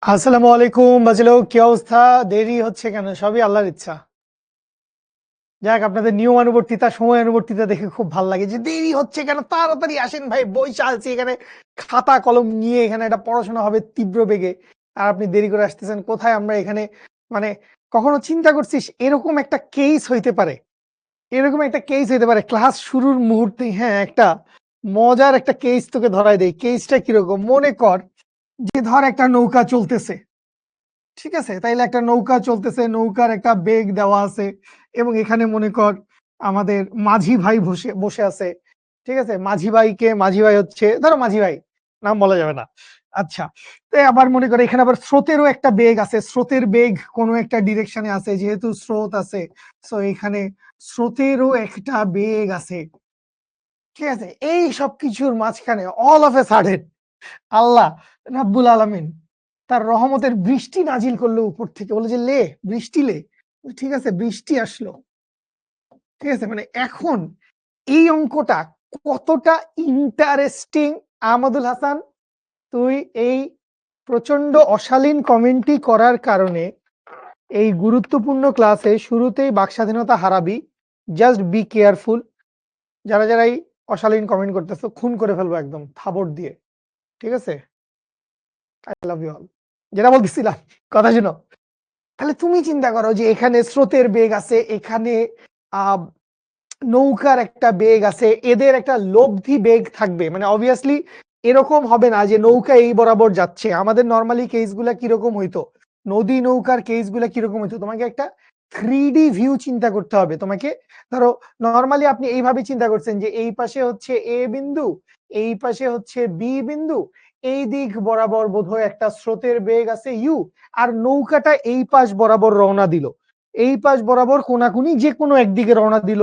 আসসালামু আলাইকুম বাজিলো, কি অবস্থা? দেরি হচ্ছে কেন? সবই আল্লাহর ইচ্ছা। যাক, আপনাদের নিয়মানুবর্তিতা, সময়ানুবর্তিতা দেখে খুব ভালো লাগে যে দেরি হচ্ছে কেন, তাড়াতাড়ি আসেন ভাই, বইসা আছি এখানে, খাতা কলম নিয়ে এখানে একটা পড়াশোনা হবে তীব্র বেগে, আর আপনি দেরি করে আসতেছেন কোথায়? আমরা এখানে মানে কখনো চিন্তা করছিস এরকম একটা কেস হইতে পারে? এরকম একটা কেস হইতে পারে ক্লাস শুরুর মুহূর্তে? হ্যাঁ, একটা মজার একটা কেস তোকে ধরায় দেই। কেসটা কিরকম? মনে কর যে ধর একটা নৌকা চলতেছে, ঠিক আছে? তাইলে একটা নৌকা চলতেছে, নৌকার একটা বেগ দেওয়া আছে এবং এখানে মনে কর আমাদের মাঝি ভাই বসে বসে আছে। ঠিক আছে? মাঝি ভাই হচ্ছে, ধরো মাঝি ভাই, নাম বলা যাবে না। আচ্ছা। তো আবার মনে করো এখানে আবার স্রোতেরও একটা বেগ আছে। স্রোতের বেগ কোনো একটা ডিরেকশনে আছে, যেহেতু স্রোত আছে। সো এখানে স্রোতেরও একটা বেগ আছে। ঠিক আছে? এই সবকিছুর মাঝখানে অল অফ এ সাডেন আল্লাহ রাব্বুল আলামিন তার রহমতের বৃষ্টি নাজিল করলো উপর থেকে, বলে যে লে বৃষ্টি লে। ঠিক আছে, বৃষ্টি আসলো। ঠিক আছে, মানে এখন এই অঙ্কটা কতটা ইন্টারেস্টিং! আহমদুল হাসান, তুই এই প্রচন্ড অশালীন কমেন্টটি করার কারণে এই গুরুত্বপূর্ণ ক্লাসে শুরুতেই বাকস্বাধীনতা হারাবি। Just be careful. যারা যারাই অশালীন কমেন্ট করতেছো, খুন করে ফেলবো একদম থাবড় দিয়ে। ঠিক আছে? I love you all. যেটা বলতেছিলাম, কথা শুনো। তাহলে তুমি চিন্তা করো যে এখানে স্রোতের বেগ আছে, এখানে আহ নৌকার একটা বেগ আছে, এদের একটা লব্ধি বেগ থাকবে। মানে অবভিয়াসলি এরকম হবে না যে নৌকা এই বরাবর যাচ্ছে। আমাদের নর্মালি কেসগুলা কিরকম হইতো, নদী নৌকার কেসগুলা কিরকম হইতো, তোমাকে একটা 3D ভিউ চিন্তা করতে হবে তোমাকে। ধরো নর্মালি আপনি এইভাবে চিন্তা করছেন যে এই পাশে হচ্ছে এ বিন্দু, এই পাশে হচ্ছে বি বিন্দু, এই দিক বরাবর বোধহয় একটা স্রোতের বেগ আছে ইউ, আর নৌকাটা এই পাশ বরাবর রওনা দিল, এই পাশ বরাবর কোনাকুনি যে কোনো একদিকে রওনা দিল।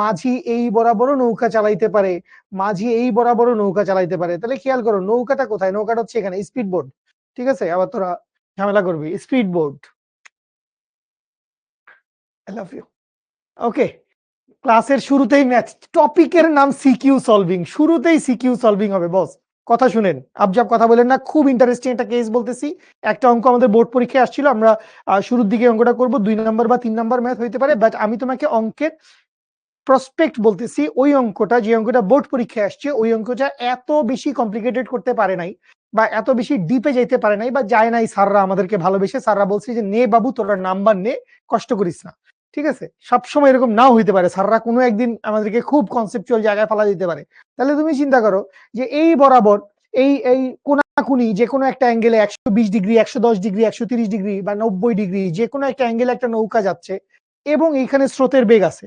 মাঝি এই বরাবরও নৌকা চালাইতে পারে, মাঝি এই বরাবরও নৌকা চালাইতে পারে। তাহলে খেয়াল করো নৌকাটা কোথায়? নৌকাটা হচ্ছে এখানে, স্পিড বোট। ঠিক আছে, আবার তোরা ঝামেলা করবি, speed boat. I love you. Okay, ক্লাসের শুরুতেই ম্যাথ টপিকের নাম সিকিউ সলভিং, শুরুতেই সিকিউ সলভিং হবে বস। কথা শুনেন, আবজাব কথা বলেন না, খুব ইন্টারেস্টিং একটা কেস বলতেছি। একটা অঙ্ক আমাদের বোর্ড পরীক্ষায় আসছিল, আমরা শুরুর দিকে অঙ্কটা করব, 2 নম্বর বা 3 নম্বর ম্যাথ হইতে পারে, বাট আমি তোমাকে অঙ্কের প্রসপেক্ট বলতেছি। ওই অঙ্কটা, যে অঙ্কটা বোর্ড পরীক্ষায় আসছে, ওই অঙ্কটা এত বেশি কমপ্লিকেটেড করতে পারে নাই, বা এত বেশি ডিপে যাইতে পারে নাই, বা যায় নাই। স্যাররা আমাদেরকে ভালোবেসে স্যাররা বলছে যে নে বাবু তোরা নাম্বার নে, কষ্ট করিস না। ঠিক আছে, সবসময় এরকম নাও হইতে পারে, স্যাররা কোনো একদিন আমাদেরকে খুব কনসেপচুয়াল জায়গায় ফেলা দিতে পারে। তাহলে তুমি চিন্তা করো যে এই বরাবর এই এই কোনাকুনি যে কোনো একটা অ্যাঙ্গেলে 120 ডিগ্রি, 110 ডিগ্রি, 130 ডিগ্রি বা 90 ডিগ্রি, যে কোনো একটা অ্যাঙ্গেলে একটা নৌকা যাচ্ছে এবং এইখানে স্রোতের বেগ আছে।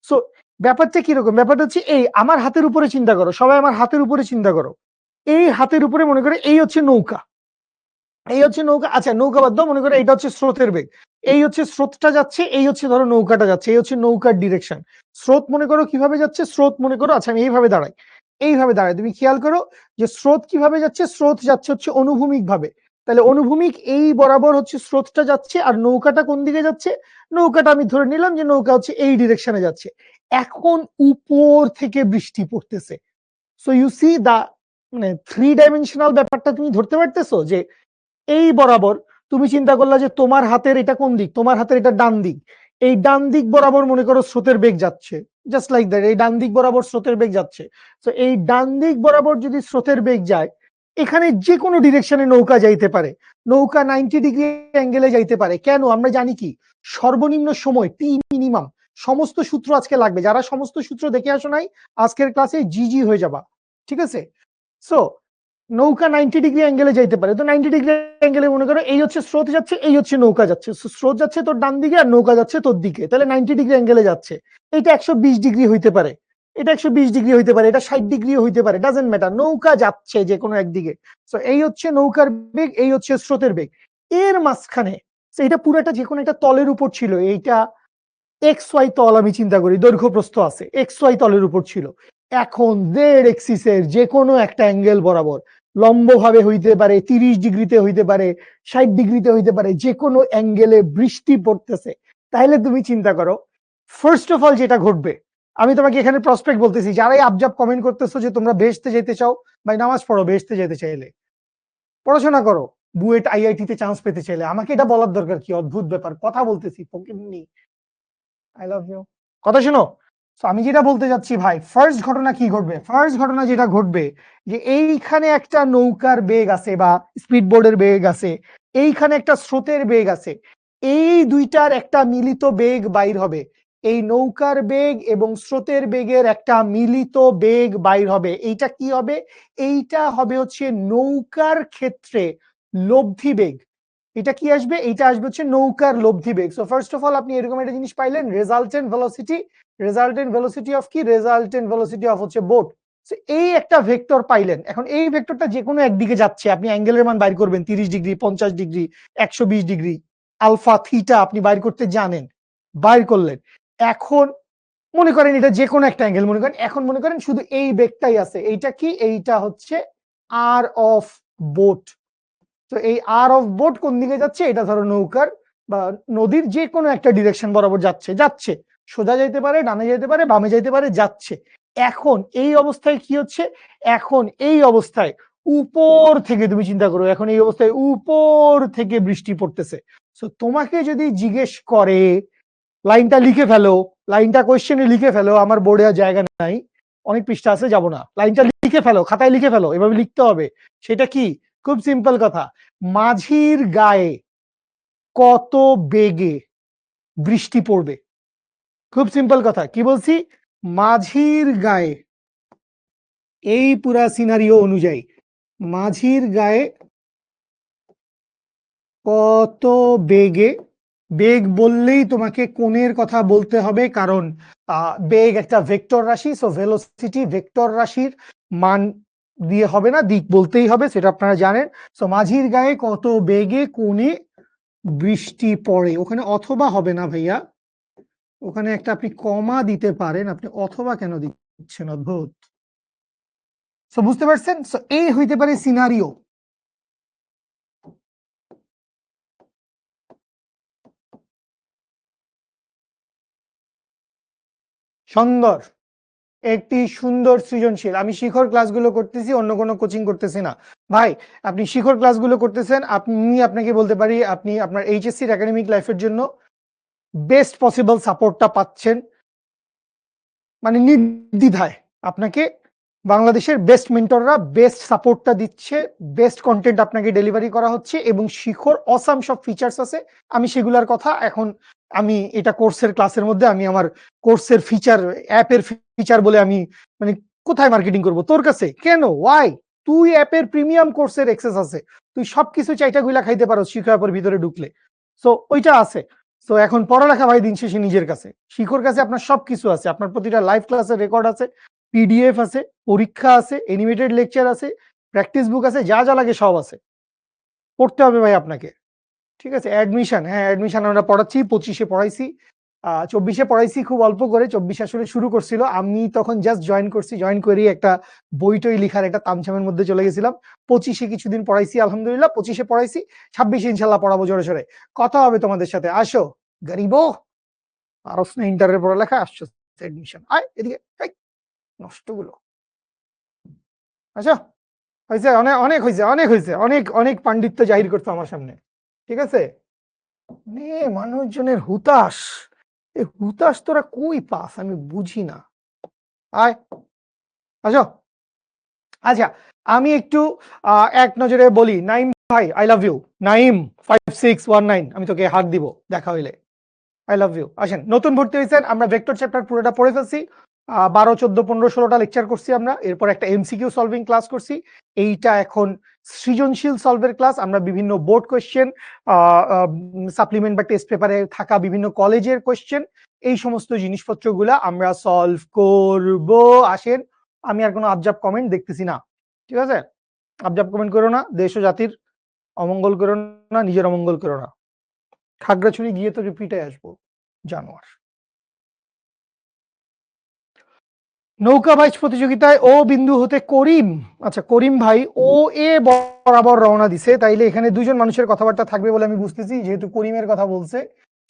সো ব্যাপারটা কিরকম? ব্যাপারটা হচ্ছে এই, আমার হাতের উপরে চিন্তা করো, সবাই আমার হাতের উপরে চিন্তা করো। এই হাতের উপরে মনে করে এই হচ্ছে নৌকা, এই হচ্ছে নৌকা। আচ্ছা, নৌকা বাদ দাও, মনে করো এটা হচ্ছে স্রোতের বেগ। এই হচ্ছে স্রোতটা যাচ্ছে, এই হচ্ছে ধরো নৌকাটা যাচ্ছে, এই হচ্ছে নৌকার ডিরেকশন। স্রোত মনে করো কিভাবে যাচ্ছে, স্রোত মনে করো, আচ্ছা আমি এইভাবে দাঁড়াই, এইভাবে দাঁড়াই, তুমি খেয়াল করো যে স্রোত কিভাবে যাচ্ছে। স্রোত যাচ্ছে হচ্ছে অনুভূমিক ভাবে। তাহলে অনুভূমিক এই বরাবর হচ্ছে স্রোতটা যাচ্ছে, আর নৌকাটা কোন দিকে যাচ্ছে? নৌকাটা আমি ধরে নিলাম যে নৌকা হচ্ছে এই ডিরেকশনে যাচ্ছে। এখন উপর থেকে বৃষ্টি পড়তেছে। সো ইউ সি দা, মানে 3 ডাইমেনশনাল ব্যাপারটা তুমি ধরতে পারতেছো যে এই বরাবর তুমি চিন্তা করলা যে তোমার হাতের এটা কোন দিক, তোমার হাতের এটা ডান দিক। এই ডান দিক বরাবর মনে করো স্রোতের বেগ যাচ্ছে, জাস্ট লাইক দ্যাট, এই ডান দিক বরাবর স্রোতের বেগ যাচ্ছে। তো এই ডান দিক বরাবর যদি স্রোতের বেগ যায়, এখানে যে কোনো ডিরেকশনে নৌকা যাইতে পারে। নৌকা 90 ডিগ্রি অ্যাঙ্গেলে যাইতে পারে। কেন? আমরা জানি কি, সর্বনিম্ন সময় টি মিনিমাম। সমস্ত সূত্র আজকে লাগবে, যারা সমস্ত সূত্র দেখে আসো নাই আজকের ক্লাসে জিজি হয়ে যাবা। ঠিক আছে? সো নৌকা 90 ডিগ্রি অ্যাঙ্গেলে যাইতে পারে। তো 90 ডিগ্রি অ্যাঙ্গেলে মনে করো এই হচ্ছে স্রোত যাচ্ছে, এই হচ্ছে নৌকা যাচ্ছে। স্রোত যাচ্ছে তোর ডান দিকে আর নৌকা যাচ্ছে তোর দিকে, তাহলে 90 ডিগ্রি অ্যাঙ্গেলে যাচ্ছে। এটা 120 ডিগ্রি হইতে পারে, এটা 120 ডিগ্রি হইতে পারে, এটা 60 ডিগ্রি হইতে পারে, ডাজেন্ট ম্যাটার, নৌকা যাচ্ছে যে কোনো একদিকে। তো এই হচ্ছে নৌকার বেগ, এই হচ্ছে স্রোতের বেগ। এর মাঝখানে এটা পুরোটা যে কোনো একটা তলের উপর ছিল। এইটা এক্স ওয়াই তল, আমি চিন্তা করি দৈর্ঘ্য প্রস্থ আছে, এক্স ওয়াই তলের উপর ছিল। এখন জেড এক্সিসের যে কোনো একটা অ্যাঙ্গেল বরাবর, লম্বভাবে হইতে পারে 30 ডিগ্রিতে হইতে পারে, 60 ডিগ্রিতে হইতে পারে, যে কোনো অ্যাঙ্গেলে বৃষ্টি পড়তেছে। তাহলে তুমি চিন্তা করো, ফার্স্ট অফ অল যেটা ঘটবে, আমি তোমাকে এখানে প্রসপেক্ট বলতেছি, যারাই আবজাব কমেন্ট করতেছো যে তোমরা বেহেশতে যেতে চাও, ভাই নামাজ পড়ো, বেহেশতে যেতে চাইলে পড়াশোনা করো। বুয়েট আইআইটিতে চান্স পেতে চাইলে আমাকে এটা বলার দরকার কি? অদ্ভুত ব্যাপার, কথা বলতেছি ফকিন্নি। I love you. কথা শোনো, আমি যেটা বলতে যাচ্ছি ভাই, ফার্স্ট ঘটনা কি ঘটবে? ফার্স্ট ঘটনা যেটা ঘটবে যে এইখানে একটা নৌকার বেগ আছে বা স্পিড বোর্ডের বেগ আছে, এইখানে একটা স্রোতের বেগ আছে, এই দুইটার একটা মিলিত বেগ বাইর হবে। এই নৌকার বেগ এবং স্রোতের বেগের একটা মিলিত বেগ বাইর হবে। এইটা কি হবে? এইটা হবে হচ্ছে নৌকার ক্ষেত্রে লব্ধি বেগ। এটা কি আসবে? এটা আসবে হচ্ছে নৌকার লব্ধি বেগ। সো ফার্স্ট অফ অল আপনি এরকম একটা জিনিস পাইলেন, resultant velocity. Resultant velocity of কি? রেজাল্টেন্ট ভেলোসিটি অফ হচ্ছে বোট। এই একটা ভেক্টর পাইলেন। এখন এই ভেক্টরটা যে কোনো একদিকে যাচ্ছে, আপনি অ্যাঙ্গেলের মান বাইর করবেন, 30 degree, 50 degree, 120 degree, alpha theta আপনি বাইর করতে জানেন, বাইর করলেন। এখন মনে করেন এটা যে কোনো একটা অ্যাঙ্গেল মনে করেন, এখন মনে করেন শুধু এই বেগটাই আছে। এইটা কি? এইটা হচ্ছে আর অফ বোট। তো এই আর অফ বোট কোন দিকে যাচ্ছে? এটা ধরো নৌকার বা নদীর যে কোনো একটা ডিরেকশন বরাবর যাচ্ছে, যাচ্ছে সোজা যাইতে পারে, ডানে যাইতে পারে, বামে যাইতে পারে, যাচ্ছে। এখন এই অবস্থায় কি হচ্ছে? এখন এই অবস্থায় উপর থেকে তুমি চিন্তা করো, এখন এই অবস্থায় উপর থেকে বৃষ্টি পড়তেছে। তো তোমাকে যদি জিজ্ঞেস করে, লাইনটা লিখে ফেলো, লাইনটা কোয়েশ্চেনে লিখে ফেলো, আমার বোর্ডে আর জায়গা নাই, অনেক পৃষ্ঠা আছে, যাব না। লাইনটা লিখে ফেলো, খাতায় লিখে ফেলো, এভাবে লিখতে হবে। সেটা কি? খুব সিম্পল কথা, মাঝির গায়ে কত বেগে বৃষ্টি পড়বে। খুব সিম্পল কথা, কি বলছি? মাঝির গায়ে, এই পুরা সিনারিও অনুযায়ী মাঝির গায়ে কত বেগে, বেগ বললেই তোমাকে কোণের কথা বলতে হবে, কারণ বেগ একটা ভেক্টর রাশি। সো ভেলোসিটি ভেক্টর রাশির মান দিয়ে হবে না, দিক বলতেই হবে, সেটা আপনারা জানেন। সো মাঝির গায়ে কত বেগে কোণে বৃষ্টি পড়ে। ওখানে অথবা হবে না ভাইয়া, ওখানে একটা আপনি কমা দিতে পারেন, আপনি অথবা কেন দিচ্ছেন? অদ্ভুত। সো বুঝতে পারছেন? সো এই হইতে পারে সিনারিও। সুন্দর, একটি সুন্দর সৃজনশীল। আমি শিখর ক্লাসগুলো করতেছি, অন্য কোনো কোচিং করতেছি না ভাই। আপনি শিখর ক্লাসগুলো করতেছেন, আমি আপনাকে বলতে পারি আপনি আপনার এইচএসসির একাডেমিক লাইফের জন্য বেস্ট পসিবল সাপোর্টটা পাচ্ছেন, মানে নির্দ্বিধায়। আপনাকে বাংলাদেশের বেস্ট মেন্টররা বেস্ট সাপোর্টটা দিচ্ছে, বেস্ট কন্টেন্ট আপনাকে ডেলিভারি করা হচ্ছে, এবং শিখর অসাম সব ফিচার্স আছে। আমি সেগুলোর কথা এখন, আমি এটা কোর্সের ক্লাসের মধ্যে আমি আমার কোর্সের ফিচার, অ্যাপের ফিচার বলে আমি মানে কোথায় মার্কেটিং করব? তোর কাছে কেন? ওয়াই? তুই অ্যাপের প্রিমিয়াম কোর্সের অ্যাক্সেস আছে, তুই সবকিছু চাইটা গুলা খাইতে পারো শিখর অ্যাপের ভিতরে ঢুকলে। সো ওইটা আছে। সো এখন পড়ালেখা ভাই দিন শেষে নিজের কাছে। শিখর কাছে আপনার সবকিছু আছে, আপনার প্রতিটা লাইভ ক্লাসের রেকর্ড আছে, পিডিএফ আছে, পরীক্ষা আছে, অ্যানিমেটেড লেকচার আছে, প্র্যাকটিস বুক আছে, যা যা লাগে সব আছে। পড়তে হবে ভাই আপনাকে, ঠিক আছে? অ্যাডমিশন, হ্যাঁ অ্যাডমিশন আমরা পড়াচ্ছি, 25-এ পড়াইছি, 24-এ পড়াইছি খুব অল্প করে। 24 আসলে শুরু করছিল, আমি তখন জাস্ট জয়েন করছি, জয়েন করি একটা বই টই লিখার একটা তামঝামের মধ্যে চলে গেছিলাম। 25-এ কিছুদিন পড়াইছি আলহামদুলিল্লাহ, 25-এ পড়াইছি, 26-এ ইনশাল্লাহ পড়াবো জোরে সোরে। কথা হবে তোমাদের সাথে, আসো গরিবো। পারস না ইন্টারের পড়ালেখা, আসছো অ্যাডমিশন, আয় এদিকে, নষ্টগুলো। আচ্ছা হয়েছে, অনেক অনেক হয়েছে, অনেক হয়েছে, অনেক অনেক পাণ্ডিত্য জাহির করতো আমার সামনে, ঠিক আছে? মানুষজনের হুতাশ, এই হুতাশ তোরা কই পাস আমি বুঝি না। আয় আসো। আচ্ছা আমি একটু এক নজরে বলি, নাইম ভাই আই লাভ ইউ। নাইম 5619, আমি তোকে হাত দিব দেখা হইলে। I love you. আসেন, নতুন ভর্তি হয়েছেন, আমরা ভেক্টর চ্যাপ্টার পুরোটা পড়ে ফেলছি। 12, 14, 15, 16টা লেকচার করছি আমরা, এরপর একটা এমসিকিউ সলভিং ক্লাস করছি। এইটা এখন সৃজনশীল সলভের ক্লাস। আমরা বিভিন্ন বোর্ড কোয়েশ্চেন, সাপ্লিমেন্ট বা টেস্ট পেপারে থাকা বিভিন্ন কলেজের কোয়েশ্চেন, এই সমস্ত জিনিসপত্রগুলা আমরা সলভ করব। আসেন, আমি আর কোনো আবজাব কমেন্ট দেখতেছি না, ঠিক আছে? আবজাব কমেন্ট করো না, দেশ ও জাতির অমঙ্গল করো না, নিজের অমঙ্গল করো না। খাগড়াছড়ি গিয়ে তো রিপিটে আসবো, জানোয়ার। নৌকা বাইচ প্রতিযোগিতায় ও বিন্দু হতে করিম, আচ্ছা করিম ভাই ও এ বরাবর রওনা দিছে, তাইলে এখানে দুজন মানুষের কথাবার্তা থাকবে বলে আমি বুঝতেছি, যেহেতু করিমের কথা বলছে।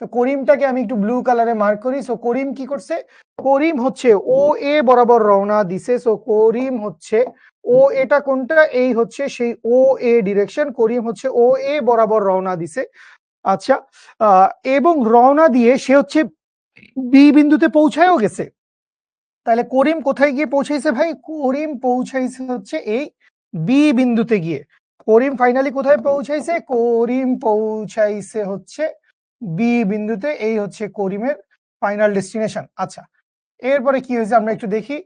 তো করিমটাকে আমি একটু ব্লু কালারে মার্ক করি। সো করিম কি করছে, করিম হচ্ছে ও এ বরাবর রওনা দিছে। সো করিম হচ্ছে ও, এটা কোনটা, এই হচ্ছে সেই ও এ ডিরেকশন। করিম হচ্ছে ও এ বরাবর রওনা দিছে। আচ্ছা, এবং রওনা দিয়ে সে হচ্ছে বি বিন্দুতে পৌঁছায়ও গেছে। তাহলে করিম কোথায় গিয়ে পৌঁছাইছে ভাই, করিম পৌঁছাইছে হচ্ছে এই বি বিন্দুতে গিয়ে। করিম ফাইনালি কোথায় পৌঁছাইছে, করিম পৌঁছাইছে হচ্ছে বি বিন্দুতে। এই হচ্ছে করিমের ফাইনাল ডেস্টিনেশন। আচ্ছা, এরপরে কি হয়েছে আমরা একটু দেখি।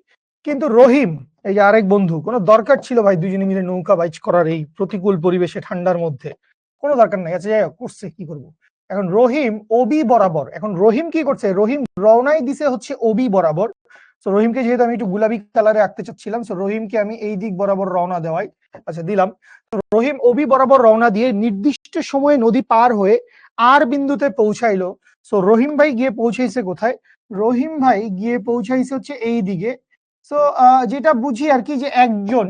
কিন্তু রহিম, এই যে আরেক বন্ধু, কোনো দরকার ছিল ভাই দুজনে মিলে নৌকা বাইচ করার এই প্রতিকূল পরিবেশে ঠান্ডার মধ্যে? কোনো দরকার নাই। আচ্ছা যাই হোক, করছে, কি করব। এখন রহিম ওবি বরাবর, এখন রহিম কি করছে, রহিম রওনাই দিছে হচ্ছে ওবি বরাবর। তো রহিমকে যেহেতু আমি একটু গোলাপি কালারে আঁকতে চাচ্ছিলাম, তো রহিমকে আমি এই দিক বরাবর রওনা দেওয়াই। আচ্ছা দিলাম। রহিম ওবি বরাবর রওনা দিয়ে নির্দিষ্ট সময়ে নদী পার হয়ে আর বিন্দুতে পৌঁছাইলো। সো রহিম ভাই গিয়ে পৌঁছাইছে কোথায়, রহিম ভাই গিয়ে পৌঁছাইছে হচ্ছে এই দিকে। সো যেটা বুঝি আর কি, যে একজন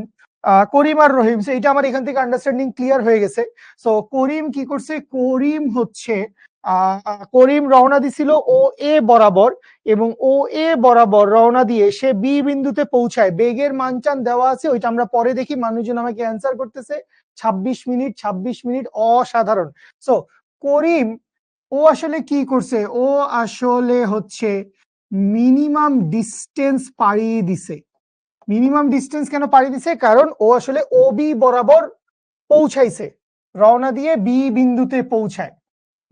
করিম আর রহিম, সো এটা আমার এখান থেকে আন্ডারস্ট্যান্ডিং ক্লিয়ার হয়ে গেছে। সো করিম কি করছে, করিম হচ্ছে করিম রওনা দিছিল ও এ বরাবর, এবং ও এ বরাবর রওনা দিয়ে সে বি বিন্দুতে পৌঁছায়। বেগের মানচান দেওয়া আছে, ওইটা আমরা পরে দেখি। মানুষজন আমাকে অ্যান্সার করতেছে 26 মিনিট, 26 মিনিট, অসাধারণ। সো করিম ও আসলে কি করছে, ও আসলে হচ্ছে মিনিমাম ডিস্টেন্স পাড়ি দিছে। মিনিমাম ডিস্টেন্স কেন পাড়ি দিছে, কারণ ও আসলে ও বি বরাবর পৌঁছাইছে, রওনা দিয়ে বি বিন্দুতে পৌঁছায়।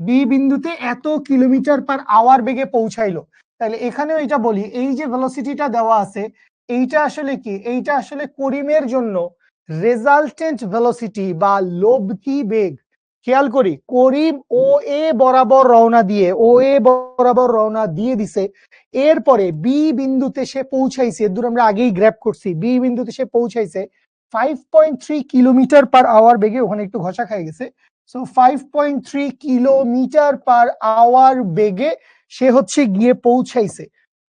বি বিন্দুতে এত কিলোমিটার পার আওয়ার বেগে পৌঁছাইলো। তাহলে এখানেও এটা বলি, এই যে ভেলোসিটিটা দেওয়া আছে, এইটা আসলে কি, এইটা আসলে করিমের জন্য রেজাল্টেন্ট ভেলোসিটি বা লব্ধি বেগ। খেয়াল করি, করিম ও এ বরাবর রওনা দিয়ে, ও এ বরাবর রওনা দিয়ে দিছে। এরপরে বি বিন্দুতে সে পৌঁছাইছে, দূর আমরা আগেই গ্র্যাব করছি, বি বিন্দুতে সে পৌঁছাইছে 5.3 কিলোমিটার পার আওয়ার বেগে। ওখানে একটু ঘষা খাই গেছে। সো 5.3 কিলোমিটার পার আওয়ার বেগে সে হচ্ছে গিয়ে পৌঁছাইছে।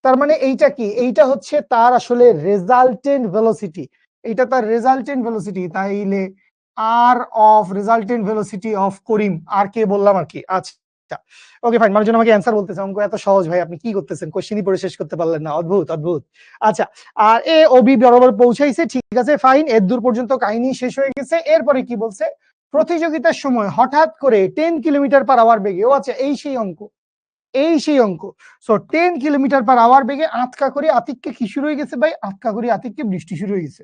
তার মানে এইটা কি, এইটা হচ্ছে তার আসলে রেজাল্টেন্ট ভেলোসিটি। এটা তার রেজাল্টেন্ট ভেলোসিটি। তাইলে আর অফ রেজাল্টেন্ট ভেলোসিটি অফ করিম, আর কে বললাম আর কি। আচ্ছা ওকে ফাইন, মানুষজন আমাকে অ্যান্সার বলতেছে, অঙ্ক এত সহজ ভাই, আপনি কি করতেছেন, কোশ্চেনই পড়ে শেষ করতে পারলেন না, অদ্ভুত অদ্ভুত। আচ্ছা, আর এ ওবি বরাবর পৌঁছাইছে, ঠিক আছে ফাইন, এর দূর পর্যন্ত কাহিনী শেষ হয়ে গেছে। এরপরে কি বলছে, প্রতিযোগিতার সময় হঠাৎ করে 10 কিলোমিটার পার আওয়ার বেগে, ও আচ্ছা এই সেই অঙ্ক, এই সেই অঙ্ক। সো 10 কিলোমিটার পার আওয়ার বেগে আতকা করে আতিককে কি শুরু হয়ে গেছে ভাই, আতকা করে আতিককে বৃষ্টি শুরু হয়ে গেছে।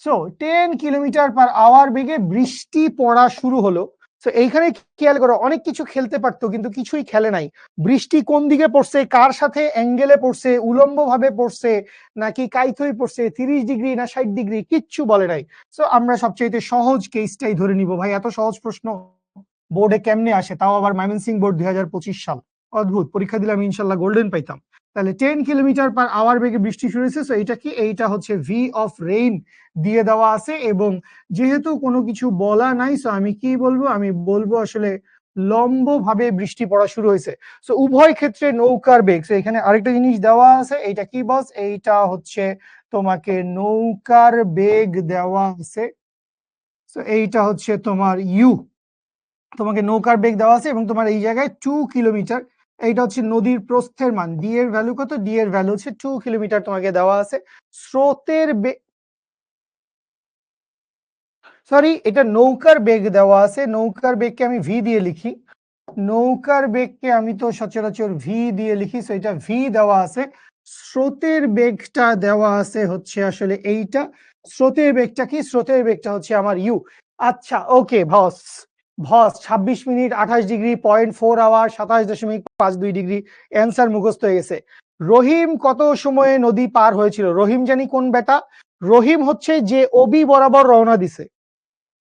সো 10 কিলোমিটার পার আওয়ার বেগে বৃষ্টি পড়া শুরু হলো। সো এইখানে খেয়াল করো, অনেক কিছু খেলতে পারতো কিন্তু কিছুই খেলে নাই। বৃষ্টি কোন দিকে পড়ছে, কার সাথে অ্যাঙ্গেলে পড়ছে, উলম্ব ভাবে পড়ছে নাকি কাইথই পড়ছে, 30 ডিগ্রি না 60 ডিগ্রি, কিচ্ছু বলে নাই। সো আমরা সবচেয়ে সহজ কেসটাই ধরে নিব ভাই। এত সহজ প্রশ্ন বোর্ডে কেমনে আসে, তাও আবার ময়মনসিংহ বোর্ড 2025 সাল। অদ্ভুত, পরীক্ষা দিলে আমি ইনশাল্লাহ গোল্ডেন পাইতাম। তাহলে 10 কিলোমিটার পার আওয়ার বেগে বৃষ্টি শুরু হয়েছে। সো এইটা কি, এইটা হচ্ছে ভি অফ রেইন দিয়ে দেওয়া আছে। এবং যেহেতু কোনো কিছু বলা নাই, সো আমি কি বলবো, আমি বলবো আসলে লম্ব ভাবে বৃষ্টি পড়া শুরু হয়েছে। সো উভয় ক্ষেত্রে নৌকার বেগ। সো এখানে আরেকটা জিনিস দেওয়া আছে, এইটা কি বস, এইটা হচ্ছে তোমাকে নৌকার বেগ দেওয়া আছে। সো এইটা হচ্ছে তোমার ইউ, তোমাকে নৌকার বেগ দেওয়া আছে, এবং তোমার এই জায়গায় 2 কিলোমিটার, এইটা হচ্ছে নদীর প্রস্থের মান। ডি এর ভ্যালু কত, ডি এর ভ্যালু হচ্ছে 2 কিলোমিটার তোমাকে দেওয়া আছে। স্রোতের বেগ, সরি এটা নৌকার বেগ দেওয়া আছে। নৌকার বেগকে আমি ভি দিয়ে লিখি, নৌকার বেগকে আমি তো সচরাচর ভি দিয়ে লিখি। সো এটা ভি দেওয়া আছে। স্রোতের বেগটা দেওয়া আছে হচ্ছে আসলে এইটা। স্রোতের বেগটা কি, স্রোতের বেগটা হচ্ছে আমার ইউ। আচ্ছা ওকে ভস, ভস 26 minute 28 degree 0.4 hour 27.52 degree, answer মুখস্থ হয়ে গেছে। রহিম কত সময়ে নদী পার হয়েছিল, রহিম জানি কোন বেটা, রহিম হচ্ছে যে ওবি বরাবর রওনা দিছে,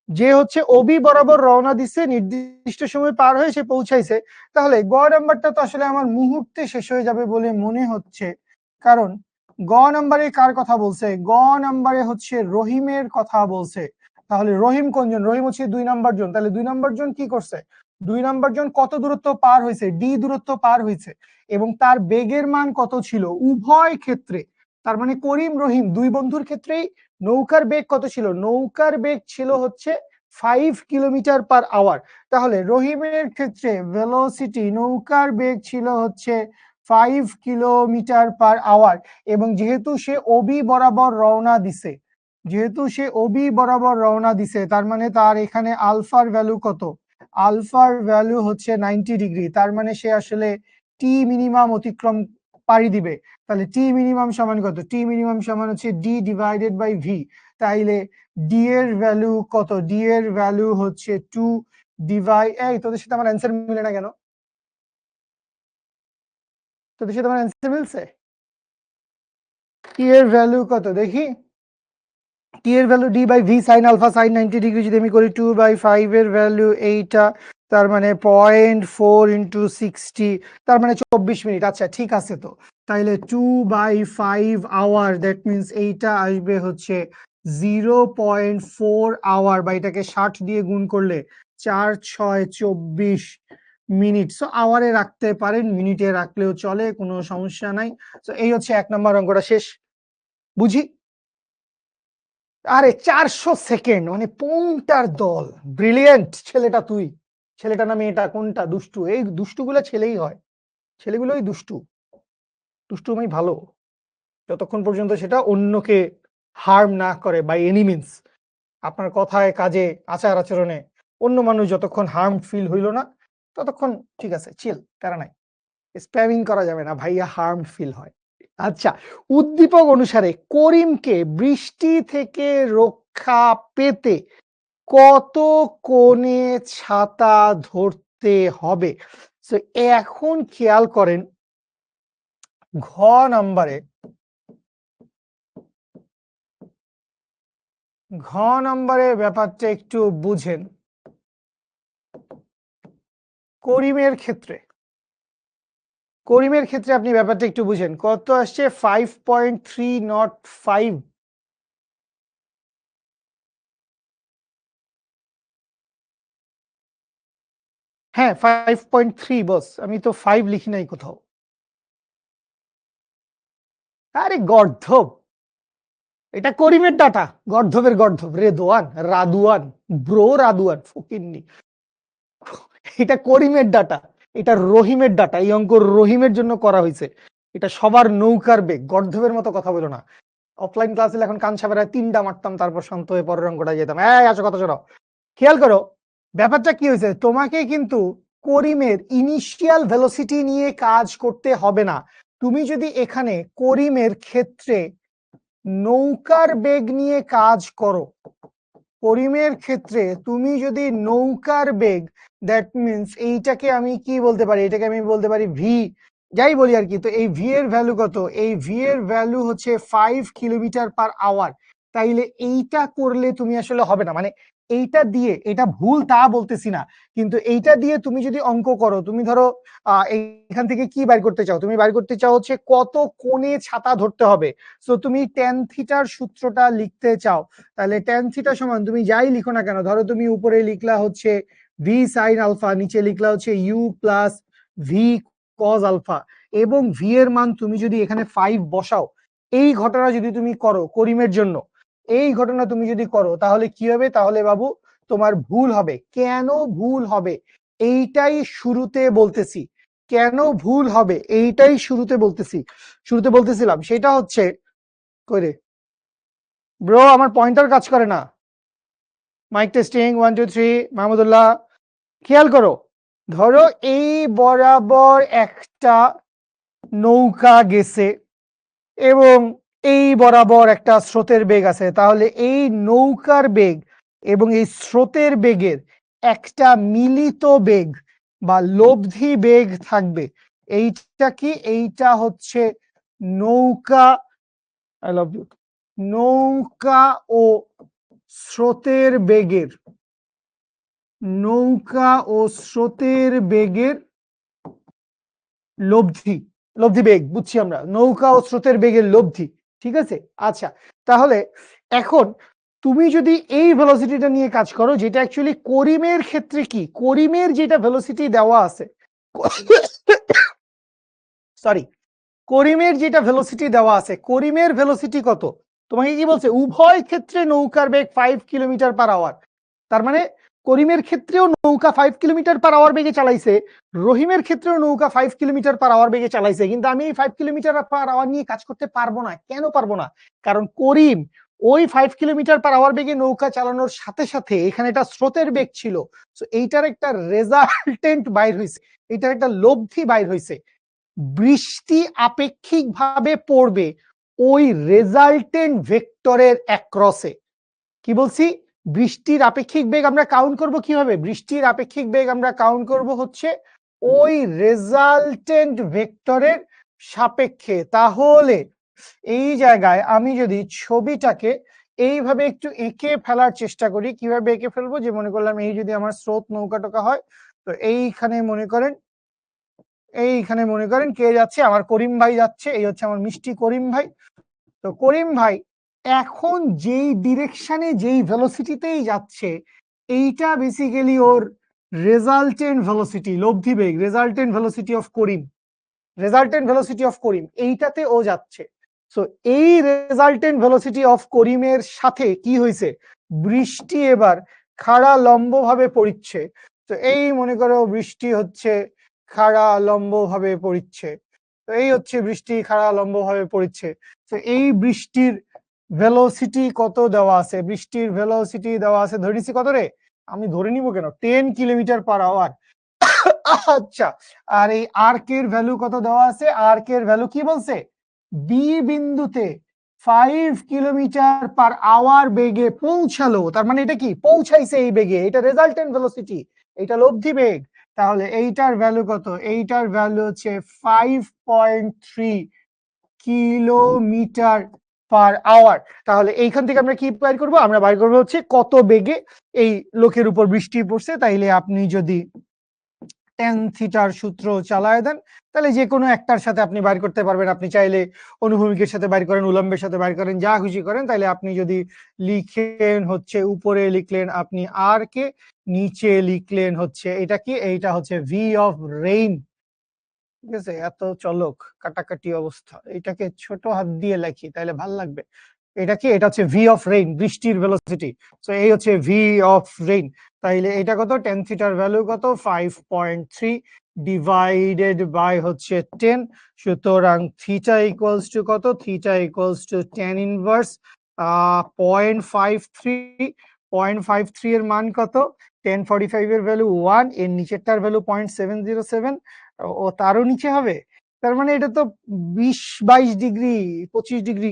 যে হচ্ছে ওবি বরাবর রওনা দিচ্ছে, নির্দিষ্ট সময় পার হয়ে সে পৌঁছাইছে। তাহলে গ নাম্বারটা তো আসলে আমার মুহূর্তে শেষ হয়ে যাবে বলে মনে হচ্ছে, কারণ গ নাম্বারে কার কথা বলছে, গ নাম্বারে হচ্ছে রহিমের কথা বলছে। তাহলে রহিম কোনজন, রহিম হচ্ছে 2 নাম্বার জন। তাহলে 2 নাম্বার জন কি করছে, 2 নাম্বার জন কত দূরত্ব পার হয়েছে, ডি দূরত্ব পার হয়েছে, এবং তার বেগের মান কত ছিল উভয় ক্ষেত্রে। তার মানে করিম রহিম দুই বন্ধুর ক্ষেত্রেই নৌকার বেগ কত ছিল, নৌকার বেগ ছিল হচ্ছে 5 কিলোমিটার পার আওয়ার। তাহলে রহিমের ক্ষেত্রে ভেলোসিটি, নৌকার বেগ ছিল হচ্ছে 5 কিলোমিটার পার আওয়ার, এবং যেহেতু সে ওবি বরাবর রওনা দিছে, তার মানে তার এখানে আলফার ভ্যালু কত? আলফার ভ্যালু হচ্ছে 90 ডিগ্রি। তার মানে সে আসলে টি মিনিমাম অতিক্রম পাড়ি দিবে। তাহলে টি মিনিমাম সমান কত? টি মিনিমাম সমান হচ্ছে ডি ডিভাইডেড বাই ভি। তাইলে ডি এর ভ্যালু কত? ডি এর ভ্যালু হচ্ছে 2 ডিভাইড, এই তোদের সাথে আমার অ্যান্সার মিলে না কেন? তোদের সাথে আমার অ্যান্সার মিলছে? টি এর ভ্যালু কত দেখি? টি এর value D by V sine alpha sine 90 degree যদি আমি করি 2/5 এর ভ্যালু এইটা, তার মানে 0.4 ইন্টু 60, তার মানে 24 মিনিট। আচ্ছা ঠিক আছে, তো তাইলে 2/5 আওয়ার, দ্যাট মিনস এইটা আসবে হচ্ছে 0.4 আওয়ার, বা এটাকে 60 দিয়ে গুণ করলে 4×6 24 মিনিট। সো আওয়ারে রাখতে পারেন, মিনিটে রাখলেও চলে, কোনো সমস্যা নাই। তো এই হচ্ছে 1 নম্বর অঙ্কটা শেষ। বুঝি? আরে 400 সেকেন্ড, মানে পৌঁটার দল। ব্রিলিয়েন্ট ছেলেটা তুই। ছেলেটা না মেয়েটা কোনটা? দুষ্টু। এই দুষ্টুগুলো ছেলেই হয়, ছেলেগুলোই দুষ্টু। দুষ্টুমি ভালো, যতক্ষণ পর্যন্ত সেটা অন্যকে হার্ম না করে বাই এনি মিনস। আপনার কথায় কাজে আচার আচরণে অন্য মানুষ যতক্ষণ হার্ম ফিল হইল না, ততক্ষণ ঠিক আছে, চিল, প্যারা নাই। স্প্যামিং করা যাবে না, ভাইয়া হার্ম ফিল হয়। আচ্ছা, উদ্দীপক অনুসারে করিমকে বৃষ্টি থেকে রক্ষা পেতে কত কোণে ছাতা ধরতে হবে? সো এখন খেয়াল করেন, ঘ নাম্বারে ব্যাপারটা একটু বুঝেন। করিমের ক্ষেত্রে আপনি ব্যাপারটা একটু বুঝেন। কত আসছে? 5.305। হ্যাঁ 5.3 বস, আমি তো 5 লিখি নাই কোথাও। আরে গর্ধব, এটা করিমের ডাটা। গর্ধবের গর্ধব, রেদোয়ান, রাদুয়ান, ব্রো রাদুয়ান, ফকিন্নি। এটা করিমের ডাটা, এটা রহিমের ডাটা। এই অঙ্ক রহিমের জন্য করা হয়েছে। এটা সবার নৌকার বেগ। গর্ধবের মতো কথা বলো না। অফলাইন ক্লাসে এখন কানসা বেড়ায় 3টা মারতাম, তারপর শান্ত হয়ে পরের অঙ্কটা যেতাম। এই আসো, কথা শোনো, খেয়াল করো ব্যাপারটা কি হয়েছে। তোমাকে কিন্তু করিমের ইনিশিয়াল ভেলোসিটি নিয়ে কাজ করতে হবে না। তুমি যদি এখানে করিমের ক্ষেত্রে নৌকার বেগ নিয়ে কাজ করো, করিমের ক্ষেত্রে তুমি যদি নৌকার বেগ, দ্যাট মিনস এইটাকে আমি কি বলতে পারি? এটাকে আমি বলতে পারি ভি, যাই বলি আর কি। তো এই ভি এর ভ্যালু কত? এই ভি এর ভ্যালু হচ্ছে 5 কিলোমিটার পার আওয়ার। তাইলে এইটা করলে তুমি আসলে হবে না, মানে এইটা দিয়ে, এটা ভুল তা বলতেছি না, কিন্তু এইটা দিয়ে তুমি যদি অঙ্ক করো, তুমি ধরো এইখান থেকে কি বাইর করতে চাও? তুমি বাইর করতে চাও হচ্ছে কত কোণে ছাতা ধরতে হবে। সো তুমি ট্যান থিটার সূত্রটা লিখতে চাও, তাহলে ট্যান থিটা সমান তুমি যাই লিখো না কেন, ধরো তুমি উপরে লিখলা হচ্ছে ভি সাইন আলফা, নিচে লিখলা হচ্ছে U plus V cos alpha, এবং ভি এর মান তুমি যদি এখানে 5 বসাও, এই ঘটনা যদি তুমি করো করিমের জন্য, এই ঘটনা তুমি যদি করো, তাহলে কি হবে? তাহলে বাবু তোমার ভুল হবে। কেন ভুল হবে এইটাই শুরুতে বলতেছি। কেন ভুল হবে এইটাই শুরুতে বলতেছিলাম। সেটা হচ্ছে, করে ব্রো আমার পয়েন্টার কাজ করে না। Mic testing 1 2 3, Mahmudullah. খেয়াল করো, ধরো এই বরাবর একটা নৌকা গেছে এবং এই বরাবর একটা স্রোতের বেগ আছে। তাহলে এই নৌকার বেগ এবং এই স্রোতের বেগের একটা মিলিত বেগ বা লব্ধি বেগ থাকবে। এইটা কি? এইটা হচ্ছে নৌকা, আই লাভ ইউ, নৌকা ও স্রোতের বেগের, নৌকা ও স্রোতের বেগের লব্ধি। বেগ বুঝছি আমরা, নৌকা ও স্রোতের বেগের লব্ধি। ঠিক আছে, আচ্ছা। তাহলে এখন তুমি যদি এই ভেলোসিটিটা নিয়ে কাজ করো, যেটা অ্যাকচুয়ালি করিমের ক্ষেত্রে কি, করিমের যেটা ভেলোসিটি দেওয়া আছে, সরি, করিমের যেটা ভেলোসিটি দেওয়া আছে, করিমের ভেলোসিটি কত? তোমাকে কি বলছে? উভয় ক্ষেত্রে নৌকার বেগ 5 কিলোমিটার পার আওয়ার। তার মানে করিমের ক্ষেত্রেও নৌকা 5 কিলোমিটার পার আওয়ার বেগে চালাইছে, রহিমের ক্ষেত্রেও নৌকা 5 কিলোমিটার পার আওয়ার বেগে চালাইছে, কিন্তু আমি এই 5 কিলোমিটার পার আওয়ার নিয়ে কাজ করতে পারবো না। কেন পারবো না? কারণ করিম ওই 5 কিলোমিটার পার আওয়ার বেগে নৌকা চালানোর সাথে সাথে এখানে একটা স্রোতের বেগ ছিল। সো এইটার একটা রেজাল্টেন্ট বাইর হয়েছে, এইটার একটা লব্ধি বাইর হয়েছে। বৃষ্টি আপেক্ষিকভাবে পড়বে ওই রেজাল্টেন্ট ভেক্টরের অ্যাক্রসে। কি বলছি? বৃষ্টির আপেক্ষিক বেগ আমরা কাউন্ট করব কিভাবে? বৃষ্টির আপেক্ষিক বেগ আমরা কাউন্ট করব হচ্ছে ওই রেজাল্টেন্ট ভেক্টরের সাপেক্ষে। তাহলে এই জায়গায় আমি যদি ছবিটাকে এইভাবে একটু এঁকে ফেলার চেষ্টা করি, কিভাবে এঁকে ফেলবো? যে মনে করলাম এই যদি আমার স্রোত নৌকা টোকা হয়, তো এইখানে মনে করেন কে যাচ্ছে? আমার করিম ভাই যাচ্ছে। এই হচ্ছে আমার মিষ্টি করিম ভাই। তো করিম ভাই এখন যেই ডিরেকশনে যেই ভেলোসিটিতেই যাচ্ছে, এইটা বেসিক্যালি ওর রেজাল্টেন্ট ভেলোসিটি, লব্ধি বেগ, রেজাল্টেন্ট ভেলোসিটি অফ করিম, এইটাতে ও যাচ্ছে। সো এই রেজাল্টেন্ট ভেলোসিটি অফ করিমের সাথে কি হয়েছে? বৃষ্টি এবার খাড়া লম্ব ভাবে পড়ছে। তো এই মনে করো বৃষ্টি হচ্ছে খাড়া লম্ব ভাবে পড়ছে। তো এই হচ্ছে বৃষ্টি খাড়া লম্ব ভাবে পড়ছে। তো এই বৃষ্টির ভেলোসিটি কত দেওয়া আছে? বৃষ্টির ভেলোসিটি দেওয়া আছে, ধরে নিচ্ছি কত রে? আমি ধরে নিব কেন, 10 কিলোমিটার পার আওয়ার। আচ্ছা, আর এই আর্কের ভ্যালু কত দেওয়া আছে? আর্কের ভ্যালু কি বলছে? বি বিন্দুতে 5 কিলোমিটার পার আওয়ার বেগে পৌঁছালো। তার মানে এটা কি? পৌঁছাইছে এই বেগে, এটা রেজাল্টেন্ট ভেলোসিটি, এটা লব্ধি বেগ। তাহলে এইটার ভ্যালু কত? এইটার ভ্যালু হচ্ছে 5.3 কিলোমিটার পার আওয়ার। তাহলে এইখান থেকে আমরা কি বাইর করবো? আমরা বাইর করবো হচ্ছে কত বেগে এই লোকের উপর বৃষ্টি পড়ছে। তাইলে আপনি যদি tan থিটার সূত্র চালায় দেন, তাহলে যে কোনো একটার সাথে আপনি বাইর করতে পারবেন। আপনি চাইলে অনুভূমিকের সাথে বাইর করেন, উলম্বের সাথে বাইর করেন, যা খুশি করেন। তাইলে আপনি যদি লিখেন হচ্ছে উপরে লিখলেন আপনি আর কে, নিচে লিখলেন হচ্ছে এটা কি? এইটা হচ্ছে ভি অফ রেইন। ঠিক আছে? এত চলক কাটাকাটি অবস্থা, এটাকে ছোট হাত দিয়ে লেখি তাহলে ভাল লাগবে। এটা কি? এটা হচ্ছে ভি অফ রেইন, বৃষ্টির ভেলোসিটি। সো এই হচ্ছে ভি অফ রেইন। তাইলে এটা কত? tan থিটার ভ্যালু কত? 5.3 ডিভাইডেড বাই হচ্ছে 10। সুতরাং থিটা ইকুয়ালস টু কত? Theta equals two tan inverse 0.53। 0.53 এর মান কত? tan 45 এর ভ্যালু 1, এর নিচেরটার ভ্যালু 0.707, ও তারও নিচে হবে। তার মানে এটা তো 20-22 ডিগ্রি, 25 ডিগ্রি।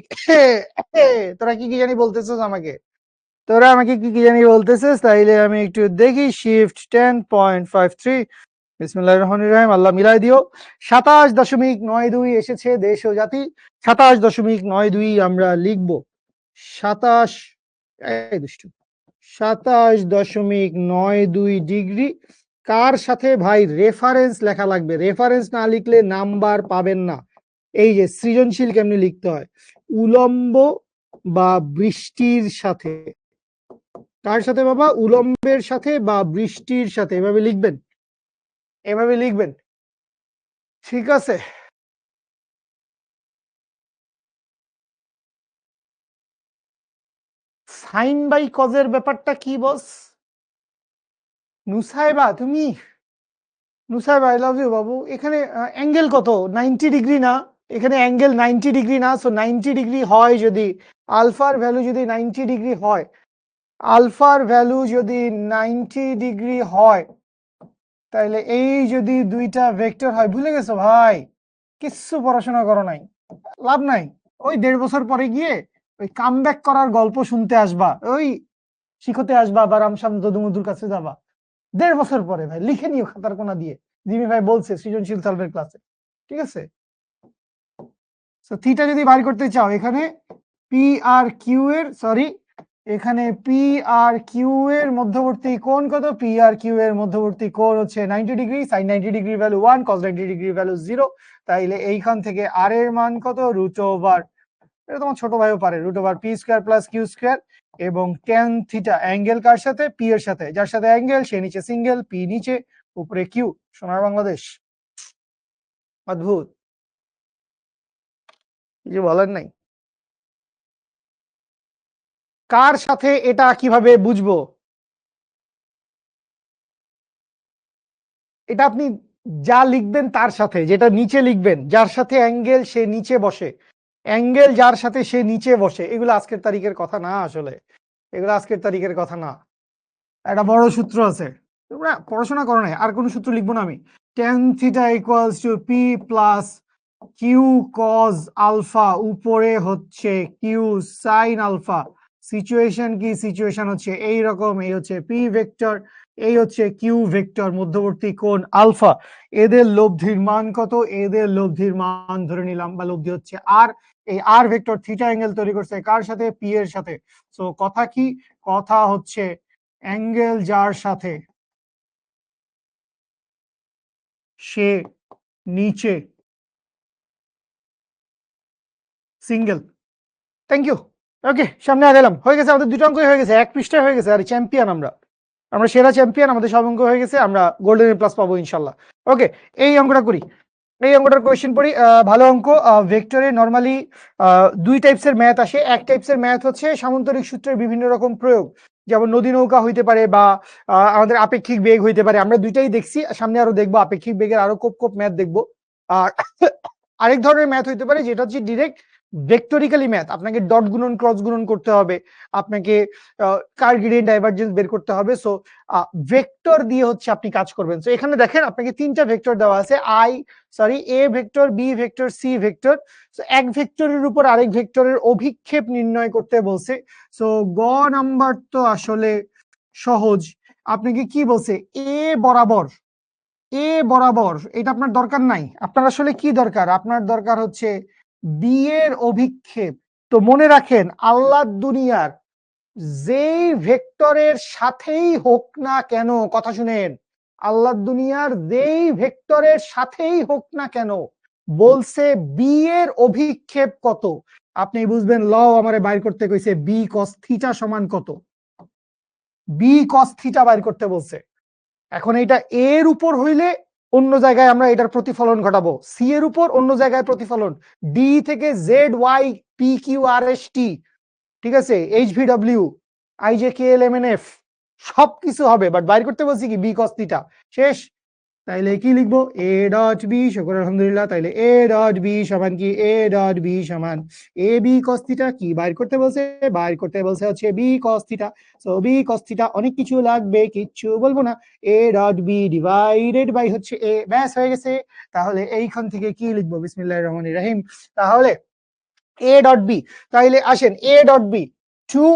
তোরা কি কি জানি বলতেছিস আমাকে? তাইলে আমি একটু দেখি। শিফট 10.53, বিসমিল্লাহির রহমানির রহিম, আল্লাহ মিলাই দিও। 27.92 এসেছে দেশ ও জাতি। 27.92 আমরা লিখবো। 27, এই দুষ্টু, 27.92 ডিগ্রি। কার সাথে ভাই? রেফারেন্স লেখা লাগবে, রেফারেন্স না লিখলে নাম্বার পাবেন না। এই যে সৃজনশীল কেমনি লিখতে হয়, উলম্ব বা বৃষ্টির সাথে। কার সাথে বাবা? উলম্বের সাথে বা বৃষ্টির সাথে, এভাবে লিখবেন, এভাবে লিখবেন। ঠিক আছে? সাইন বাই কজের ব্যাপারটা কি বস? নুসাইবা তুমি, নুসাইবা আই লাভ ইউ বাবু। এখানে অ্যাঙ্গেল কত? 90 ডিগ্রি না? এখানে অ্যাঙ্গেল 90 ডিগ্রি না? সো 90 ডিগ্রি হয় যদি, আলফার ভ্যালু যদি 90 ডিগ্রি হয়, আলফার ভ্যালু যদি 90 ডিগ্রি হয়, তাহলে এই যদি দুইটা ভেক্টর হয়, ভুলে গেছো ভাই, কিচ্ছু পড়াশোনা করো নাই, লাভ নাই। ওই 1.5 বছর পরে গিয়ে ওই কামব্যাক করার গল্প শুনতে আসবা, ওই শিখতে আসবা, আবার রামসাম যদুমধুর কাছে যাবা 1.5 বছর পরে। ভাই লিখে নিও খাতার কোনা দিয়ে, জিমি ভাই বলছে সৃজনশীল সলভের ক্লাসে। ঠিক আছে? তো থিটা যদি বাইর করতে চাও, এখানে পি আর কিউ এর, সরি, এখানে পি আর কিউ এর মধ্যবর্তী কোণ কত? পি আর কিউ এর মধ্যবর্তী কোণ হচ্ছে 90 degree. sin 90 degree value 1, cos 90 degree value 0। তাইলে এইখান থেকে আর এর মান কত? রুট ওভার, এটা তোমার ছোট ভাইও পারে, root over P square plus Q square. এবং tan থিটা, অ্যাঙ্গেল কার সাথে? পি এর সাথে। যার সাথে অ্যাঙ্গেল সে নিচে সিঙ্গেল, পি নিচে, উপরে কিউ। সোনার বাংলাদেশ, অদ্ভুত, কিছু বলার নাই। কার সাথে এটা কিভাবে বুঝবো? এটা আপনি যা লিখবেন তার সাথে, যেটা নিচে লিখবেন, যার সাথে অ্যাঙ্গেল সে নিচে বসে, অ্যাঙ্গেল যার সাথে সে নিচে বসে, এগুলো আজকের তারিখের কথা না। আসলে এগুলো আজকের তারিখের কথা না। একটা বড় সূত্র আছে, তোমরা পড়াশোনা করো না, আর কোনো সূত্র লিখবো না আমি। tan theta equals to P plus Q cos alpha, উপরে হচ্ছে কিউ সাইন আলফা। সিচুয়েশন কি? সিচুয়েশন হচ্ছে এই রকম, এই হচ্ছে পি ভেক্টর, এই হচ্ছে কিউ ভেক্টর, মধ্যবর্তী কোণ আলফা। এদের লব্ধির মান কত? এদের লব্ধির মান ধরে নিলাম, বা লব্ধি হচ্ছে আর। এই আর ভেক্টর থিটা অ্যাঙ্গেল তৈরি করছে কার সাথে? পি এর সাথে। সো কথা কি? কথা হচ্ছে অ্যাঙ্গেল যার সাথে সে নিচে সিঙ্গেল। Thank you. ওকে, সামনে আগালাম। হয়ে গেছে আমাদের দুটো অঙ্কই হয়ে গেছে, এক পৃষ্ঠায় হয়ে গেছে। আর চ্যাম্পিয়ন আমরা, আমরা সেরা চ্যাম্পিয়ন, আমাদের সব অঙ্ক হয়ে গেছে, আমরা গোল্ডেন প্লাস পাবো ইনশাল্লাহ। ওকে, এই অঙ্কটা করি, এই অঙ্কটার কোয়েশ্চেন পড়ি। ভালো অঙ্ক। ভেক্টরে নরমালি দুই টাইপসের ম্যাথ আসে। এক টাইপসের ম্যাথ হচ্ছে সামান্তরিক সূত্রের বিভিন্ন রকম প্রয়োগ, যেমন নদী নৌকা হইতে পারে, বা আমাদের আপেক্ষিক বেগ হইতে পারে। আমরা দুইটাই দেখছি, সামনে আরো দেখবো, আপেক্ষিক বেগের আরো কোপ ম্যাথ দেখবো। আর আরেক ধরনের ম্যাথ হইতে পারে যেটা হচ্ছে ডিরেক্ট ভেক্টরিক্যালি ম্যাথ, আপনাকে ডট গুণন ক্রস গুণন করতে হবে, আপনাকে কার গ্রেডিয়েন্ট ডাইভারজেন্স বের করতে হবে। সো ভেক্টর দিয়ে হচ্ছে আপনি কাজ করবেন। সো এখানে দেখেন আপনাকে তিনটা ভেক্টর দেওয়া আছে, A vector, B vector, C vector. So এক ভেক্টরের উপর আরেক ভেক্টরের অভিক্ষেপ নির্ণয় করতে বলছে। সো গ নাম্বার তো আসলে সহজ। আপনাকে কি বলছে? এ বরাবর, এ বরাবর, এটা আপনার দরকার নাই। আপনার আসলে কি দরকার? আপনার দরকার হচ্ছে বি এর অভিক্ষেপ। তো মনে রাখেন, আল্লাহ দুনিয়ার যেই ভেক্টরের সাথেই হোক না কেন, কথা শুনেন, আল্লাহ দুনিয়ার যেই ভেক্টরের সাথেই হোক না কেন, বলছে বি এর অভিক্ষেপ কত। আপনি বুঝবেন, ল আমারে বাইর করতে কইছে বি কস থিটা সমান কত, বি কস থিটা বাইর করতে বলছে। এখন এটা এর উপর হইলে অন্য জায়গায় আমরা এটার প্রতিফলন ঘটাবো, সি এর উপর অন্য জায়গায় প্রতিফলন, ডি থেকে Z Y P Q R S T, ঠিক আছে, H V W I J K L M N F, সবকিছু হবে, বাট বাইর করতে বলছি কি বি কস থিটা। শেষ। তাইলে কি লিখবো? এ ডট বি, শুকর আলহামদুলিল্লাহ। তাইলে এ ডট বি সমান কি? এ ডট বি সমান এ বি কস থিটা। কি বাইর করতে বলছে? বাইর করতে বলছে হচ্ছে B cos theta. So B cos theta, অনেক কিছু লাগবে, কিচ্ছু বলবো না, A dot B divided by হচ্ছে এ, ব্যাস হয়ে গেছে। তাহলে এইখান থেকে কি লিখবো? বিসমিল্লাহির রহমানির রহিম। তাহলে এ ডট বি, তাইলে আসেন এ ডট বি, 2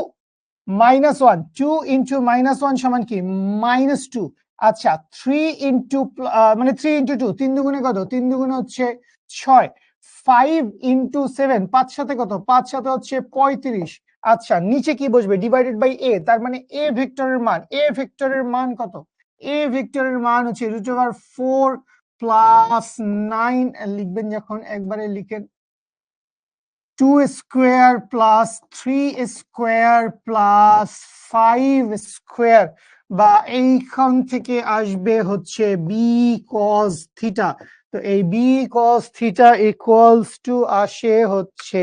-1, 2 ইন্টু -1 সমান কি? -2। আচ্ছা, 3 ইন্টু মানে 3 ইন্টু 2, 3 দুগুণে কত? 3 দুগুণে হচ্ছে 6। 5 ইন্টু 7, 5 সাথে কত? 5 সাথে হচ্ছে 35। আচ্ছা, নিচে কি বসবে? ডিভাইডেড বাই এ, তার মানে এ ভেক্টরের মান, এ ভেক্টরের মান কত? এ ভেক্টরের মান হচ্ছে √4 প্লাস 9 লিখবেন, যখন একবারে লিখেন 2 square plus 3 square plus 5 square, বা এইখান থেকে আসবে হচ্ছে বি কস থিটা। তো এই B cos theta equals to আসে হচ্ছে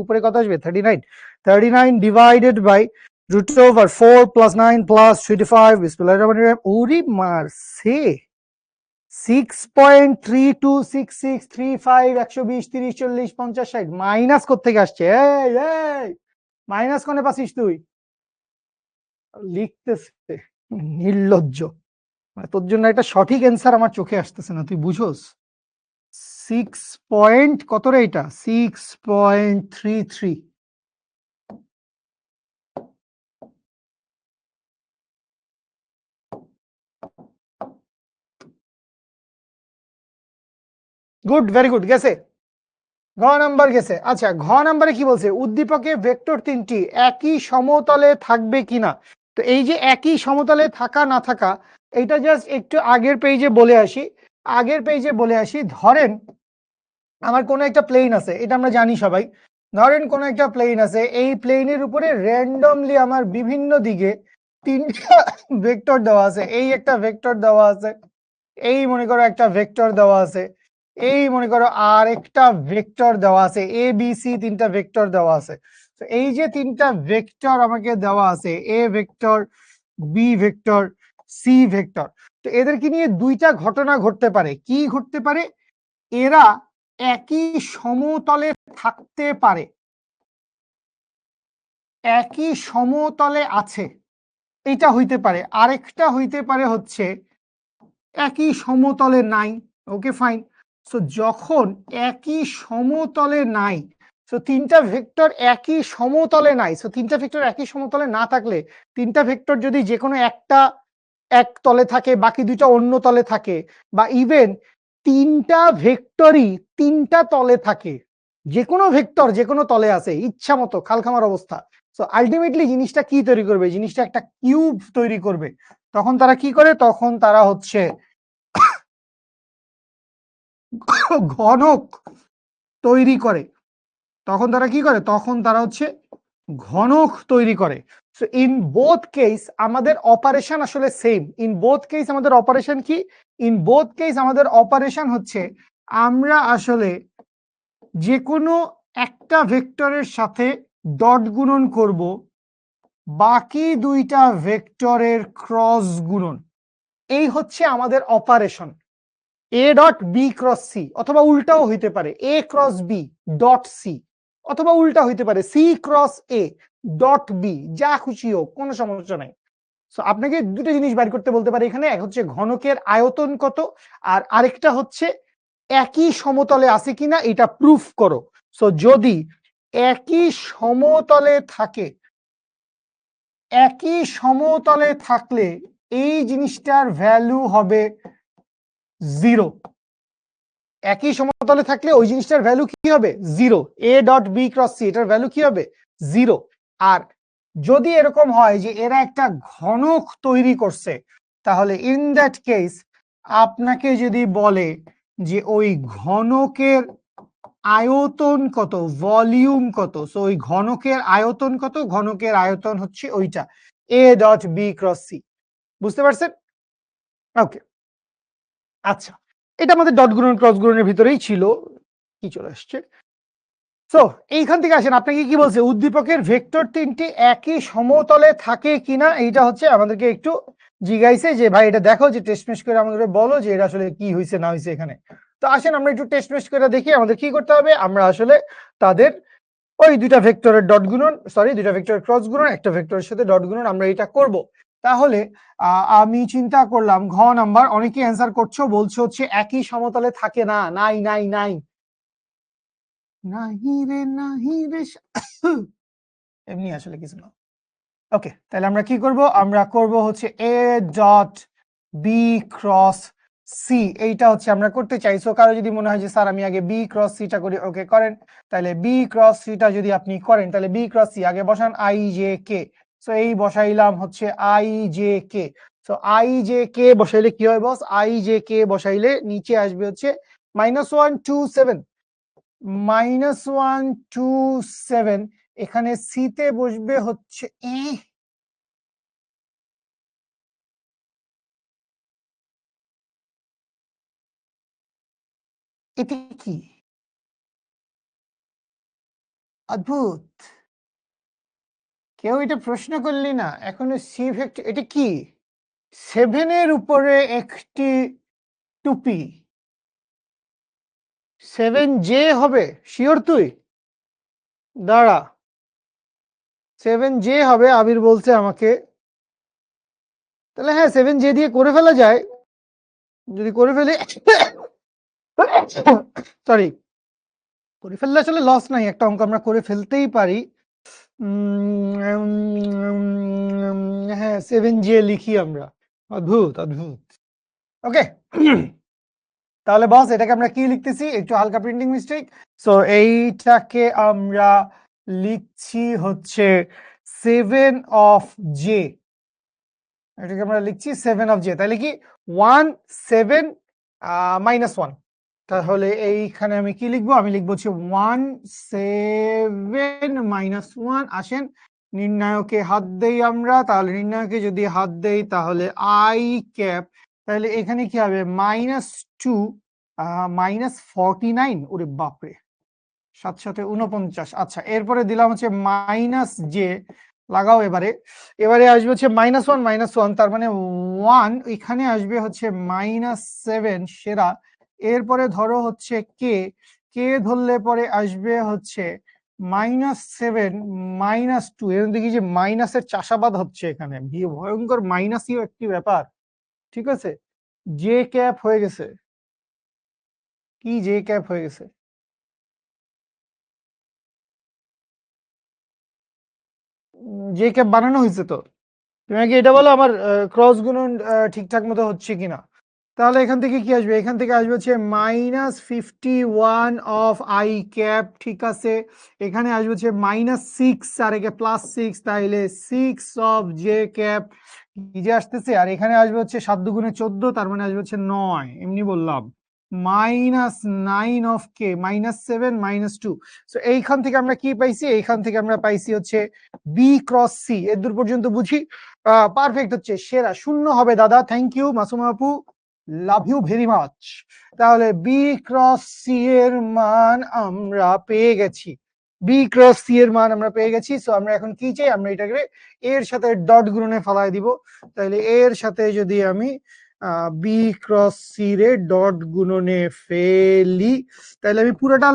উপরে কত আসবে? 39। 39 ডিভাইডেড বাই √4 প্লাস 9 প্লাস 25। বিসমিল্লাহির রহমানির রহিম। ওরে মারছে, 6.326635 120 30 40 50 60 মাইনাস কোত্থেকে আসছে? এই এই মাইনাস কোনে পাচ্ছিস তুই? লিখতেছে নির্লজ্জ। মানে তোর জন্য একটা সঠিক অ্যান্সার আমার চোখে আসতেছে না, তুই বুঝোস? 6 পয়েন্ট কত রে? এটা 6.33। গুড, ভেরি গুড, গেছে। ঘ নাম্বার গেছে। আচ্ছা, ঘ নাম্বারে কি বলছে? উদ্দীপকে ভেক্টর তিনটি একই সমতলে থাকবে কিনা। তো এই যে একই সমতলে থাকা না থাকা, এটা জাস্ট একটু আগের পেজে বলে আসি, আগের পেজে বলে আসি। ধরেন আমার কোনো একটা প্লেন আছে, এটা আমরা জানি সবাই। ধরেন কোনো একটা প্লেন আছে, এই প্লেনের উপরে র্যান্ডমলি আমার বিভিন্ন দিকে তিনটা ভেক্টর দেওয়া আছে। এই একটা ভেক্টর দেওয়া আছে, এই মনে করো একটা ভেক্টর দেওয়া আছে, এই মনে করো আর একটা ভেক্টর দেওয়া আছে, এ বি সি তিনটা ভেক্টর দেওয়া আছে। তো এই যে তিনটা ভেক্টর আমাকে দেওয়া আছে, A vector, B vector, C vector. তো এদেরকে নিয়ে দুইটা ঘটনা ঘটতে পারে। কি ঘটতে পারে? এরা একই সমতলে থাকতে পারে, একই সমতলে আছে, এটা হইতে পারে। আরেকটা হইতে পারে হচ্ছে একই সমতলে নাই। Okay fine. সো যখন একই সমতলে নাই, সো তিনটা ভেক্টর একই সমতলে নাই, সো তিনটা ভেক্টর একই সমতলে না থাকলে, তিনটা ভেক্টর যদি যে কোনো একটা এক তলে থাকে, বাকি দুইটা অন্য তলে থাকে, বা ইভেন তিনটা ভেক্টরই তিনটা তলে থাকে, যে কোনো ভেক্টর যে কোনো তলে আছে, ইচ্ছা মতো খালখামার অবস্থা, সো আলটিমেটলি জিনিসটা কি তৈরি করবে? জিনিসটা একটা কিউব তৈরি করবে। তখন তারা কি করে? তখন তারা হচ্ছে ঘনক তৈরি করে। তখন তারা কি করে? তখন তারা হচ্ছে ঘনক তৈরি করে। সো ইন বোথ কেস আমাদের অপারেশন আসলে সেম। ইন বোথ কেস আমাদের অপারেশন কি? ইন বোথ কেস আমাদের অপারেশন হচ্ছে আমরা আসলে যে কোনো একটা ভেক্টরের সাথে ডট গুণন করব, বাকি দুইটা ভেক্টরের ক্রস গুণন। এই হচ্ছে আমাদের operation. A dot B cross C, অথবা উল্টাও হইতে পারে A cross B dot C, অথবা উল্টা হইতে পারে C cross A dot B, যা খুশি হোক, কোনো সমস্যা নাই। সো আপনাকে দুটো জিনিস বাইর করতে বলতে পারে এখানে, এক হচ্ছে ঘনকের আয়তন কত, আর আরেকটা হচ্ছে একই সমতলে আছে কিনা এটা প্রুফ করো। সো যদি একই সমতলে থাকে, একই সমতলে থাকলে এই জিনিসটার ভ্যালু হবে 0। একই সমতলে থাকলে ওই জিনিসটার ভ্যালু কি হবে? 0। A dot B cross C, এটার ভ্যালু কি হবে? 0। আর যদি এরকম হয় যে এরা একটা ঘনক তৈরি করছে, তাহলে ইন দ্যাট কেস আপনাকে যদি বলে যে ওই ঘনকের আয়তন কত, ভলিউম কত, সো ওই ঘনকের আয়তন কত? ঘনকের আয়তন হচ্ছে ওইটা, A dot B cross C. বুঝতে পারছেন? ওকে, আচ্ছা, এটা আমাদের ডট গুণন ক্রস গুণনের ভিতরেই ছিল। কি চলে আসছে? সো এইখান থেকে আসেন, আপনাকে কি বলছে? উদ্দীপকের ভেক্টর তিনটি একই সমতলে থাকে কিনা, এইটা হচ্ছে আমাদেরকে একটু জিজ্ঞাইছে যে ভাই এটা দেখো, যে টেস্ট মেশ করে আমাদের বলো যে এটা আসলে কি হয়েছে না হয়েছে এখানে। তো আসেন আমরা একটু টেস্ট মেশ করে দেখি আমাদের কি করতে হবে। আমরা আসলে তাদের ওই দুইটা ভেক্টরের ডট গুণন, সরি দুইটা ভেক্টরের ক্রস গুণন, একটা ভেক্টরের সাথে ডট গুণন, আমরা এটা করব। তাহলে আমি চিন্তা করলাম ঘ নাম্বার, অনেকেই অ্যান্সার করছো, বলছো হচ্ছে একই সমতলে থাকে না, নাই নাই নাই, নাহি রে নাহি রে এমনি আসলে কিছু না। ওকে, তাহলে আমরা কি করব? আমরা করব হচ্ছে A dot B cross C, এইটা হচ্ছে আমরা করতে চাই। সো কারো যদি মনে হয় যে স্যার আমি আগে বি ক্রস সিটা করি, ওকে করেন। তাহলে বি ক্রস সিটা যদি আপনি করেন, তাহলে বি ক্রস সি আগে বসান আই জে কে। সো এই বসাইলাম হচ্ছে I J K. So I J K বসাইলে কি হয় বস? আই জে কে বসাইলে নিচে আসবে হচ্ছে -127, -127। এখানে সিতে বসবে হচ্ছে এটা কি অদ্ভুত, কেউ এটা প্রশ্ন করলি না এখনো? সি ভেক্টর এটা কি? 7 উপরে একটি টুপি, 7J হবে শিওর? তুই দাঁড়া, 7J হবে আবির বলছে আমাকে। তাহলে হ্যাঁ 7J দিয়ে করে ফেলা যায়, যদি করে ফেলে সরি, করে ফেললে আসলে লস নাই, একটা অঙ্ক আমরা করে ফেলতেই পারি। হ্যাঁ 7J লিখি আমরা। অদ্ভুত অদ্ভুত। ওকে, তাহলে বস এটাকে আমরা কি লিখতেছি? একটু হালকা প্রিন্টিং মিস্টেক। সো এইটাকে আমরা লিখছি হচ্ছে 7 অফ জে। এটাকে আমরা লিখছি 7 অফ জে, তাহলে কি 1 7 -1। তাহলে এইখানে আমি কি লিখবো? আমি লিখবো হচ্ছে 1 7 -1। আসেন নির্ণায়কে হাত দেই আমরা, তাহলে নির্ণায়কে যদি হাত দেই তাহলে আই ক্যাপ, তাহলে এখানে কি হবে? -2 -49, ওরে বাপরে, 7 7 49। আচ্ছা, এরপরে দিলাম হচ্ছে -j, লাগাও এবারে। এবারে আসবে হচ্ছে -1 তার মানে 1 এখানে আসবে হচ্ছে -7 সেরা। এরপরে ধরো হচ্ছে কে ধরলে পরে আসবে হচ্ছে -7 -2 এর দেখি যে মাইনাসের চাষাবাদ হচ্ছে এখানে, ভয়ঙ্কর মাইনাসিও একটি ব্যাপার। ঠিক আছে, জে ক্যাপ হয়ে গেছে। কি জে ক্যাপ হয়ে গেছে? জে ক্যাপ বানানো হয়েছে তো। তুমি আগে এটা বলো আমার ক্রস গুণন ঠিকঠাক মতো হচ্ছে কিনা। তাহলে এখান থেকে কি আসবে? এখান থেকে আসবে হচ্ছে -51 অফ আই ক্যাপ। ঠিক আছে, এখানে আসবে হচ্ছে -6 আর একে +6, তাইলে 6 অফ জে ক্যাপ কি যে আসতেছে। আর এখানে আসবে হচ্ছে 7 দুগুণে 14, তার মানে আসবে হচ্ছে 9, এমনি বললাম। -9 অফ কে, -7 -2। সো এইখান থেকে আমরা কি পাইছি? এইখান থেকে আমরা পাইছি হচ্ছে বি ক্রস সি। এর দূর পর্যন্ত বুঝি? পারফেক্ট, হচ্ছে সেরা। শূন্য হবে দাদা, থ্যাংক ইউ মাসুমা আপু, লাভ ইউ ভেরি মাচ। তাহলে বি ক্রস সি এর মান আমরা পেয়ে গেছি। বি ক্রস সি এর মান আমরা পেয়ে গেছি। সো আমরা এখন কি চাই? আমরা এটাকে এর সাথে ডট গুণনে ফেলাই দিব। তাহলে এর সাথে যদি আমি বি ক্রস সি রে ডট গুণনে ফেলি, তাহলে আমি পুরোটা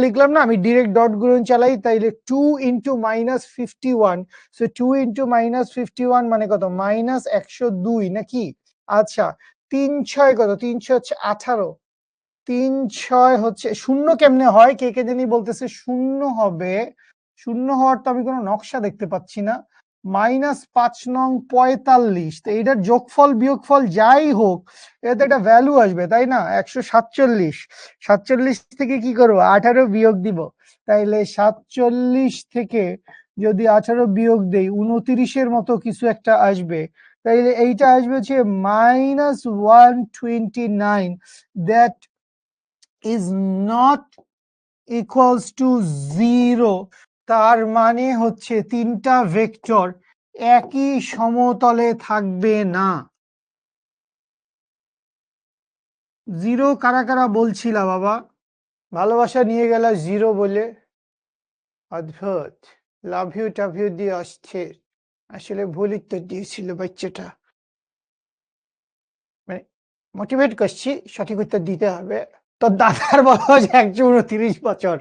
লিখলাম না, আমি ডিরেক্ট ডট গুণন চালাই। তাইলে 2 ইন্টু -51। সো 2 ইন্টু -51 মানে কত? -102 নাকি? আচ্ছা, 3 6 কত? 3 6 হচ্ছে 18। 3 6 হচ্ছে শূন্য কেমনে হয়? কে কে জানি বলতেছে শূন্য হবে। শূন্য হওয়ার তো আমি কোনো নকশা দেখতে পাচ্ছি না। -5 নং 45। তো এইটার যোগফল বিয়োগফল যাই হোক, এতে একটা ভ্যালু আসবে তাই না? 147। 47 থেকে কি করবো? 18 বিয়োগ দিব। তাইলে 47 থেকে যদি 18 বিয়োগ দেই, 29-এর মতো কিছু একটা আসবে। তাইলে এইটা আসবে হচ্ছে -129, that is not equals to 0। তার মানে হচ্ছে তিনটা ভেক্টর একই সমতলে থাকবে না। 0 কারা কারা বলছিলা বাবা? ভালোবাসা নিয়ে গেল 0 বলে। অদ্ভুত। লাভ ইউ টাভ ইউ দিয়ে আসছে, আসলে ভুল উত্তর দিয়েছিল বাচ্চাটা। মানে মোটিভেট করছি, সঠিক উত্তর দিতে হবে। তোর দাদার বয়স 129 বছর,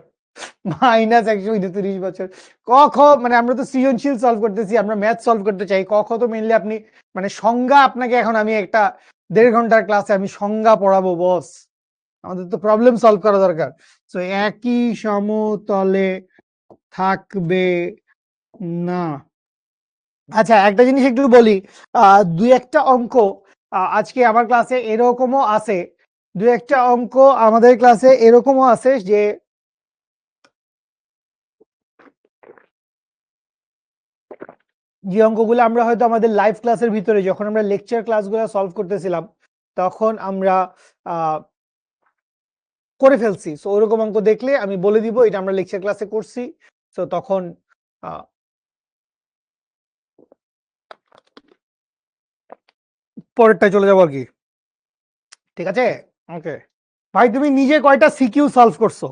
-129 বছর। ক খ মানে আমরা তো সৃজনশীল সলভ করতেছি, আমরা ম্যাথ সলভ করতে চাই। ক খ তো মেনলি আপনি মানে সংজ্ঞা, আপনাকে এখন আমি একটা 1.5 ঘন্টার ক্লাসে আমি সংজ্ঞা পড়াবো বস। আমাদের তো প্রবলেম সলভ করা দরকার। তো একই সমতলে থাকবে না। আচ্ছা, একটা জিনিস একটু বলি, দুই একটা অঙ্ক আজকে আমার ক্লাসে এরকমও আছে, দুই একটা অঙ্ক আমাদের ক্লাসে এরকমও আছে যে অঙ্কগুলো আমরা হয়তো আমাদের লাইভ ক্লাসের ভিতরে, যখন আমরা লেকচার ক্লাসগুলো সলভ করতেছিলাম, তখন আমরা করে ফেলছি। সো ওরকম অঙ্ক দেখলে আমি বলে দিব এটা আমরা লেকচার ক্লাসে করছি। তো তখন পরেরটায় চলে যাবো আর কি। ঠিক আছে, ওকে ভাই, তুমি নিজে কয়টা সিকিউ সলভ করছো?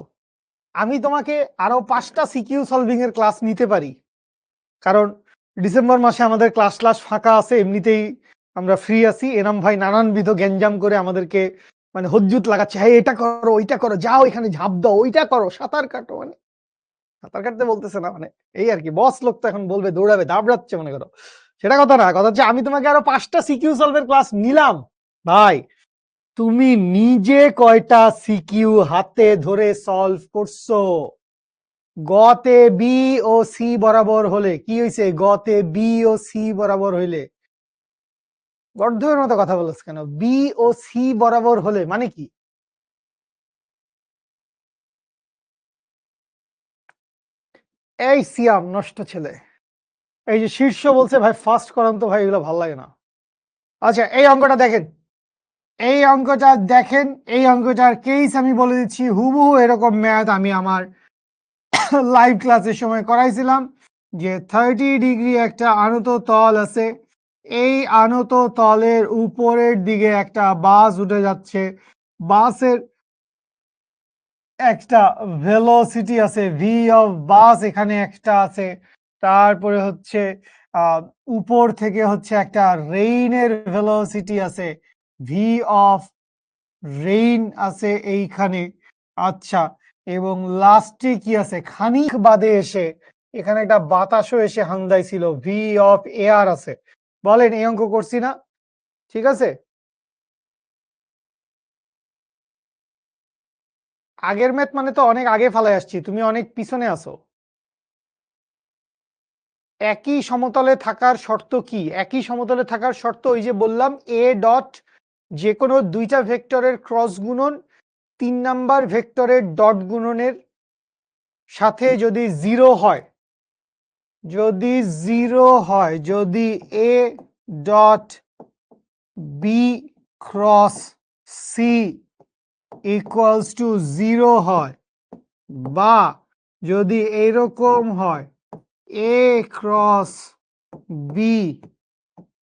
আমি তোমাকে আরো 5টা সিকিউ সলভিং এর ক্লাস নিতে পারি, কারণ ডিসেম্বর মাসে আমাদের ক্লাস ফাঁকা আছে, এমনিতেই আমরা ফ্রি আছি। এনাম ভাই নানানবিধ গ্যাঞ্জাম করে আমাদেরকে মানে হজ্জুত লাগাচ্ছে, হ্যাঁ এটা করো ওইটা করো, যাও এখানে ঝাঁপ দাও, ওইটা করো, সাঁতার কাটো। মানে সাঁতার কাটতে বলতেছে না, মানে এই আর কি, বস লোক তো এখন বলবে দৌড়াবে, দাবড়াচ্ছে মনে করো। সেটা কথা না, কথা হচ্ছে আমি তোমাকে আরো 5টা সিকিউ সলভের ক্লাস নিলাম। ভাই তুমি নিজে কয়টা সিকিউ হাতে ধরে সলভ করছো? গতে বি ও সি বরাবর হলে কি হয়েছে? গতে বি ও সি বরাবর হইলে, গর্ধের মতো কথা বলছ কেন? বি ও সি বরাবর হলে মানে কি? এই সিয়াম নষ্ট ছেলে, এই যে শীর্ষ বলছে ভাই ফার্স্ট করান তো ভাই, এগুলো ভালো লাগে না। আচ্ছা এই অঙ্কটা দেখেন, এই অঙ্কটা দেখেন, এই অঙ্কটার কেস আমি বলে দিচ্ছি। হুবহু এরকম ম্যাথ আমি আমার লাইভ ক্লাসের সময় করাইছিলাম, যে 30 ডিগ্রি একটা আনত তল আছে, এই আনত তলের উপরের দিকে একটা বাস উঠে যাচ্ছে, বাসের একটা ভেলোসিটি আছে, ভি অফ বাস এখানে একটা আছে। তারপরে হচ্ছে উপর থেকে হচ্ছে একটা রেইনের ভেলোসিটি আছে, ভি অফ রেইন আছে এইখানে। আচ্ছা, এবং লাস্টে কি আছে, খানিক বাদে এসে এখানে একটা বাতাসও এসে হান্দাইছিল, ভি অফ এয়ার আছে। বলেন এই অঙ্ক করছি না? ঠিক আছে, আগের ম্যাথ মানে তো অনেক আগে ফালাই আসছি, তুমি অনেক পিছনে আছো। একই সমতলে থাকার শর্ত কি? একই সমতলে থাকার শর্ত ওই যে বললাম, এ ডট যে কোনো দুইটা ভেক্টরের ক্রস গুণন 3 নাম্বার ভেক্টরের ডট গুণনের সাথে যদি জিরো হয়, যদি জিরো হয়, যদি a dot B cross C equals to zero হয়, বা যদি এইরকম হয়, a cross B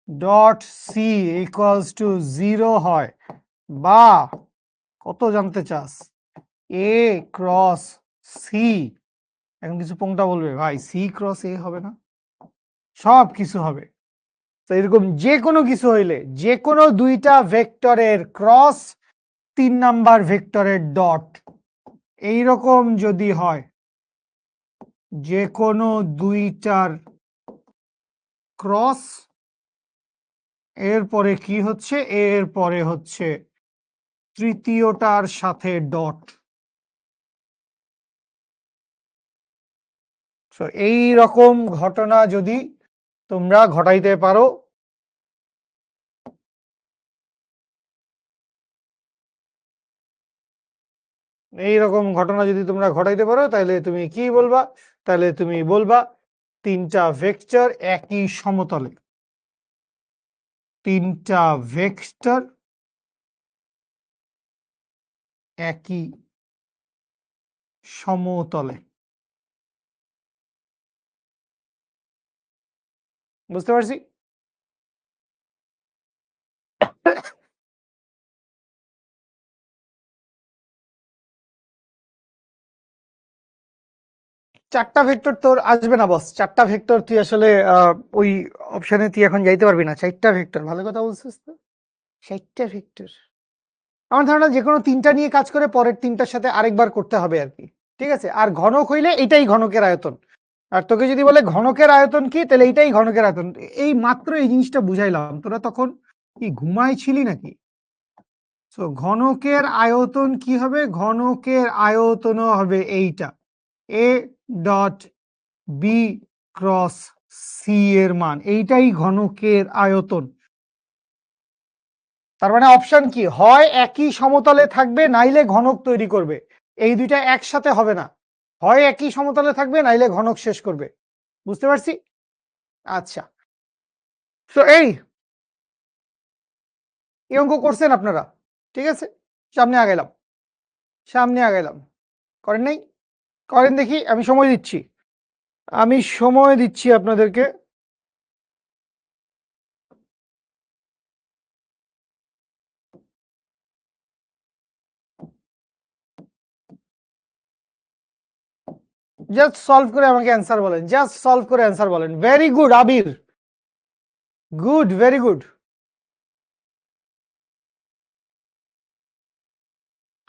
dot c equals to zero হয়, বা কত জানতে চাস, এ ক্রস সি, এখন কিছু পংটা বলবে ভাই সি ক্রস এ হবে না, সব কিছু হবে। তো এরকম যে কোনো কিছু হইলে, যে কোনো দুইটা ভেক্টরের ক্রস 3 নাম্বার ভেক্টরের ডট, এইরকম যদি হয়, যে কোনো দুইটার ক্রস, এরপরে কি হচ্ছে, এরপরে হচ্ছে তৃতীয়টার সাথে ডট। এই রকম ঘটনা যদি তোমরা ঘটাইতে পারো, এইরকম ঘটনা যদি তোমরা ঘটাইতে পারো, তাহলে তুমি কি বলবা? তাহলে তুমি বলবা তিনটা ভেক্টর একই সমতলে, তিনটা ভেক্টর একই সমতলে। বুঝতে পারছি? চারটা ভেক্টর তোর আসবে না বস, চারটা ভেক্টর তুই আসলে ওই অপশনে তুই এখন যাইতে পারবি না। চারটা ভেক্টর, ভালো কথা বলছিস তো, চারটা ভেক্টর। আমার ধারণা যে কোনো তিনটা নিয়ে কাজ করে পরের তিনটার সাথে আরেকবার করতে হবে আর কি। ঠিক আছে, আর ঘনক হইলে এটাই ঘনকের আয়তন। আর তোকে যদি বলে ঘনকের আয়তন কি, তাহলে এইটাই ঘনকের আয়তন। এই মাত্র এই জিনিসটা বুঝাইলাম, তোরা তখন কি ঘুমাইছিলি নাকি? তো ঘনকের আয়তন কি হবে? ঘনকের আয়তনও হবে এইটা, A dot B cross C এর মান, এইটাই ঘনকের আয়তন। তার মানে অপশন কি, হয় একই সমতলে থাকবে নাইলে ঘনক তৈরি করবে, এই দুইটা একসাথে হবে না। হয় একই সমতলে থাকবে নাইলে ঘনক শেষ করবে। বুঝতে পারছি? আচ্ছা, তো এই অঙ্ক করছেন আপনারা, ঠিক আছে, সামনে আগাইলাম, সামনে আগাইলাম। করেন নাই? করেন দেখি, আমি সময় দিচ্ছি, আমি সময় দিচ্ছি আপনাদেরকে। জাস্ট সলভ করে আমাকে অ্যান্সার বলেন, জাস্ট সলভ করে অ্যান্সার বলেন। ভেরি গুড আবির, গুড, ভেরি গুড।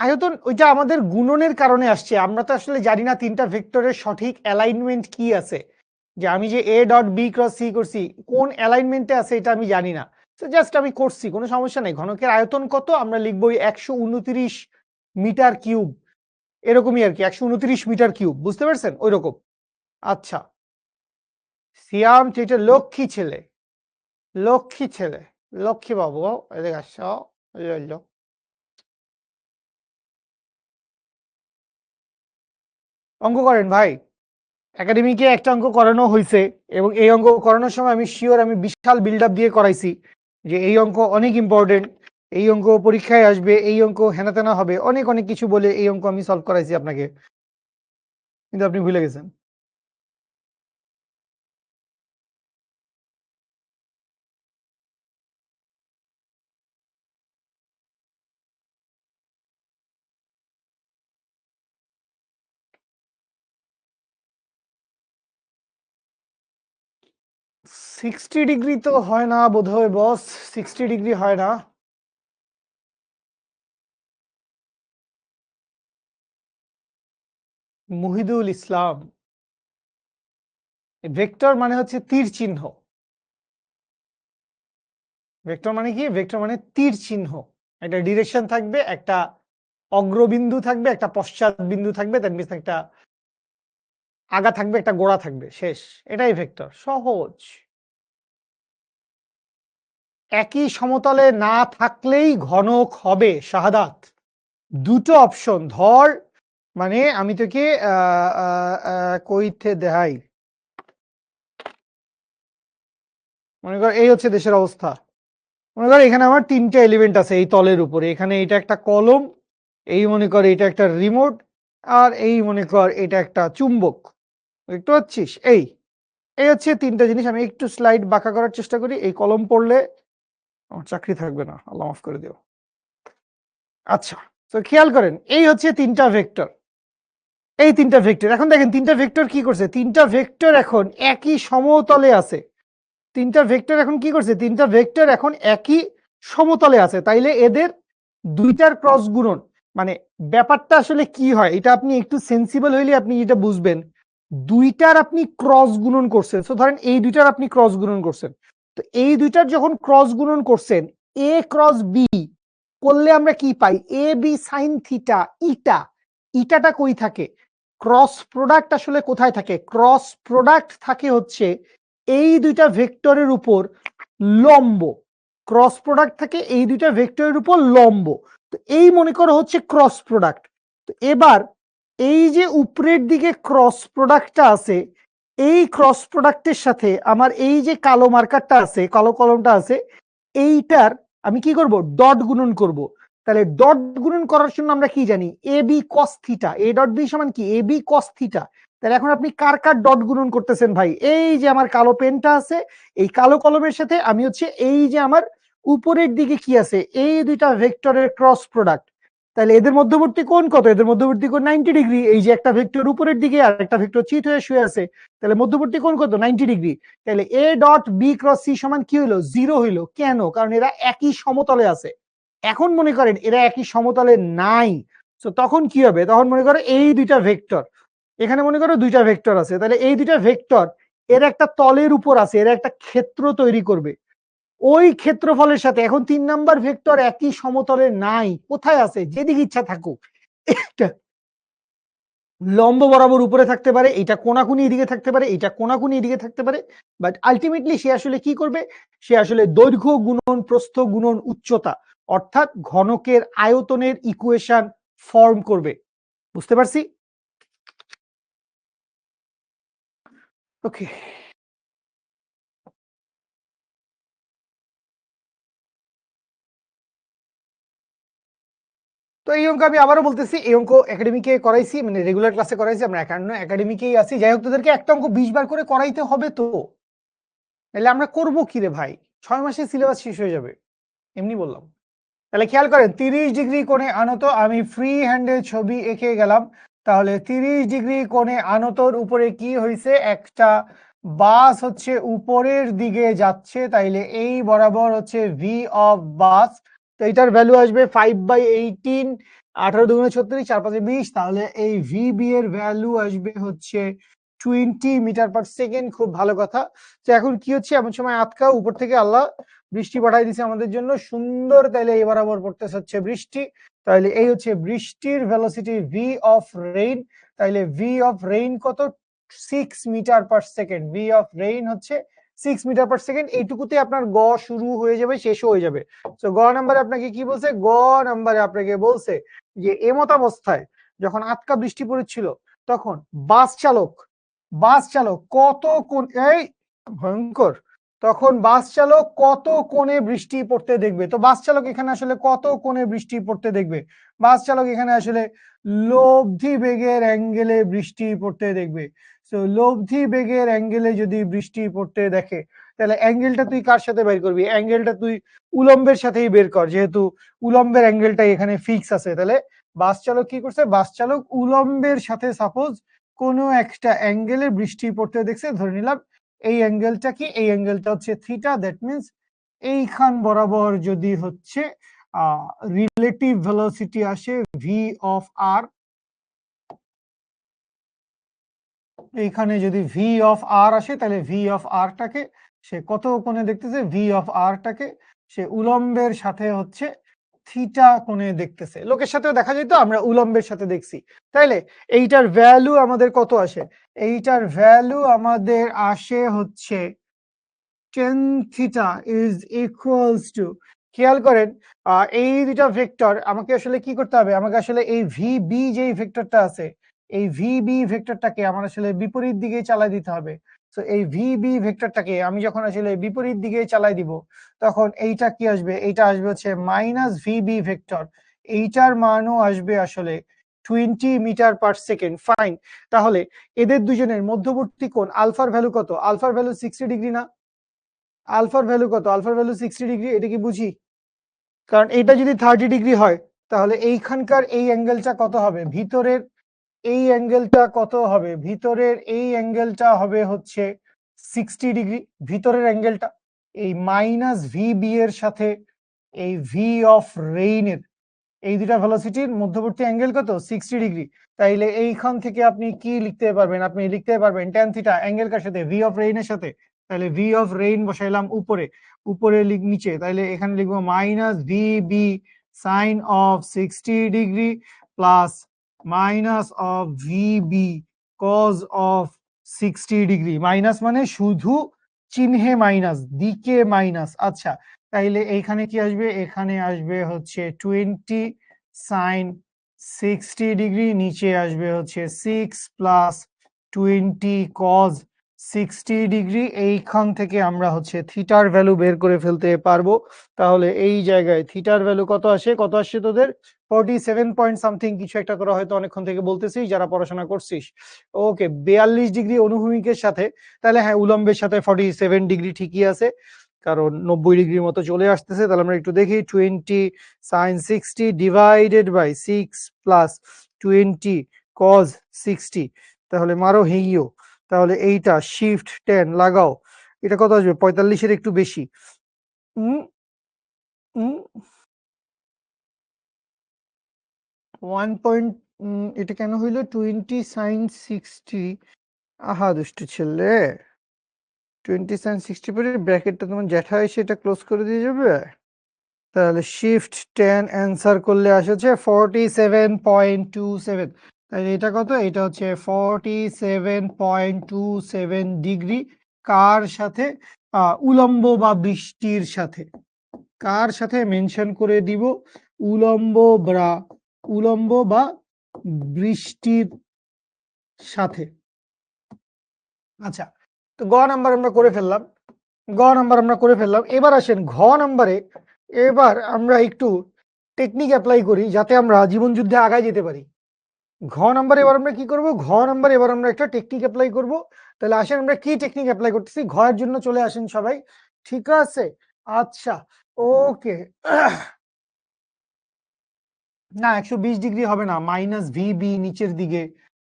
আয়তন ওইটা আমাদের গুণনের কারণে আসছে, আমরা তো আসলে জানি না তিনটা ভেক্টরের সঠিক অ্যালাইনমেন্ট কি আছে, যে আমি যে A dot B cross C করছি কোন অ্যালাইনমেন্টে আছে এটা আমি জানি না। তো জাস্ট আমি করছি, কোনো সমস্যা নেই। ঘনকের আয়তন কত আমরা লিখবো 129 মিটার কিউব, এরকমই আর কি, 129 মিটার কিউব। বুঝতে পারছেন? ওই রকম। আচ্ছা, সিয়াম এটা লক্ষ্মী ছেলে, লক্ষ্মী ছেলে, লক্ষ্মী বাবু, এদিকে আসো, অঙ্ক করেন ভাই। একাডেমিকে একটা অঙ্ক করানো হয়েছে, এবং এই অঙ্ক করানোর সময় আমি শিওর আমি বিশাল বিল্ড আপ দিয়ে করাইছি যে এই অঙ্ক অনেক ইম্পর্টেন্ট, এই অঙ্ক পরীক্ষায় আসবে, এই অঙ্ক হেনাতেনা হবে, অনেক অনেক কিছু বলে এই অঙ্ক আমি সলভ করাইছি আপনাকে, কিন্তু আপনি ভুলে গেছেন। 60 ডিগ্রি তো হয় না বোধহয় বস, 60 ডিগ্রি হয় না। মুহিদুল ইসলাম, ভেক্টর মানে হচ্ছে তীর চিহ্ন। ভেক্টর মানে কি? ভেক্টর মানে তীর চিহ্ন। একটা ডিরেকশন থাকবে, একটা অগ্রবিন্দু থাকবে, একটা পশ্চাৎ বিন্দু থাকবে, দ্যাট মিনস একটা আগা থাকবে, একটা গোড়া থাকবে, শেষ। এটাই ভেক্টর, সহজ। একই সমতলে না থাকলেই ঘনক হবে শাহাদাত। দুটো অপশন ধর, মানে আমি তোকে কইতে দেখাই। মনে কর এই হচ্ছে দেশের অবস্থা। মনে কর এখানে আমার তিনটা এলিমেন্ট আছে এই তলের উপরে। এখানে এটা একটা কলম, এই মনে কর এটা একটা রিমোট, আর এই মনে কর এটা একটা চুম্বক। দেখতে পাচ্ছিস? এই এই হচ্ছে তিনটা জিনিস। আমি একটু স্লাইড বাঁকা করার চেষ্টা করি। এই কলম পড়লে আমার চাকরি থাকবে না, আল্লাহ মাফ করে দিও। আচ্ছা, তো খেয়াল করেন এই হচ্ছে তিনটা ভেক্টর। এই তিনটা ভেক্টর, এখন দেখেন তিনটা ভেক্টর কি করছে। তিনটা ভেক্টর এখন একই সমতলে আছে। তিনটা ভেক্টর এখন কি করছে? তিনটা ভেক্টর এখন একই সমতলে আছে। তাইলে এদের দুইটার ক্রস গুণন, মানে ব্যাপারটা আসলে কি হয় এটা আপনি একটু সেন্সিবল হইলে আপনি এটা বুঝবেন। দুইটার আপনি ক্রস গুণন করছেন। তো ধরেন এই দুইটার আপনি ক্রস গুণন করছেন, তো এই দুইটার যখন ক্রস গুণন করছেন, এ ক্রস বি করলে আমরা কি পাই? এ বি সাইন থিটা ইটা। ইটাটা কই থাকে? ক্রস প্রোডাক্ট আসলে কোথায় থাকে? ক্রস প্রোডাক্ট থাকে হচ্ছে এই দুইটা ভেক্টরের উপর লম্ব। ক্রস প্রোডাক্ট থাকে এই দুইটা ভেক্টরের উপর লম্ব। তো এই মনে করো হচ্ছে ক্রস প্রোডাক্ট। তো এবার এই যে উপরের দিকে ক্রস প্রোডাক্টটা আছে, এই ক্রস প্রোডাক্টের সাথে আমার এই যে কালো মার্কারটা আছে, কালো কলমটা আছে, এইটার আমি কি করব? ডট গুণন করব। তাহলে ডট গুণন করার জন্য আমরা কি জানি? A b cos theta. A dot b সমান কি? A b cos theta. তাহলে এখন আপনি কার কার ডট গুণন করতেছেন ভাই? এই যে আমার কালো পেনটা আছে, এই কালো কলমের সাথে আমি হচ্ছে এই যে আমার উপরের দিকে কি আছে, এই দুইটা ভেক্টরের ক্রস প্রোডাক্ট। তাহলে এদের মধ্যবর্তী কোণ কত? এদের মধ্যবর্তী কোণ 90 ডিগ্রি। এই যে একটা ভেক্টর উপরের দিকে আর একটা ভেক্টর চিত হয়ে শুয়ে আছে, তাহলে মধ্যবর্তী কোণ কত? 90 ডিগ্রি। তাহলে A dot B cross C সমান কি হইলো? 0 হইলো। কেন? কারণ এরা একই সমতলে আছে। এখন মনে করেন এরা একই সমতলে নাই, তো তখন কি হবে? তখন মনে করো এই দুইটা ভেক্টর, এখানে মনে করো দুইটা ভেক্টর আছে, তাহলে এই দুইটা ভেক্টর এর একটা তলের উপর আছে, এরা একটা ক্ষেত্র তৈরি করবে। ওই ক্ষেত্রফলের সাথে এখন 3 নাম্বার ভেক্টর একই সমতলে নাই। কোথায় আছে? যেদিকে ইচ্ছা থাকুক। একটা লম্ব বরাবর উপরে থাকতে পারে, এটা কোনাকুনি এদিকে থাকতে পারে, এটা কোনাকুনি এদিকে থাকতে পারে, বাট আলটিমেটলি সে আসলে কি করবে? সে আসলে দৈর্ঘ্য গুণন প্রস্থ গুণন উচ্চতা, অর্থাৎ ঘনকের আয়তনের ইকুয়েশন ফর্ম করবে। বুঝতে পারছি? ওকে, তো এই অঙ্ক আমি আবারও বলতেছি, এই অঙ্ক একাডেমিকে করাইছি, মানে রেগুলার ক্লাসে করাইছি, আমরা একাডেমিকেই আছি। যাই হোক, তোদেরকে একটা অঙ্ক 20 বার করে করাইতে হবে তো, তাহলে আমরা করবো কি রে ভাই? 6 মাসে সিলেবাস শেষ হয়ে যাবে, এমনি বললাম। তাহলে খেয়াল করেন 30 ডিগ্রি কোণে আনত, আমি ফ্রি হ্যান্ডে ছবি এঁকে গেলাম। তাহলে 30 ডিগ্রি কোণে আনতর উপরে কি হয়েছে? একটা বাস হচ্ছে উপরের দিকে যাচ্ছে, তাইলে এই বরাবর হচ্ছে ভি অফ বাস। তো এটার ভ্যালু আসবে 5/18, 18 দুগুণে 36, 4 5 20। তাহলে এই ভি বি এর ভ্যালু আসবে হচ্ছে 20 মিটার পার সেকেন্ড। খুব ভালো কথা। তো এখন কি হচ্ছে? এমন সময় আতকা উপর থেকে আল্লাহ বৃষ্টি পাঠাই দিছে আমাদের জন্য, সুন্দর। তাইলে এই বরাবর পড়তেছে হচ্ছে বৃষ্টি। তাহলে এই হচ্ছে বৃষ্টির ভেলোসিটি ভি অফ রেইন। তাইলে ভি অফ রেইন কত? 6 metre per second. V of rain হচ্ছে 6 মিটার পার সেকেন্ড। এইটুকুতে আপনার গ শুরু হয়ে যাবে, শেষও হয়ে যাবে। তো গ নাম্বারে আপনাকে কি বলছে? গ নাম্বারে আপনাকে বলছে যে এমত অবস্থায় যখন আটকা বৃষ্টি পড়েছিল, তখন বাস চালক কত কোন, এই ভয়ঙ্কর, তখন বাস চালক কত কোণে বৃষ্টি পড়তে দেখবে? তো বাস চালক এখানে আসলে কত কোণে বৃষ্টি পড়তে দেখবে? বাস চালক এখানে আসলে লব্ধি বেগের অ্যাঙ্গেলে বৃষ্টি পড়তে দেখবে। তো লব্ধি বেগের অ্যাঙ্গেলে যদি বৃষ্টি পড়তে দেখে, তাহলে অ্যাঙ্গেলটা তুই কার সাথে বের করবি? অ্যাঙ্গেলটা তুই উলম্বের সাথেই বের কর, যেহেতু উলম্বের অ্যাঙ্গেলটা এখানে ফিক্স আছে। তাহলে বাস চালক কি করছে? বাস চালক উলম্বের সাথে সাপোজ কোনো একটা অ্যাঙ্গেলে বৃষ্টি পড়তে দেখছে, ধরে নিলাম এই অ্যাঙ্গেলটা কি, এই অ্যাঙ্গেলটা হচ্ছে থিটা। দ্যাট মিনস এইখান বরাবর যদি হচ্ছে রিলেটিভ ভেলোসিটি আসে ভি অফ আর, এইখানে যদি ভি অফ আর আসে তাহলে ভি অফ আরটাকে সে কত কোণে দেখতেছে, ভি অফ আরটাকে সে উলম্বের সাথে হচ্ছে থিটা কোণে দেখতেছে। লোকের সাথেও দেখা যেত, আমরা উলম্বের সাথে দেখছি। তাইলে এইটার ভ্যালু আমাদের কত আসে, এইটার ভ্যালু আমাদের আসে হচ্ছে tan theta is equals to, খেয়াল করেন এই দুটা ভেক্টর আমাকে আসলে কি করতে হবে, আমাকে আসলে এই ভিবি যেই ভেক্টরটা আছে, এই ভিবি ভেক্টরটাকে আমার আসলে বিপরীত দিকে চালাই দিতে হবে। তো এই ভিবি ভেক্টরটাকে আমি যখন আসলে বিপরীত দিকে চালাই দিব, তখন এইটা কি আসবে, এইটা আসবে হচ্ছে মাইনাস ভিবি ভেক্টর, এইটার মানও আসবে আসলে 20 মিটার পার সেকেন্ড। ফাইন, তাহলে এদের দুজনের মধ্যবর্তী কোণ আলফার ভ্যালু কত, আলফার ভ্যালু 60 ডিগ্রি না, আলফার ভ্যালু কত, আলফার ভ্যালু 60 ডিগ্রি, এটা কি বুঝি? কারণ এটা যদি 30 ডিগ্রি হয় তাহলে এইখানকার এই অ্যাঙ্গেলটা কত হবে, ভিতরের এই অ্যাঙ্গেলটা কত হবে, ভিতরের এই অ্যাঙ্গেলটা হবে হচ্ছে 60 ডিগ্রি, ভিতরের অ্যাঙ্গেলটা এই মাইনাস ভি বি এর সাথে এই ভি অফ রেইনের এই দুটা ভেলোসিটির মধ্যবর্তী অ্যাঙ্গেল কত, 60 ডিগ্রি। তাইলে এইখান থেকে আপনি কি লিখতে পারবেন, আপনি লিখতে পারবেন tan থিটা অ্যাঙ্গেল কার সাথে, ভি অফ রেইনের সাথে। তাহলে ভি অফ রেইন বসাইলাম উপরে, উপরে নিচে, তাইলে এখানে লিখবো minus V B sine of 60 degree plus minus of V B cos of 60 degree. Minus মানে শুধু চিহ্নে মাইনাস, দিকে মাইনাস। আচ্ছা, তাইলে এইখানে কি আসবে, এখানে আসবে হচ্ছে 20 সাইন 60 ডিগ্রি, নিচে আসবে হচ্ছে 6 প্লাস 20 কজ 60 ডিগ্রি। এইখান থেকে আমরা হচ্ছে থিটার ভ্যালু বের করে ফেলতে পারবো। তাহলে এই জায়গায় থিটার ভ্যালু কত আসে, কত আসছে তোদের 47 পয়েন্ট সামথিং কিছু একটা করা, হয়তো অনেকক্ষণ থেকে বলতেছিস যারা পড়াশোনা করছিস। ওকে, 42 ডিগ্রি অনুভূমিকের সাথে, তাহলে হ্যাঁ উলম্বের সাথে 47 ডিগ্রি ঠিকই আছে, কারণ 90 ডিগ্রির মতো চলে আসতেছে। তাহলে আমরা একটু দেখি, 20 sine 60 divided by 6 plus 20 cos 60, তাহলে মারো হেইও, তাহলে এইটা শিফট 10 লাগাও, এটা কত আসবে, 45 এর একটু বেশি। উম 1 পয়েন্ট, এটা কেন হইলো 20 সাইন 60, আহা দুষ্টু ছেলে, 20 সাইন 60 পরে ব্র্যাকেটটা তোমার জ্যাঠা এসে এটা ক্লোজ করে দিয়ে যাবে। তাহলে শিফট 10 অ্যান্সার করলে আসছে 47.27, তাহলে এটা কত, এটা হচ্ছে 47.27 ডিগ্রি। কার সাথে, উলম্ব বা বৃষ্টির সাথে, কার সাথে মেনশন করে দিব, উলম্ব বা উলম্ব বা বৃষ্টির সাথে। আচ্ছা, তো গ নাম্বার আমরা করে ফেললাম, গ নাম্বার আমরা করে ফেললাম। এবার আসেন ঘ নাম্বারে, এবার আমরা একটু টেকনিক অ্যাপ্লাই করি যাতে আমরা জীবন যুদ্ধে আগায় যেতে পারি। ঘ নাম্বার এবার আমরা কি করব, ঘ নাম্বার এবার আমরা একটা টেকনিক অ্যাপ্লাই করব। তাহলে আসেন আমরা কি টেকনিক অ্যাপ্লাই করতেছি, ঘর জন্য চলে আসেন সবাই, ঠিক আছে? আচ্ছা, ওকে, না 120 ডিগ্রি হবে না, মাইনাস ভি বি নিচের দিকে,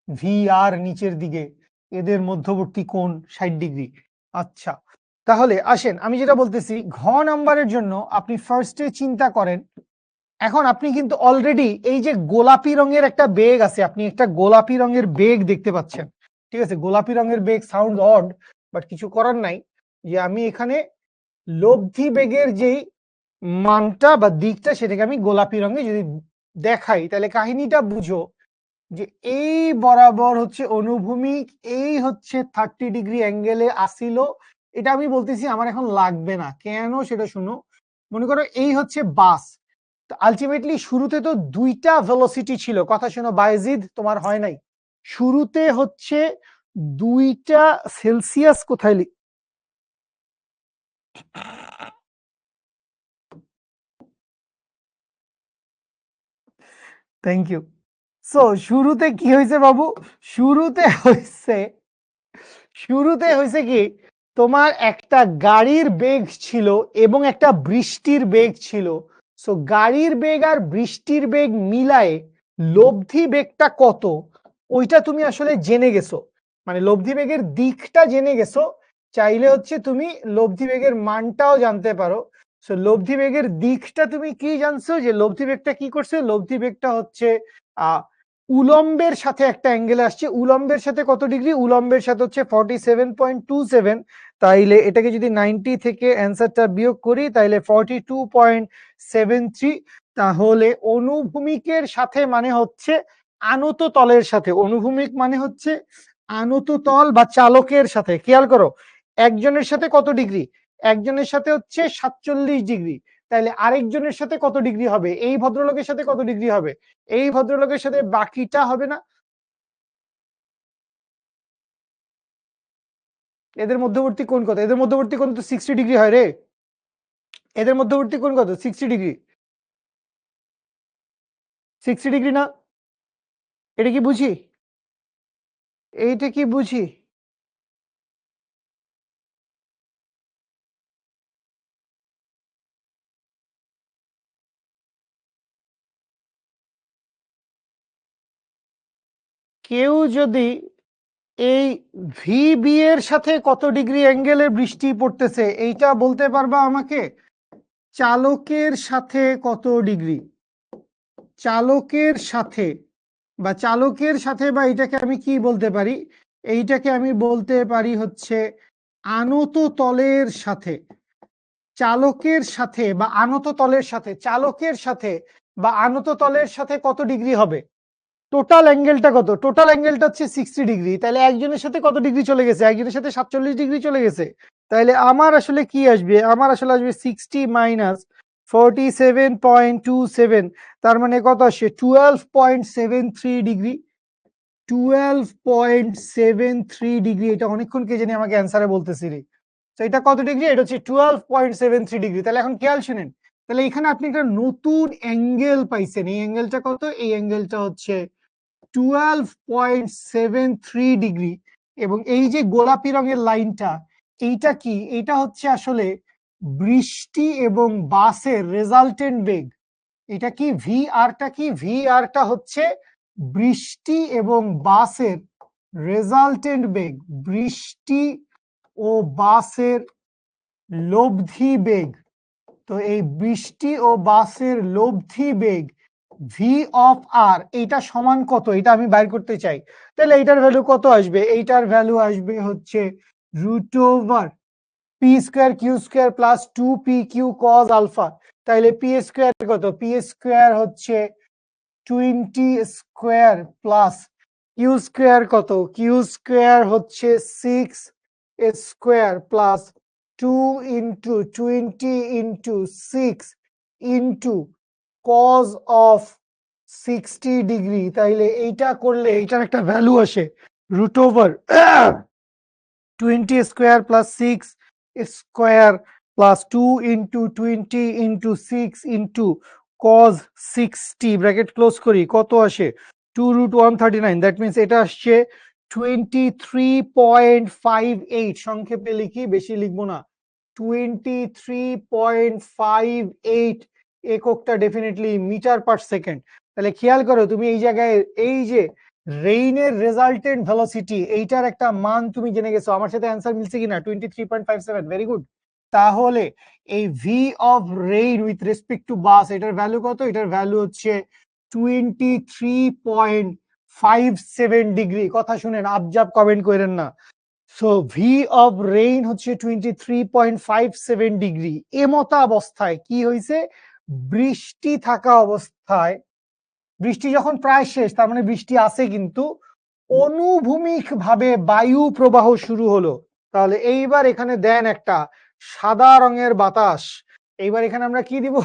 ভি আর নিচের দিকে, এদের মধ্যবর্তী কোণ 60 ডিগ্রি। আচ্ছা, তাহলে আসেন আমি যেটা বলতেছি, ঘ নাম্বারের জন্য আপনি ফার্স্টে চিন্তা করেন, এখন আপনি কিন্তু অলরেডি এই যে গোলাপি রঙের একটা বেগ আছে, আপনি একটা গোলাপি রঙের বেগ দেখতে পাচ্ছেন, ঠিক আছে? গোলাপি রঙের বেগ সাউন্ড অড, বাট কিছু করার নাই, যে আমি এখানে লব্ধি বেগের যেই মানটা বা দিকটা সেটাকে আমি গোলাপি রঙে যদি দেখাই, তাহলে কাহিনীটা বুঝো যে এই বরাবর হচ্ছে অনুভূমিক, এই হচ্ছে 30 ডিগ্রি অ্যাঙ্গেলে আসিল। এটা আমি বলতেছি আমার এখন লাগবে না, কেন সেটা শুনো। মনে করো এই হচ্ছে বাস, তো আলটিমেটলি শুরুতে তো দুইটা ভেলোসিটি ছিল, কথা শোনো বায়েজিদ, তোমার হয় নাই। শুরুতে হচ্ছে দুইটা সেলসিয়াস কোথায় থ্যাংক ইউ। সো শুরুতে কি হয়েছে বাবু, শুরুতে হয়েছে, শুরুতে হয়েছে কি, তোমার একটা গাড়ির বেগ ছিল এবং একটা বৃষ্টির বেগ ছিল। সো গাড়ির বেগ আর বৃষ্টির বেগ মিলায়ে লব্ধি বেগটা কত, ওইটা তুমি আসলে জেনে গেছো, মানে লব্ধি বেগের দিকটা জেনে গেছো। চাইলে হচ্ছে তুমি লব্ধি বেগের মানটাও জানতে পারো। সো লব্ধি বেগের দিকটা তুমি কি জানছো, যে লব্ধি বেগটা কি করছে, লব্ধি বেগটা হচ্ছে উলম্বের সাথে একটা অ্যাঙ্গেল আসছে। উলম্বের সাথে কত ডিগ্রি, উলম্বের সাথে হচ্ছে 47.27। তাইলে এটাকে যদি 90 থেকে অ্যান্সারটা বিয়োগ করি তাইলে 42.73। তাহলে অনুভূমিকের সাথে মানে হচ্ছে আনত তলের সাথে, অনুভূমিক মানে হচ্ছে আনত তল বা চালকের সাথে। খেয়াল করো একজনের সাথে কত ডিগ্রি, একজনের সাথে হচ্ছে 47 ডিগ্রি, তাহলে আরেকজনের সাথে কত ডিগ্রি হবে, এই ভদ্রলোকের সাথে কত ডিগ্রি হবে, এই ভদ্রলোকের সাথে বাকিটা হবে না। এদের মধ্যবর্তী কোণ কত, এদের মধ্যবর্তী কোণ তো 60 ডিগ্রি হয় রে, এদের মধ্যবর্তী কোণ কত, 60 ডিগ্রি, 60 ডিগ্রি না? এটা কি বুঝি, এইটা কি বুঝি? কেউ যদি এই ভিবি এর সাথে কত ডিগ্রি অ্যাঙ্গেলে বৃষ্টি পড়তেছে এইটা বলতে পারবা আমাকে? চালকের সাথে কত ডিগ্রি, চালকের সাথে বা চালকের সাথে, বা এটাকে আমি কি বলতে পারি, এইটাকে আমি বলতে পারি হচ্ছে আনত তলের সাথে, চালকের সাথে বা আনত তলের সাথে, চালকের সাথে বা আনত তলের সাথে কত ডিগ্রি হবে, টোটাল অ্যাঙ্গেলটা কত, টোটাল অ্যাঙ্গেলটা হচ্ছে 60 ডিগ্রি। তাহলে একজনের সাথে কত ডিগ্রি চলে গেছে, একজনের সাথে 47 ডিগ্রি চলে গেছে। তাহলে আমার আসলে কি আসবে, আমার আসলে আসবে 60 মাইনাস 47.27, তার মানে কত আসে 12.73 ডিগ্রি, 12.73 ডিগ্রি। এটা অনেকক্ষণ কে জানি আমাকে অ্যান্সারে বলতেছি রে। তো এটা কত ডিগ্রি, এটা হচ্ছে 12.73 ডিগ্রি। তাহলে এখন খেয়াল শুনেন, তাহলে এখানে আপনি একটা নতুন অ্যাঙ্গেল পাইছেন, এই অ্যাঙ্গেলটা কত, এই অ্যাঙ্গেলটা হচ্ছে 12.73 ডিগ্রি। এবং এই যে গোলাপি রঙের লাইনটা, এইটা কি, এইটা হচ্ছে আসলে বৃষ্টি এবং বাসের রেজাল্টেন্ট বেগ। এটা কি ভি আরটা কি, ভি আরটা হচ্ছে বৃষ্টি এবং বাসের রেজাল্টেন্ট বেগ, বৃষ্টি ও বাসের লব্ধি বেগ। তো এই বৃষ্টি ও বাসের লব্ধি বেগ ভি অফ আর এইটা সমান কত, এটা আমি বাইর করতে চাই। তাহলে এইটার ভ্যালু কত আসবে, এইটার ভ্যালু আসবে হচ্ছে root over P square Q square plus 2pq cos alpha. তাইলে পি স্কোয়ার কত, পি স্কোয়ার হচ্ছে 20 স্কোয়ার প্লাস কিউ স্কোয়ার কত, কিউ স্কোয়ার হচ্ছে 6 square plus 2 × 20 × 6 into cos of 60 degree. তাইলে এইটা করলে এইটার একটা ভ্যালু আসে root over 20 square plus 6 square plus 2 × 20 × 6 into cos 60 bracket close করি, কত আসে 2√139। দ্যাট মিনস এটা আসছে 23.58। সংক্ষেপে লিখি, বেশি লিখবো না, 23.58 এককটা ডেফিনেটলি মিটার পার সেকেন্ড। তাহলে খেয়াল করো তুমি এই জায়গায় এই যে রেইনের রেজাল্টেন্ট ভেলোসিটি এইটার একটা মান তুমি জেনে গেছো, আমার সাথে অ্যান্সার মিলছে কিনা, 23.57, ভেরি গুড। তাহলে এই v of rain with respect to bus এটার ভ্যালু কত, এটার ভ্যালু হচ্ছে 23.57 ডিগ্রি। কথা শুনেন, আবজাব কমেন্ট করেন না। সো ভি অফ রেইন হচ্ছে 23.57 ডিগ্রি। এমতা অবস্থায় কি হয়েছে, বৃষ্টি থাকা অবস্থায়, বৃষ্টি যখন প্রায় শেষ তার মানে বৃষ্টি আছে, কিন্তু অনুভূমিক ভাবে বায়ু প্রবাহ শুরু হলো। তাহলে এইবার এখানে দেন একটা সাদা রঙের বাতাস, এইবার এখানে আমরা কি দিব,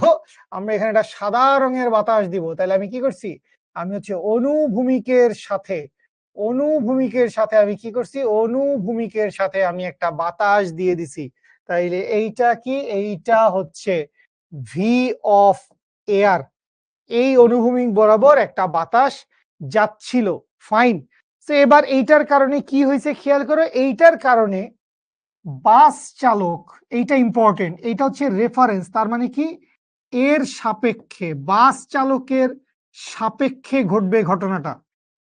আমরা এখানে একটা সাদা রঙের বাতাস দিব। তাহলে আমি কি করছি, আমি হচ্ছে অনুভূমিকের সাথে, অনুভূমিকের সাথে আমি কি করছি, অনুভূমিকের সাথে আমি একটা বাতাস দিয়ে দিছি। তাইলে এইটা কি, এইটা হচ্ছে ভি অফ এয়ার, এই অনুভূমিক বরাবর একটা বাতাস যাচ্ছিল, ফাইন। তো এবার এইটার কারণে কি হয়েছে খেয়াল করো, এইটার কারণে বাস চালক, এইটা ইম্পর্টেন্ট, এইটা হচ্ছে রেফারেন্স, তার মানে কি এর সাপেক্ষে, বাস চালকের সাপেক্ষে ঘটবে ঘটনাটা।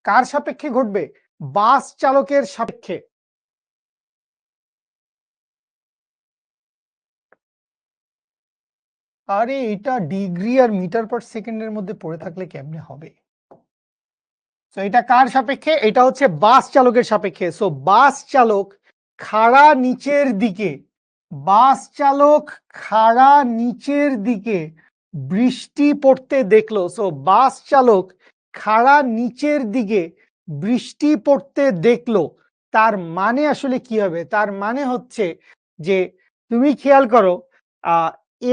কার সাপেক্ষে ঘটবে, বাস চালকের সাপেক্ষে। আরে এটা ডিগ্রি আর মিটার পার সেকেন্ডের মধ্যে পড়ে থাকলে কেমনে হবে? তো এটা কার সাপেক্ষে? এটা হচ্ছে বাস চালকের সাপেক্ষে। সো বাস চালক খাড়া নিচের দিকে, বাস চালক খাড়া নিচের দিকে বৃষ্টি পড়তে দেখলো। সো বাস চালক খাড়া নিচের দিকে বৃষ্টি পড়তে দেখলো। তার মানে আসলে কি হবে? তার মানে হচ্ছে যে তুমি খেয়াল করো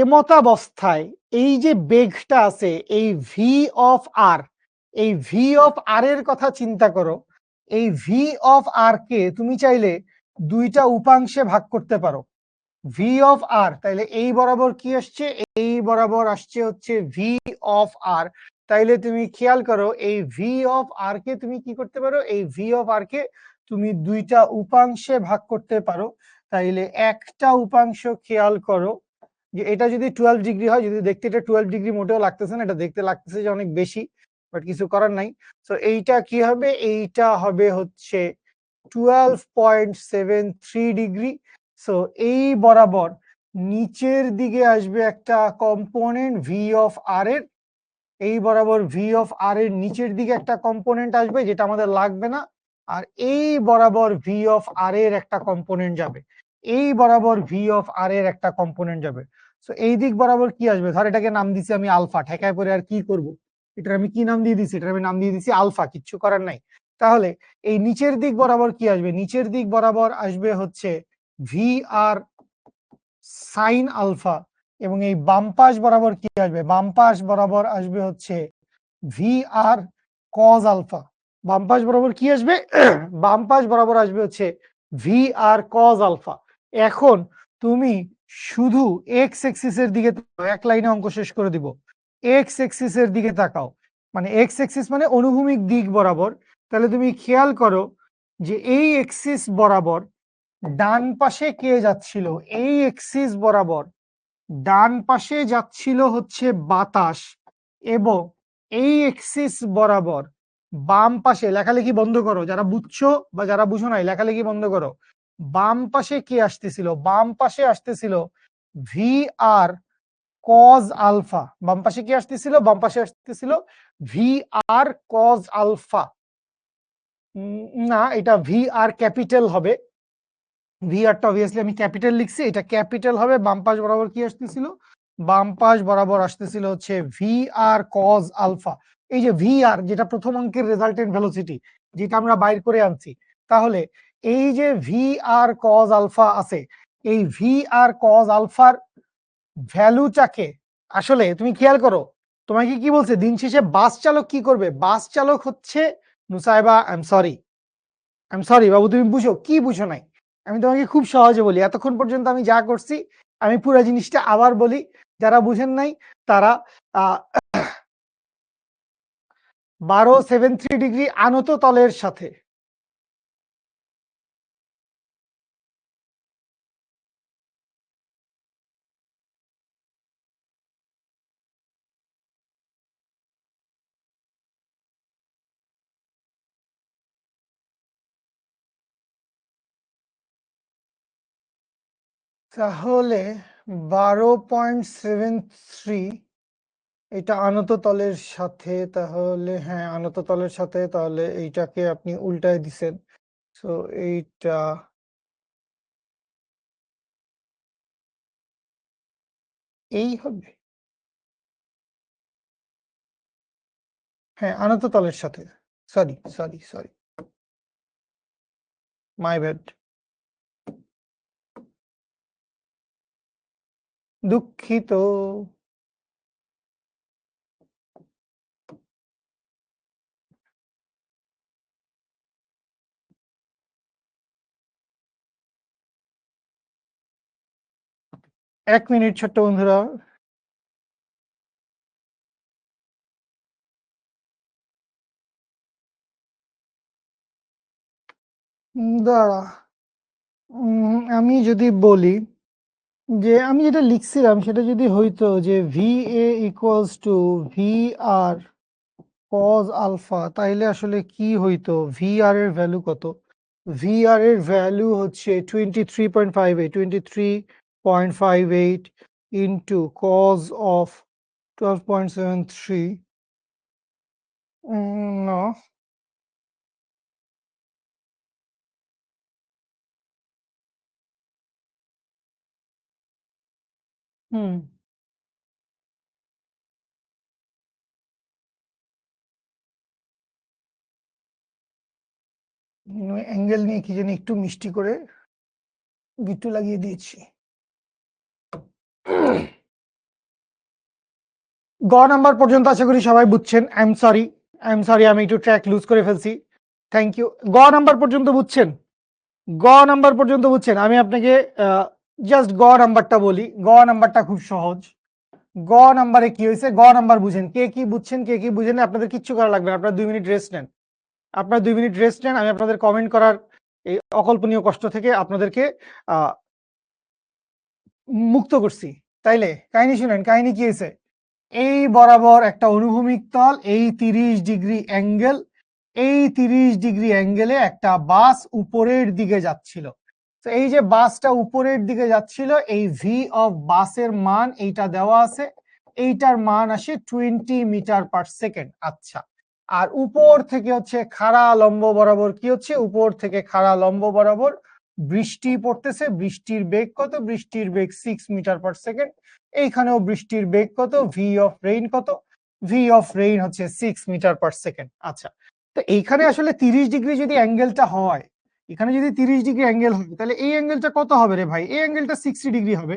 এমতাবস্থায় এই যে বেগটা আছে এই ভি অফ আর, এই ভি অফ আর এর কথা চিন্তা করো। এই ভি অফ আর কে তুমি চাইলে দুইটা উপাংশে ভাগ করতে পারো। ভি অফ আর তাইলে এই বরাবর কি আসছে? এই বরাবর আসছে হচ্ছে ভি অফ আর। তাইলে তুমি খেয়াল করো এই ভি অফ আর কে তুমি কি করতে পারো? এই ভি অফ আর কে তুমি দুইটা উপাংশে ভাগ করতে পারো। তাইলে একটা উপাংশ খেয়াল করো যে এটা যদি 12 ডিগ্রি হয়, যদি দেখতে এটা 12 ডিগ্রি মোটেও লাগতেছে না, এটা দেখতে লাগতেছে যে অনেক বেশি, বাট কিছু করার নাই। তো এইটা কি হবে? এইটা হবে হচ্ছে 12.73 ডিগ্রি। সো এই বরাবর নিচের দিকে আসবে একটা কম্পোনেন্ট ভি অফ আর এর, এই বরাবর ভি অফ আর এর নিচের দিকে একটা কম্পোনেন্ট আসবে যেটা আমাদের লাগবে না, আর এই বরাবর ভি অফ আর এর একটা কম্পোনেন্ট যাবে, এই বরাবর ভি অফ আর এর একটা কম্পোনেন্ট যাবে। সো এই দিক বরাবর কি আসবে? ধর এটাকে নাম দিছি আমি আলফা, ঠেকায় পরে আর কি করব, এটার আমি কি নাম দিয়ে দিছি? এটার আমি নাম দিয়ে দিছি আলফা, কিচ্ছু করার নাই। তাহলে এই নিচের দিক বরাবর কি আসবে? নিচের দিক বরাবর আসবে হচ্ছে ভি আর সাইন আলফা, এবং এই বাম পাশ বরাবর কি আসবে? বাম পাশ বরাবর আসবে হচ্ছে ভি আর কজ আলফা। বাম পাশ বরাবর কি আসবে? বাম পাশ বরাবর আসবে হচ্ছে ভি আর কজ আলফা। এখন তুমি শুধু এক্স এক্সিসের দিকে এক লাইনে অঙ্ক শেষ করে দিব। এক্স এক্সিসের দিকে তাকাও, মানে এক্স এক্সিস মানে অনুভূমিক দিক বরাবর। তাহলে তুমি খেয়াল করো যে এই এক্সিস বরাবর ডান পাশে কে যাচ্ছিল? এই এক্সিস বরাবর ডান পাশে যাচ্ছিল হচ্ছে বাতাস, এবং এই এক্সিস বরাবর বাম পাশে, লেখালেখি বন্ধ করো যারা বুঝছো, বা যারা বুঝো নাই লেখালেখি বন্ধ করো। বাম পাশে কি আসতেছিল? বাম পাশে আসতেছিল ভি আর কজ আলফা। বাম পাশে কি আসতেছিল? বাম পাশে আসতেছিল ভি আর কজ আলফা। না, এটা ভি আর ক্যাপিটাল হবে। ভি আরটা অবভিয়াসলি আমি ক্যাপিটাল লিখছি, এটা ক্যাপিটাল হবে। বাম পাশ বরাবর কি আসতেছিল? বাম পাশ বরাবর আসতেছিল হচ্ছে ভি আর কজ আলফা। এই যে ভি আর, যেটা প্রথম অঙ্কের রেজাল্টেন্ট ভেলোসিটি, যেটা আমরা বাইর করে আনছি। তাহলে এই যে ভি আর কজ আলফা আছে, এই ভি আর কজ আলফার ভ্যালুটাকে আসলে তুমি খেয়াল করো, তোমাকে কি বলছে? দিন শেষে বাস চালক কি করবে? বাস চালক হচ্ছে নুসাইবা, আই এম সরি বাবু, তুমি বুঝো কি বুঝো নাই? আমি তোমাকে খুব সহজে বলি, এতক্ষণ পর্যন্ত আমি যা করছি আমি পুরো জিনিসটা আবার বলি, যারা বুঝেন নাই তারা 1273 ডিগ্রি আনত তলের সাথে তাহলে 12.73 এটা আনত তলের সাথে, তাহলে হ্যাঁ আনত তলের সাথে, তাহলে এইটাকে আপনি উল্টায় দিছেন। সো এইটা এই হবে। হ্যাঁ আনত তলের সাথে, sorry sorry sorry, my bad, দুঃখিত। 1 মিনিট ছোট্ট বন্ধুরা। দাঁড়া, আমি যদি বলি যে আমি যেটা লিখছিলাম সেটা যদি হইতো যে V A equals to V R cos alpha, তাইলে আসলে কি হইতো? ভি আর এর ভ্যালু কত? ভি আর এর ভ্যালু হচ্ছে 23.58, 23.58। Into cos of 12.73 no hmm angle নিয়ে কি জানি একটু মিষ্টি করে গিট্টু লাগিয়ে দিয়েছি গ নাম্বার পর্যন্ত আশা করি সবাই বুঝছেন আই এম সরি আমি একটু ট্র্যাক লুজ করে ফেলছি থ্যাংক ইউ গ নাম্বার পর্যন্ত বুঝছেন গ নাম্বার পর্যন্ত বুঝছেন আমি আপনাকে জাস্ট গ নাম্বারটা বলি গ নাম্বারটা খুব সহজ গ নাম্বারে কি হয়েছে গ নাম্বার বুঝেন কে কি বুঝছেন কে কি বুঝেন আপনাদের কিচ্ছু করা লাগবে না আপনারা 2 মিনিট রেস্ট নেন আপনারা 2 মিনিট রেস্ট নেন আমি আপনাদের কমেন্ট করার এই অকল্পনীয় কষ্ট থেকে আপনাদেরকে মুক্ত করছি তাইলে কাহিনী শুনেন কাহিনী কি হয়েছে এই বরাবর একটা অনুভূমিক তল এই 30 ডিগ্রি অ্যাঙ্গেল এই 30 ডিগ্রি অ্যাঙ্গেলে একটা বাস উপরের দিকে যাচ্ছিল তো এই যে বাসটা উপরের দিকে যাচ্ছিল এই ভি অফ বাসের মান এইটা দেওয়া আছে এইটার মান আসে 20 মিটার পার সেকেন্ড আচ্ছা আর উপর থেকে হচ্ছে খাড়া লম্ব বরাবর কি হচ্ছে উপর থেকে খাড়া লম্ব বরাবর বৃষ্টি পড়তেছে বৃষ্টির বেগ কত বৃষ্টির বেগ 6 মিটার পার সেকেন্ড এইখানেও বৃষ্টির বেগ কত ভি অফ রেইন কত ভি অফ রেইন হচ্ছে 6 মিটার পার সেকেন্ড আচ্ছা তো এইখানে আসলে 30 ডিগ্রি যদি অ্যাঙ্গেলটা হয় এখানে যদি 30 ডিগ্রি অ্যাঙ্গেল হয় তাহলে এই অ্যাঙ্গেলটা কত হবে রে ভাই এই অ্যাঙ্গেলটা 60 ডিগ্রি হবে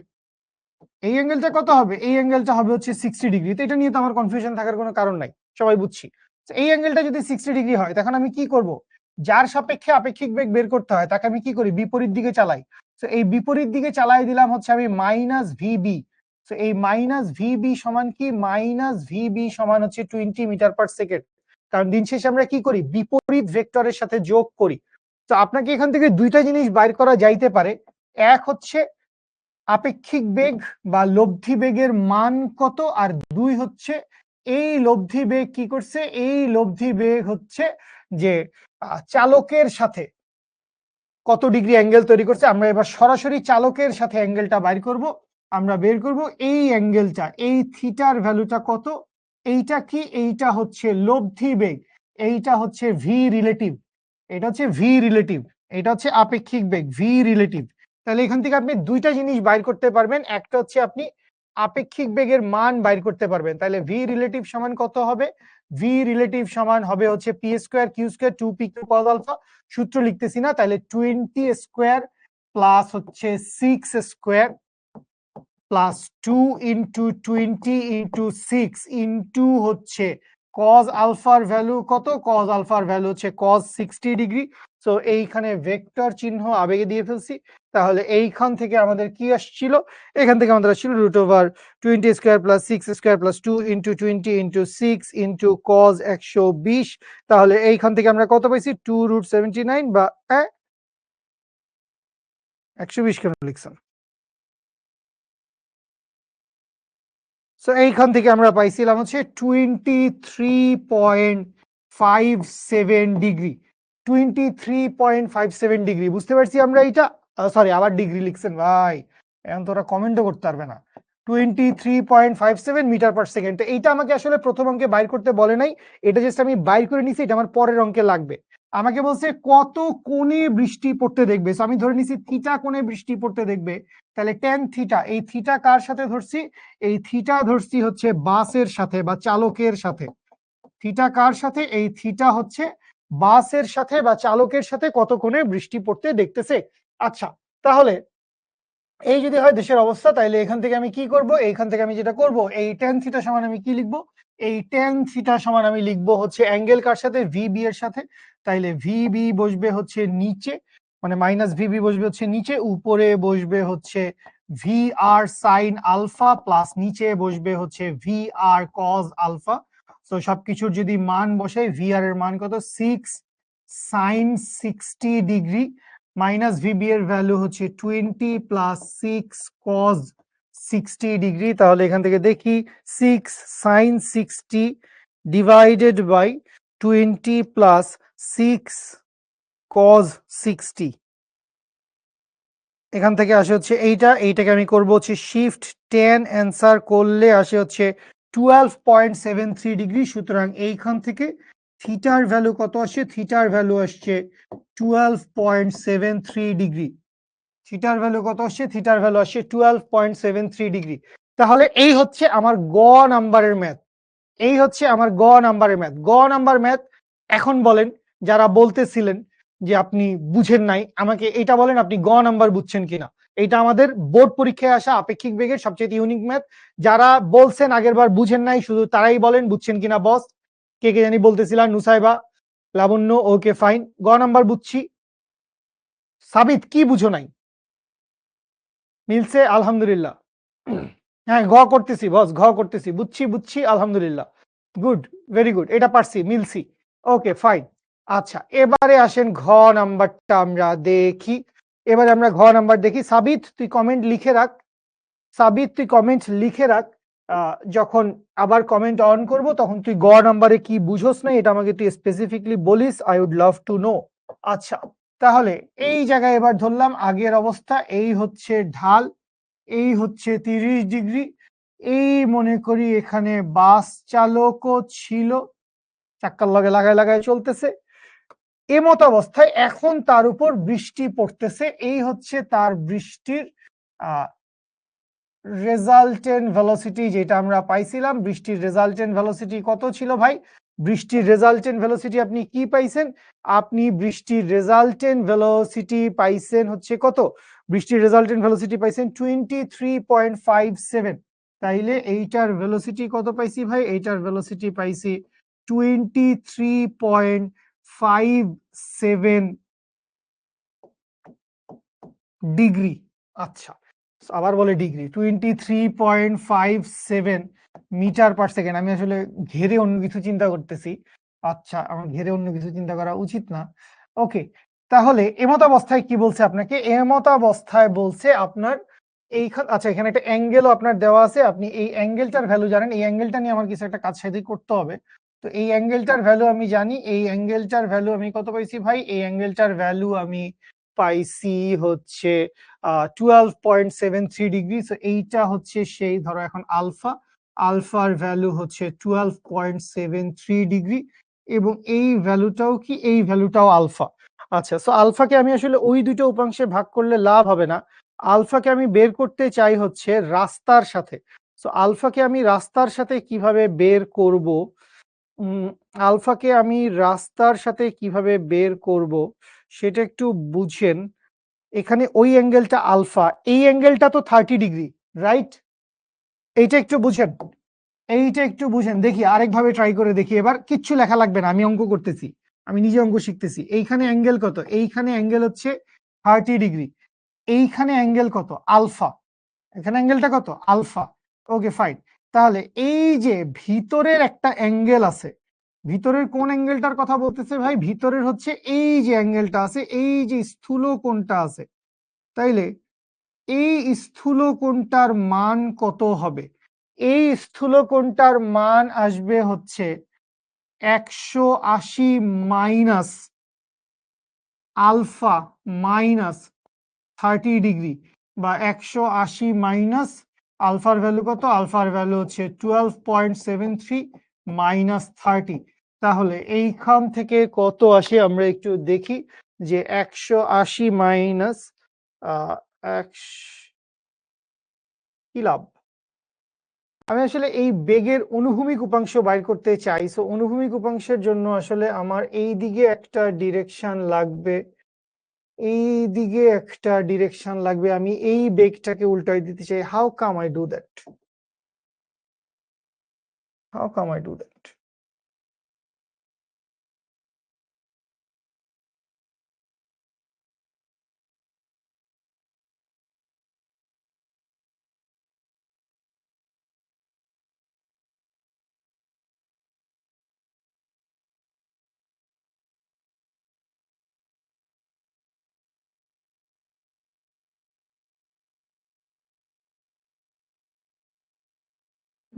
এই অ্যাঙ্গেলটা কত হবে এই অ্যাঙ্গেলটা হবে হচ্ছে 60 ডিগ্রি তো এটা নিয়ে তো আমার কনফিউশন থাকার কোনো কারণ নাই সবাই বুঝছি এই অ্যাঙ্গেলটা যদি 60 ডিগ্রি হয় তখন আমি কি করব যার সাপেক্ষে আপেক্ষিক বেগ বের করতে হয় তাকে আমি কি করি বিপরীত দিকে চালাই তো এই বিপরীত দিকে চালাই দিলাম হচ্ছে আমি মাইনাস ভিবি তো এই মাইনাস ভিবি সমান কি মাইনাস ভিবি সমান হচ্ছে 20 মিটার পার সেকেন্ড কারণ দিন শেষে আমরা কি করি বিপরীত ভেক্টরের সাথে যোগ করি তো আপনাকে এখান থেকে দুইটা জিনিস বাইর করা যাইতে পারে এক হচ্ছে আপেক্ষিক বেগ বা লব্ধি বেগের মান কত আর দুই হচ্ছে এই লব্ধি বেগ কি করছে এই লব্ধি বেগ হচ্ছে যে চালকের সাথে কত ডিগ্রি অ্যাঙ্গেল তৈরি করছে আমরা এবার সরাসরি চালকের সাথে অ্যাঙ্গেলটা বাইর করব আমরা বের করব এই অ্যাঙ্গেলটা এই থিটার ভ্যালুটা কত এইটা কি এইটা হচ্ছে লব্ধি বেগ এইটা হচ্ছে ভি রিলেটিভ এটা হচ্ছে ভি রিলেটিভ এটা হচ্ছে আপেক্ষিক বেগ ভি রিলেটিভ তাহলে এখান থেকে আপনি দুইটা জিনিস বাইর করতে পারবেন একটা হচ্ছে আপনি আপেক্ষিক বেগের মান বাইর করতে পারবেন তাহলে ভি রিলেটিভ সমান কত হবে ভি রিলেটিভ সমান হবে হচ্ছে P square Q square 2p Q cos alpha সূত্র লিখতেছি না তাহলে 20 স্কোয়ার প্লাস হচ্ছে 6 square plus 2 into 20 into 6 into হচ্ছে কজ আলফার ভ্যালু কত কজ আলফার ভ্যালু হচ্ছে কজ 60 ডিগ্রি সো এইখানে ভেক্টর চিহ্ন আবেগে দিয়ে ফেলছি তাহলে এইখান থেকে আমাদের কি আসছিল এখান থেকে আমাদের আসছিল root over 20 square plus 6 square plus 2 into 20 into 6 into cos 120 তাহলে এইখান থেকে আমরা কত পাইছি 2 রুট 79 বা 120 কেন লিখছেন সো এইখান থেকে আমরা পাইছিলাম হচ্ছে 23.57 ডিগ্রি 23.57 ডিগ্রি বুঝতে পারছি আমরা এটা সরি আবার ডিগ্রি লিখছেন ভাই এখন তো ওরা কমেন্টও করতে পারবে না 23.57 মিটার পার সেকেন্ড এইটা আমাকে আসলে প্রথম অঙ্কে বাইর করতে বলে নাই এটা জাস্ট আমি বাইর করে নিছি এটা আমার পরের অঙ্কে লাগবে আমাকে বলছে কত কোণে বৃষ্টি পড়তে দেখবে আমি ধরে নিছি থিটা কোণে বৃষ্টি পড়তে দেখবে তাহলে টেন থিটা এই থিটা কার সাথে ধরছি এই থিটা ধরছি হচ্ছে বাসের সাথে বা চালকের সাথে থিটা কার সাথে এই থিটা হচ্ছে বাসের সাথে বা চালকের সাথে কত কোণে বৃষ্টি পড়তে দেখতেছে আচ্ছা তাহলে এই যদি হয় দেশের অবস্থা তাহলে এখান থেকে আমি কি করব এইখান থেকে আমি যেটা করব এই টেন থিটা সমান আমি কি লিখবো এই টেন থিটা সমান আমি লিখবো হচ্ছে অ্যাঙ্গেল কার সাথে ভিবি এর সাথে তাইলে ভিবি বসবে হচ্ছে নিচে মানে মাইনাস ভিবি বসবে হচ্ছে নিচে উপরে বসবে হচ্ছে ভি আর সাইন আলফা প্লাস নিচে বসবে হচ্ছে ভি আর কজ আলফা তো সবকিছুর যদি মান বসাই ভি আর এর মান কত 6 সাইন 60 ডিগ্রি মাইনাস ভিবি এর ভ্যালু হচ্ছে 20 প্লাস 6 কজ 60 ডিগ্রি তাহলে এখান থেকে দেখি 6 sine 60 divided by 20 plus 6 cos 60 এখান থেকে আসে হচ্ছে এইটাকে আমি করব হচ্ছে শিফট 10, অ্যান্সার করলে আসে হচ্ছে 12.73 ডিগ্রি। সুতরাং এইখান থেকে থিটার ভ্যালু কত আসে? থিটার ভ্যালু আসছে 12.73 ডিগ্রি। থিটার ভ্যালু কত আসছে? থিটার ভ্যালু আসছে 12.73 ডিগ্রি। তাহলে এই হচ্ছে আমার গ নাম্বারের ম্যাথ। এই হচ্ছে আমার গ নাম্বারের ম্যাথ। গ নাম্বার ম্যাথ। এখন বলেন, যারা বলতেছিলেন যে আপনি বুঝেন নাই, আমাকে এটা বলেন আপনি গ নাম্বার বুঝছেন কিনা। এটা আমাদের বোর্ড পরীক্ষায় আসা আপেক্ষিক বেগের সবচেয়ে ইউনিক ম্যাথ। যারা বলছেন আগের বার বুঝেন নাই, শুধু তারাই বলেন বুঝছেন কিনা। বস কে কে জানি বলতেছিলাম, নুসাইবা, লাবণ্য, ওকে ফাইন, গ নাম্বার বুঝছি। সাবিত কি বুঝো নাই? মিলছে আলহামদুলিল্লাহ। হ্যাঁ, ঘ করতেছি বস, ঘ করতেছি, বুঝছি বুঝছি আলহামদুলিল্লাহ। গুড, ভেরি গুড, এটা পারছি, মিলছি। Okay fine. আচ্ছা, এবারে আসেন ঘ নাম্বারটা আমরা দেখি। এবারে আমরা ঘ নাম্বার দেখি। সাবিত তুই কমেন্ট লিখে রাখ। সাবিত তুই কমেন্ট লিখে রাখ। যখন আবার কমেন্ট অন করব তখন তুই গ নাম্বারে কি বুঝোস না এটা আমাকে তুই স্পেসিফিকলি বলিস, I would love to know. আচ্ছা, তাহলে এই জায়গায় এবার ধরলাম আগের অবস্থা, এই হচ্ছে ঢাল, এই হচ্ছে 30 ডিগ্রি। এই মনে করি এখানে বাস চালকও ছিল, চাক্কার লগে লাগায় লাগায় চলতেছে। এমত অবস্থায় এখন তার উপর বৃষ্টি পড়তেছে। এই হচ্ছে তার বৃষ্টির রেজাল্টেন্ট ভেলোসিটি, যেটা আমরা পাইছিলাম। বৃষ্টির রেজাল্টেন্ট ভেলোসিটি কত ছিল ভাই? বৃষ্টির রেজাল্টেন্ট ভেলোসিটি আপনি কি পাইছেন? আপনি বৃষ্টির রেজাল্টেন্ট ভেলোসিটি পাইছেন হচ্ছে কত? বৃষ্টির রেজাল্টেন্ট ভেলোসিটি পাইছেন 23.57। তাইলে এইটার ভেলোসিটি কত পাইছি ভাই? এইটার ভেলোসিটি পাইছি 23.57 ডিগ্রি। আচ্ছা, আবার বলে ডিগ্রি, 23.57 মিটার পার সেকেন্ড। আমি আসলে ঘেরে অন্য কিছু চিন্তা করতেছি। আচ্ছা, আমার ঘেরে অন্য কিছু চিন্তা করা উচিত না। ওকে, তাহলে এমত অবস্থায় কি বলছে আপনাকে? এমত অবস্থায় বলছে আপনার এইখান, আচ্ছা এখানে একটা অ্যাঙ্গেলও আপনার দেওয়া আছে। আপনি এই অ্যাঙ্গেলটার ভ্যালু জানেন, এই অ্যাঙ্গেলটা নিয়ে আমার কিছু একটা কাজ সাথে করতে হবে। তো এই অ্যাঙ্গেলটার ভ্যালু আমি জানি। এই অ্যাঙ্গেলটার ভ্যালু আমি কত পাইছি ভাই? এই অ্যাঙ্গেলটার ভ্যালু আমি পাইছি হচ্ছে 12.73 ডিগ্রি। সো এইটা হচ্ছে সেই, ধরো এখন আলফা, আলফার ভ্যালু হচ্ছে 12.73 ডিগ্রি, এবং এই ভ্যালুটাও কি? এই ভ্যালুটাও আলফা। আচ্ছা, সো আলফাকে আমি আসলে ওই দুটো উপাংশে ভাগ করলে লাভ হবে না। আলফাকে আমি বের করতে চাই হচ্ছে রাস্তার সাথে। সো আলফাকে আমি রাস্তার সাথে কিভাবে বের করব? আলফাকে আমি রাস্তার সাথে কিভাবে বের করব সেটা একটু বুঝেন। এখানে ওই অ্যাঙ্গেলটা আলফা, এই অ্যাঙ্গেলটা তো 30 ডিগ্রি, রাইট? এইটা একটু বুঝেন, এইটা একটু বুঝেন। দেখি আরেকভাবে ট্রাই করে দেখি। এবার কিচ্ছু লেখা লাগবে না, আমি অঙ্ক করতেছি, আমি নিজে অঙ্ক শিখতেছি। এইখানে অ্যাঙ্গেল কত? এইখানে অ্যাঙ্গেল হচ্ছে 30 ডিগ্রি। এইখানে অ্যাঙ্গেল কত? আলফা। এখানে অ্যাঙ্গেলটা কত? আলফা। Okay fine. তাহলে এই যে ভিতরের একটা অ্যাঙ্গেল আছে, ভিতরের কোন অ্যাঙ্গেলটার কথা বলতেছে ভাই? ভিতরের হচ্ছে এই যে অ্যাঙ্গেলটা আছে, এই যে স্থূল কোণটা আছে। তাইলে এই স্থূল কোণটার মান কত হবে? এই স্থূল কোণটার মান আসবে হচ্ছে 180 মাইনাস আলফা মাইনাস 30 ডিগ্রি, বা 180 মাইনাস আলফার ভ্যালু কত? আলফার ভ্যালু হচ্ছে 12.73 মাইনাস 30। তাহলে এইখান থেকে কত আসে আমরা একটু দেখি, যে 180 মাইনাস কি লাভ? আমি আসলে এই বেগের অনুভূমিক উপাংশ বাইর করতে চাই। সো অনুভূমিক উপাংশের জন্য আসলে আমার এই দিকে একটা ডিরেকশন লাগবে, এই দিকে একটা ডিরেকশন লাগবে। আমি এই বেগটাকে উল্টাই দিতে চাই। How come I do that? How come I do that?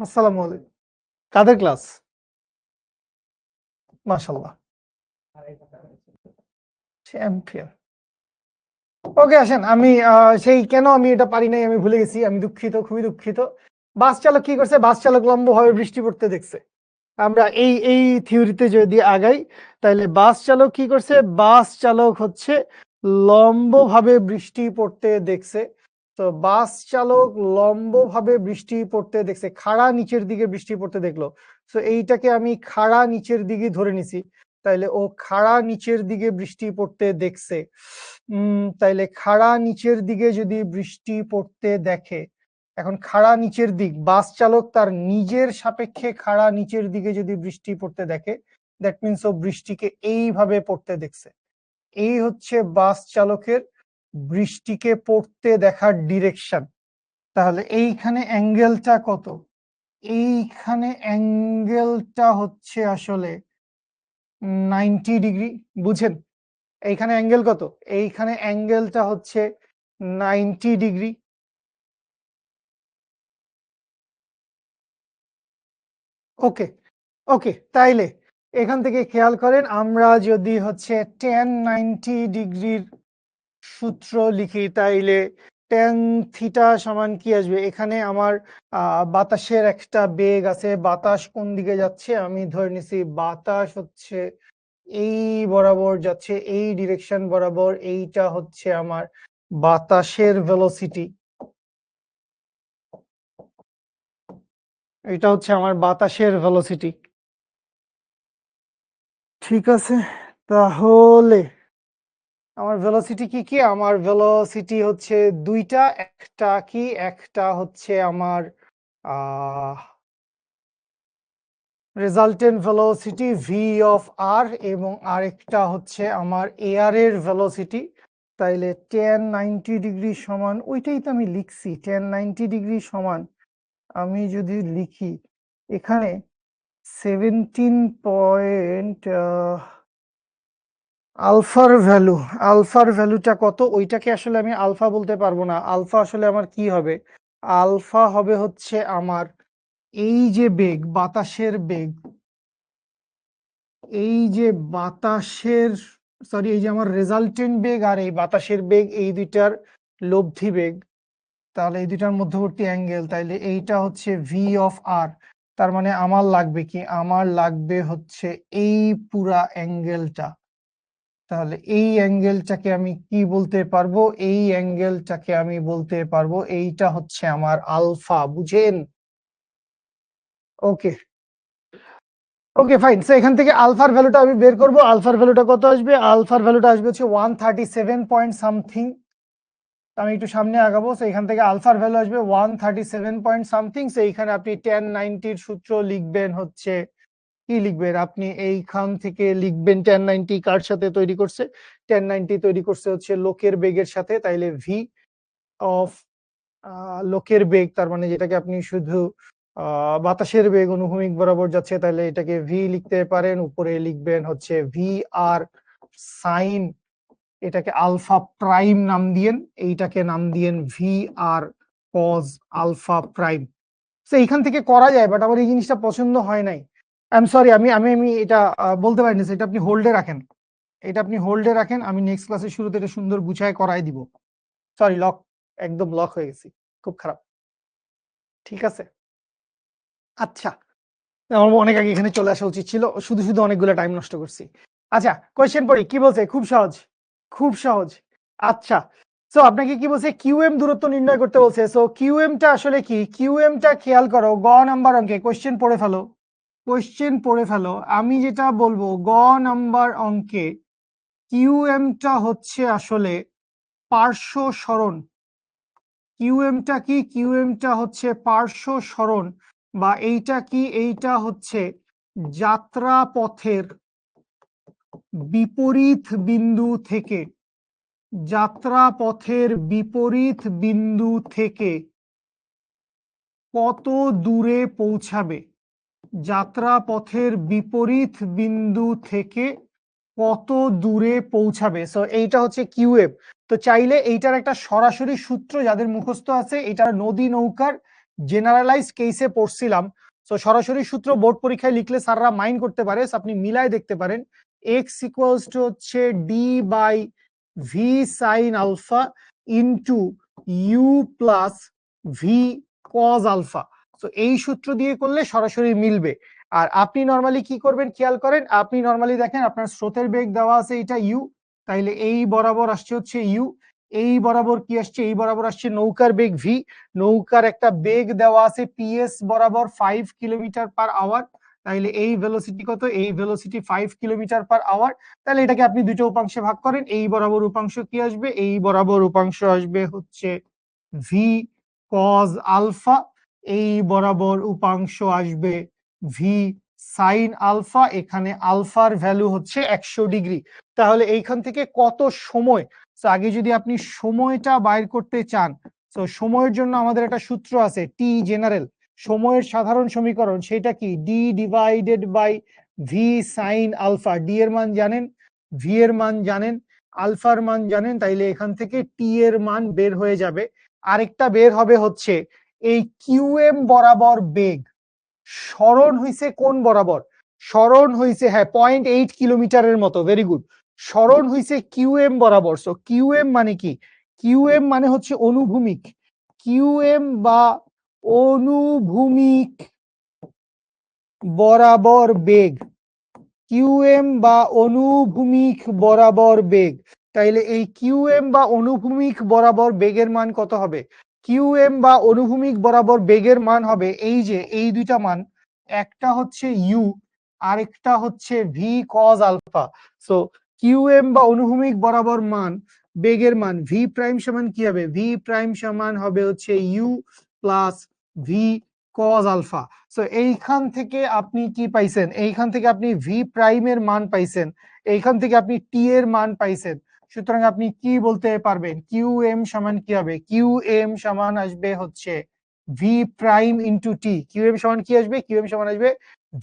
আসসালামু আলাইকুম। কাদের ক্লাস? মাশাআল্লাহ, চ্যাম্পিয়ন। ওকে আসেন আমি সেই কেন আমি এটা পারি নাই আমি ভুলে গেছি, আমি দুঃখিত, খুবই দুঃখিত। বাস চালক কি করছে? বাস চালক লম্বভাবে বৃষ্টি পড়তে দেখছে। আমরা এই থিওরিতে যদি আগাই, তাহলে বাস চালক কি করছে? বাস চালক হচ্ছে লম্বভাবে বৃষ্টি পড়তে দেখছে। তো বাস চালক লম্বভাবে বৃষ্টি পড়তে দেখছে, খাড়া নিচের দিকে বৃষ্টি পড়তে দেখলো। তো এইটাকে আমি খাড়া নিচের দিকে ধরে নিছি। তাইলে ও খাড়া নিচের দিকে বৃষ্টি পড়তে দেখছে। তাইলে খাড়া নিচের দিকে যদি বৃষ্টি পড়তে দেখে, এখন খাড়া নিচের দিক, বাস চালক তার নিজের সাপেক্ষে খাড়া নিচের দিকে যদি বৃষ্টি পড়তে দেখে, দ্যাট মিনস ও বৃষ্টিকে এইভাবে পড়তে দেখছে। এই হচ্ছে বাস চালকের বৃষ্টিকে পড়তে দেখার ডিরেকশন। তাহলে এইখানে অ্যাঙ্গেলটা কত? এইখানে অ্যাঙ্গেলটা হচ্ছে আসলে 90 ডিগ্রি। বুঝেন এইখানে অ্যাঙ্গেল কত? এইখানে অ্যাঙ্গেলটা হচ্ছে 90 ডিগ্রি। ওকে ওকে, তাইলে এখান থেকে খেয়াল করেন, আমরা যদি হচ্ছে tan 90 ডিগ্রির সূত্র লিখি, তাইলে tan থিটা সমান কি আসবে? এখানে আমার বাতাসের একটা বেগ আছে, বাতাস কোন দিকে যাচ্ছে? আমি ধরে নিছি বাতাস হচ্ছে এই বরাবর যাচ্ছে, এই ডিরেকশন বরাবর। এইটা হচ্ছে আমার বাতাসের ভেলোসিটি, এটা হচ্ছে আমার বাতাসের ভেলোসিটি। ঠিক আছে, তাহলে আমার ভেলোসিটি কি কি? আমার ভেলোসিটি হচ্ছে দুইটা, একটা কি, একটা হচ্ছে আমার রেজাল্টেন্ট ভেলোসিটি ভি অফ আর, এবং আরেকটা হচ্ছে আমার এয়ারের ভেলোসিটি। তাইলে tan 90 ডিগ্রি সমান, ওইটাই তো আমি লিখছি, tan 90 ডিগ্রি সমান আমি যদি লিখি এখানে 17 পয়েন্ট আলফার ভ্যালু, আলফার ভ্যালুটা কত? ওইটাকে আসলে আমি আলফা বলতে পারবো না। আলফা আসলে আমার কি হবে? আলফা হবে হচ্ছে আমার এই যে বেগ, বাতাসের বেগ, এই যে বাতাসের, সরি, এই যে আমার রেজাল্টেন্ট বেগ আর এই বাতাসের বেগ, এই দুইটার লব্ধি বেগ। তাহলে এই দুইটার মধ্যবর্তী অ্যাঙ্গেল, তাইলে এইটা হচ্ছে ভি অফ আর। তার মানে আমার লাগবে কি? আমার লাগবে হচ্ছে এই পুরা অ্যাঙ্গেলটা। তাহলে এই অ্যাঙ্গেলটাকে আমি কি বলতে পারবো? এই অ্যাঙ্গেলটাকে আমি বলতে পারবো এইটা হচ্ছে আমার আলফা। বুঝেন? ওকে ওকে ফাইন। সো এখান থেকে আলফার ভ্যালুটা আমি বের করব। আলফার ভ্যালুটা কত আসবে? আলফার ভ্যালুটা আসবে হচ্ছে 137 পয়েন্ট সামথিং। আমি একটু সামনে আগাবো। সো এখান থেকে আলফার ভ্যালু আসবে 137 পয়েন্ট সামথিং। সো এইখানে আপনি tan 90 সূত্র লিখবেন হচ্ছে, কি লিখবেন আপনি? এইখান থেকে লিখবেন tan 90 কার সাথে তৈরি করছে? tan 90 তৈরি করছে হচ্ছে লোকের বেগের সাথে। তাইলে ভি অফ লোকের বেগ, তার মানে যেটাকে আপনি শুধু বাতাসের বেগ অনুভূমিক বরাবর যাচ্ছে, তাহলে এটাকে ভি লিখতে পারেন। উপরে লিখবেন হচ্ছে ভি আর সাইন, এটাকে আলফা প্রাইম নাম দিয়েন, এইটাকে নাম দিয়েন V R cos alpha prime. তো এইখান থেকে করা যায়, বাট আমার এই জিনিসটা পছন্দ হয় নাই। আই এম সরি, আমি আমি আমি এটা বলতে পারিনি। এটা আপনি হোল্ডে রাখেন, এটা আপনি হোল্ডে রাখেন, আমি নেক্সট ক্লাসের শুরুতে এটা সুন্দর গুছায় করাই দিব। সরি, লক, একদম লক হয়ে গেছি, খুব খারাপ। ঠিক আছে, আচ্ছা, আমার অনেক আগে এখানে চলে আসা উচিত ছিল, শুধু শুধু অনেকগুলো টাইম নষ্ট করছি। আচ্ছা, কোয়েশ্চেন পড়ি, কি বলছে? খুব সহজ, খুব সহজ। আচ্ছা, সো আপনাকে কি বলছে? কিউএম দূরত্ব নির্ণয় করতে বলছে। সো কিউএমটা আসলে কি? কিউএমটা খেয়াল করো, গ নাম্বার অঙ্কে কোয়েশ্চেন পড়ে ফেলো, কোয়েশ্চেন পড়ে ফেলো। আমি যেটা বলবো, গ নাম্বার অঙ্কে কিউএমটা হচ্ছে আসলে পার্শ্ব সরণ। কিউএমটা কি? কিউএমটা হচ্ছে পার্শ্ব সরণ, বা এইটা কি? এইটা হচ্ছে যাত্রা পথের বিপরীত বিন্দু থেকে, যাত্রা পথের বিপরীত বিন্দু থেকে কত দূরে পৌঁছাবে। যাত্রা পথের বিপরীত বিন্দু থেকে কত দূরে পৌঁছাবে। সো এইটা হচ্ছে কিউএম। তো চাইলে এইটার একটা সরাসরি সূত্র যাদের মুখস্থ আছে, এটা নদী নৌকার জেনারেলাইজ কেসে পড়ছিলাম। সো সরাসরি সূত্র বোর্ড পরীক্ষায় লিখলে স্যাররা মাইন্ড করতে পারে, আপনি মিলায় দেখতে পারেন। এক্স ইকুয়ালস টু হচ্ছে D by V sine alpha into U plus V cos alpha. তো এই সূত্র দিয়ে করলে সরাসরি মিলবে। আর আপনি নর্মালি কি করবেন খেয়াল করেন, আপনি নর্মালি দেখেন আপনার স্রোতের বেগ দেওয়া আছে এটা ইউ, তাইলে এই বরাবর আসছে হচ্ছে ইউ, এই বরাবর কি আসছে, এই বরাবর আসছে নৌকার বেগ ভি, নৌকার একটা বেগ দেওয়া আছে পিএস বরাবর 5 কিলোমিটার পার আওয়ার, তাইলে এই ভেলোসিটি কত, এই ভেলোসিটি 5 কিলোমিটার পার আওয়ার। তাহলে এটাকে আপনি দুটো উপাংশে ভাগ করেন, এই বরাবর উপাংশ কি আসবে, এই বরাবর উপাংশ আসবে হচ্ছে ভি কজ আলফা, এই বরাবর উপাংশ আসবে ভি সাইন আলফা, এখানে আলফার ভ্যালু হচ্ছে 100 ডিগ্রি। তাহলে এইখান থেকে কত সময়, তো আগে যদি আপনি সময়টা বাইর করতে চান, তো সময়ের জন্য আমাদের একটা সূত্র আছে টি জেনারেল, সময়ের সাধারণ সমীকরণ, সেটা কি D divided by V sine alpha. D এর মান জানেন, ভি এর মান জানেন, আলফার মান জানেন, তাইলে এখান থেকে টি এর মান বের হয়ে যাবে। আরেকটা বের হবে হচ্ছে এই কিউএম বরাবর বেগ, সরণ হইছে কোন বরাবর, সরণ হইছে হ্যাঁ 0.8 কিলোমিটারের মতো, ভেরি গুড, সরণ হইছে কিউএম বরাবর। সো কিউএম মানে কি, কিউএম মানে হচ্ছে অনুভূমিক, কিউএম বা অনুভূমিক বরাবর বেগ, কিউএম বা অনুভূমিক বরাবর বেগ। তাইলে এই কিউএম বা অনুভূমিক বরাবর বেগের মান কত হবে, কিউএম বা অনুভূমিক বরাবর বেগের মান হবে এই যে এই দুইটা মান, একটা হচ্ছে ইউ আরেকটা হচ্ছে V cos alpha. So QM বা অনুভূমিক বরাবর মান, বেগের মান ভি প্রাইম সমান কি হবে, ভি প্রাইম সমান হবে হচ্ছে U plus V cos alpha. So এইখান থেকে আপনি কি পাইছেন, এইখান থেকে আপনি ভি প্রাইমের মান পাইছেন, এইখান থেকে আপনি টি এর মান পাইছেন। সুতরাং আপনি কি বলতে পারবেন, কিউ এম সমান কি হবে, কিউ এম সমান আসবে হচ্ছে V prime into T. Q M সমান কি আসবে, কিউ এম সমান আসবে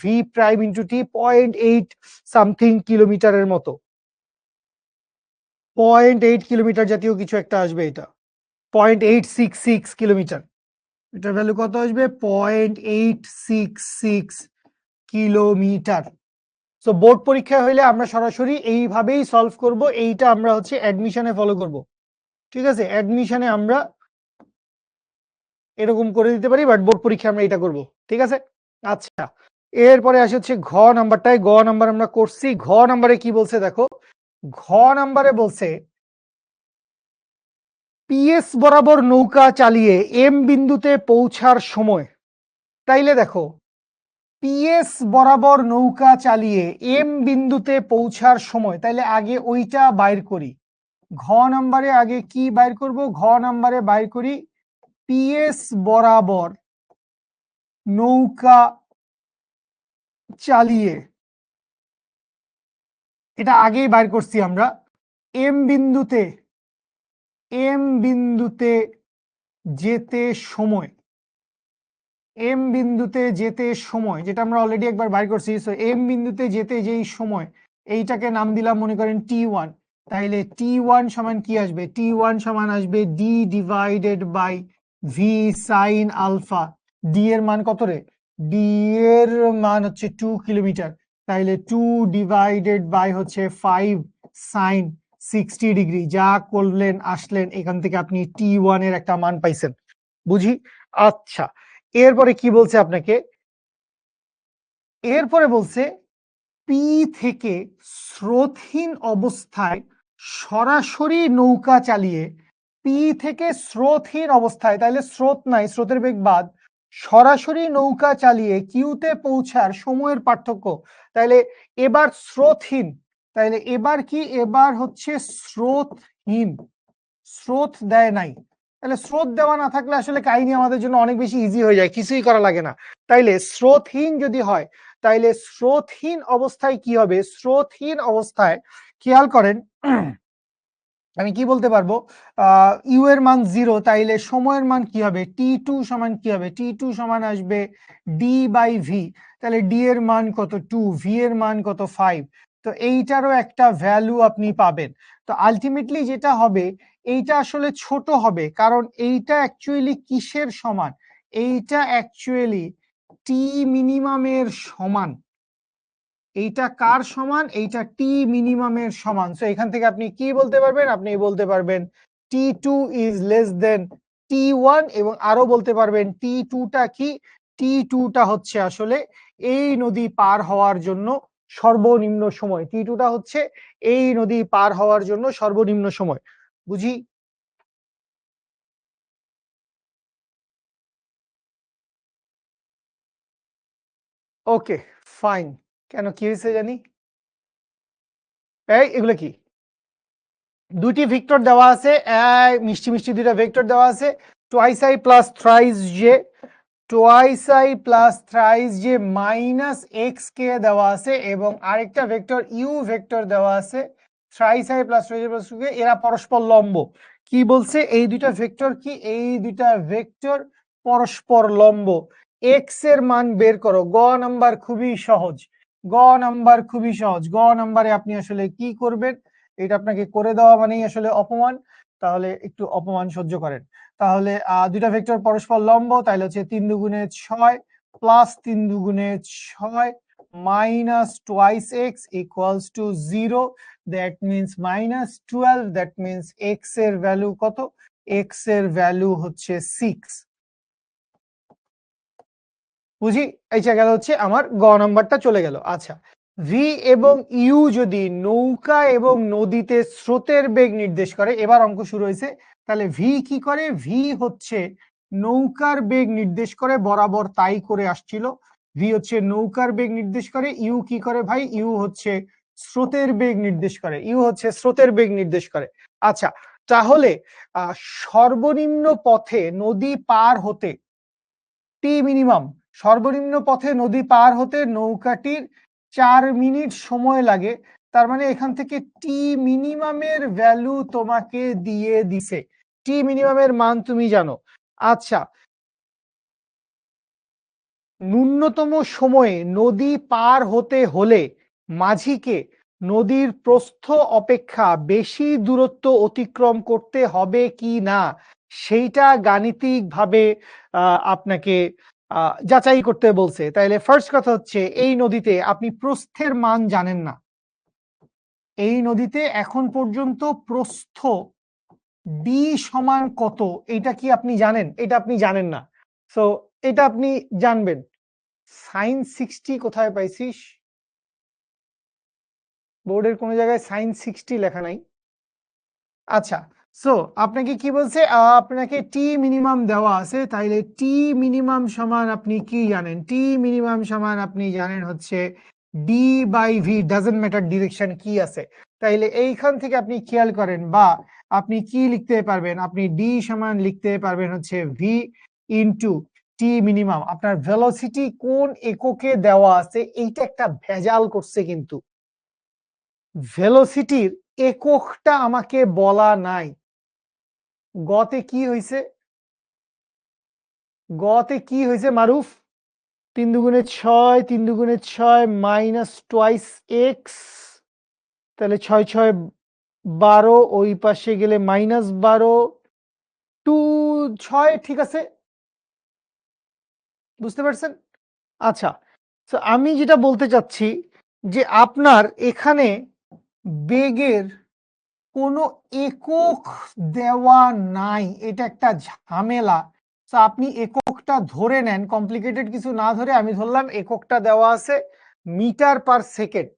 V prime into T, 0.8 something কিলোমিটারের মতো, 0.8 কিলোমিটার জাতীয় কিছু একটা আসবে, এটা 0.866 কিলোমিটার, এটার ভ্যালু কত আসবে 0.866 কিলোমিটার। সো বোর্ড পরীক্ষা হইলে আমরা সরাসরি এইভাবেই সলভ করব, এইটা আমরা হচ্ছে অ্যাডমিশনে ফলো করব, ঠিক আছে, অ্যাডমিশনে আমরা এরকম করে দিতে পারি, বাট বোর্ড পরীক্ষা আমরা এটা করব, ঠিক আছে। আচ্ছা, এরপরে আসে হচ্ছে ঘ নাম্বারটায়, গ নাম্বার আমরা করছি, ঘ নাম্বারে কি বলছে দেখো, ঘ নাম্বারে বলছে পিএস বরাবর নৌকা চালিয়ে এম বিন্দুতে পৌঁছার সময়। তাইলে দেখো পিএস বরাবর নৌকা চালিয়ে এম বিন্দুতে পৌঁছার সময়, তাইলে আগে ওইটা বাইর করি। ঘ নাম্বারে আগে কি বাইর করব, ঘ নাম্বারে বাইর করি পিএস বরাবর নৌকা চালিয়ে, এটা আগেই বাইর করছি আমরা, এম বিন্দুতে, এম বিন্দুতে যেতে সময়, এম বিন্দুতে যেতে সময়, যেটা আমরা অলরেডি একবার বাইর করছি। সো এম বিন্দুতে যেতে যেই সময়, এইটাকে নাম দিলাম মনে করেন টি1, তাইলে টি1 সমান কি আসবে, টি1 সমান আসবে D divided by V sine alpha. D এর মান কত রে, ডি এর মান হচ্ছে 2 কিলোমিটার, তাইলে 2 ডিভাইডেড বাই হচ্ছে 5 সাইন 60 ডিগ্রি, যা করলেন আসলেন এখান থেকে আপনি টি1 এর একটা মান পাইছেন, বুঝি। আচ্ছা, এরপরে কি বলছে আপনাকে, এরপরে বলছে পি থেকে স্রোতহীন অবস্থায় সরাসরি নৌকা চালিয়ে, পি থেকে স্রোতহীন অবস্থায়, তাহলে স্রোত নাই, স্রোতের বেগ বাদ, সরাসরি নৌকা চালিয়ে কিউতে পৌঁছার সময়ের পার্থক্য। তাহলে এবার স্রোতহীন, তাহলে এবার কি, এবার হচ্ছে স্রোতহীন, স্রোত দেয় নাই, তাহলে স্রোত দেওয়া না থাকলে আসলে কাহিনী আমাদের জন্য অনেক বেশি ইজি হয়ে যায়, কিছুই করা লাগে না। তাইলে স্রোতহীন যদি হয়, তাইলে স্রোতহীন অবস্থায় কি হবে, স্রোতহীন অবস্থায় খেয়াল করেন আমি কি বলতে পারবো, ইউ এর মান 0, তাইলে সময়ের মান কি হবে, টি2 সমান কি হবে, টি2 সমান আসবে ডি বাই ভি, তাহলে ডি এর মান কত 2, ভি এর মান কত 5, তো এইটারও একটা ভ্যালু আপনি পাবেন। তো আলটিমেটলি যেটা হবে, এইটা আসলে ছোট হবে, কারণ এইটা অ্যাকচুয়ালি কিসের সমান, এইটা অ্যাকচুয়ালি টি মিনিমামের সমান, এইটা কার সমান? এইটা টি মিনিমামের সমান। সো এখান থেকে আপনি কি বলতে পারবেন? আপনি বলতে পারবেন T2 is less than T1 এবং আরো বলতে পারবেন T2 টা কি? T2 টা হচ্ছে আসলে এই নদী পার হওয়ার জন্য সর্বনিম্ন সময়। T2 টা হচ্ছে এই নদী পার হওয়ার জন্য সর্বনিম্ন সময়। বুঝি? ওকে, ফাইন। কেন কি হয়েছে জানি? এই এগুলো কি? দুটি ভেক্টর দেওয়া আছে, মিষ্টি মিষ্টি দুইটা ভেক্টর দেওয়া আছে, twice i plus thrice j, twice i plus thrice j minus x k দেওয়া আছে এবং আরেকটা ভেক্টর ইউ ভেক্টর দেওয়া আছে থ্রাইস আই প্লাস কে। এরা পরস্পর লম্ব। কি বলছে? এই দুইটা ভেক্টর কি? এই দুইটা ভেক্টর পরস্পর লম্ব। এক্স এর মান বের করো। গ নাম্বার খুবই সহজ। গ নাম্বার খুবই সহজ। গ নাম্বারে আপনি আসলে কি করবেন? এটা আপনাকে করে দেওয়া মানেই আসলে অপমান, তাহলে একটু অপমান সহ্য করেন। তাহলে দুইটা ভেক্টর পরস্পর লম্ব, তাহলে হচ্ছে 3 দুগুণে 6 প্লাস 3 দুগুণে 6 minus twice x equals to 0, that means minus 12, that means x এর ভ্যালু কত? এক্স এর ভ্যালু হচ্ছে 6। বুঝি? এইটা গেল হচ্ছে আমার গ নাম্বারটা চলে গেল। আচ্ছা, ভি এবং ইউ যদি নৌকা এবং নদীতে স্রোতের বেগ নির্দেশ করে, এবার অঙ্ক শুরু হয়েছে, তাহলে ভি কি করে? ভি হচ্ছে নৌকার বেগ নির্দেশ করে, বরাবর তাই করে আসছিল। ভি হচ্ছে নৌকার বেগ নির্দেশ করে। ইউ কি করে ভাই? ইউ হচ্ছে স্রোতের বেগ নির্দেশ করে। ইউ হচ্ছে স্রোতের বেগ নির্দেশ করে। আচ্ছা, তাহলে সর্বনিম্ন পথে নদী পার হতে টি মিনিমাম, সর্বনিম্ন পথে নদী পার হতে নৌকাটির 4 মিনিট সময় লাগে। তার মানে এখান থেকে টি মিনিমামের ভ্যালু তোমাকে দিয়ে দিছে। টি মিনিমামের মান তুমি জানো। আচ্ছা, ন্যূনতম সময়ে নদী পার হতে হলে মাঝিকে নদীর প্রস্থ অপেক্ষা বেশি দূরত্ব অতিক্রম করতে হবে কি না, সেইটা গাণিতিকভাবে আপনাকে যাচাই করতে বলছে। তাইলে ফার্স্ট কথা হচ্ছে, এই নদীতে আপনি প্রস্থের মান জানেন না। এই নদীতে এখন পর্যন্ত প্রস্থ ডি সমান কত, এটা কি আপনি জানেন? এটা আপনি জানেন না। সো এটা আপনি জানবেন। সাইন 60 কোথায় পাইছিস? বোর্ডের কোনো জায়গায় সাইন 60 লেখা নাই। আচ্ছা, সো আপনাকে কি বলছে? আপনাকে টি মিনিমাম দেওয়া আছে, তাইলে টি মিনিমাম সমান আপনি কি জানেন? টি মিনিমাম সমান আপনি জানেন হচ্ছে D by V, doesn't matter direction কি আছে। তাইলে এইখান থেকে আপনি খেয়াল করেন, বা আপনি কি লিখতে পারবেন? আপনি ডি সমান লিখতে পারবেন হচ্ছে ভি ইনটু টি মিনিমাম। আপনার ভেলোসিটি কোন এককে দেওয়া আছে এইটা একটা ভেজাল করছে, কিন্তু ভেলোসিটির এককটা আমাকে বলা নাই। গতে কি হয়েছে? গতে কি হয়েছে মারুফ? 3 দুগুণে 6, 3 দুগুণে 6 মাইনাস টোয়াইস এক্স, তাহলে 6 6 12, ওই পাশে গেলে মাইনাস 12 টু 6, ঠিক আছে? বুঝতে পারছেন? আচ্ছা, তো আমি যেটা বলতে চাচ্ছি যে আপনার এখানে বেগের কোনো একক দেওয়া নাই, এটা একটা ঝামেলা। তো আপনি এককটা ধরে নেন, কমপ্লিকেটেড কিছু না ধরে। আমি ধরলাম এককটা দেওয়া আছে মিটার পার সেকেন্ড।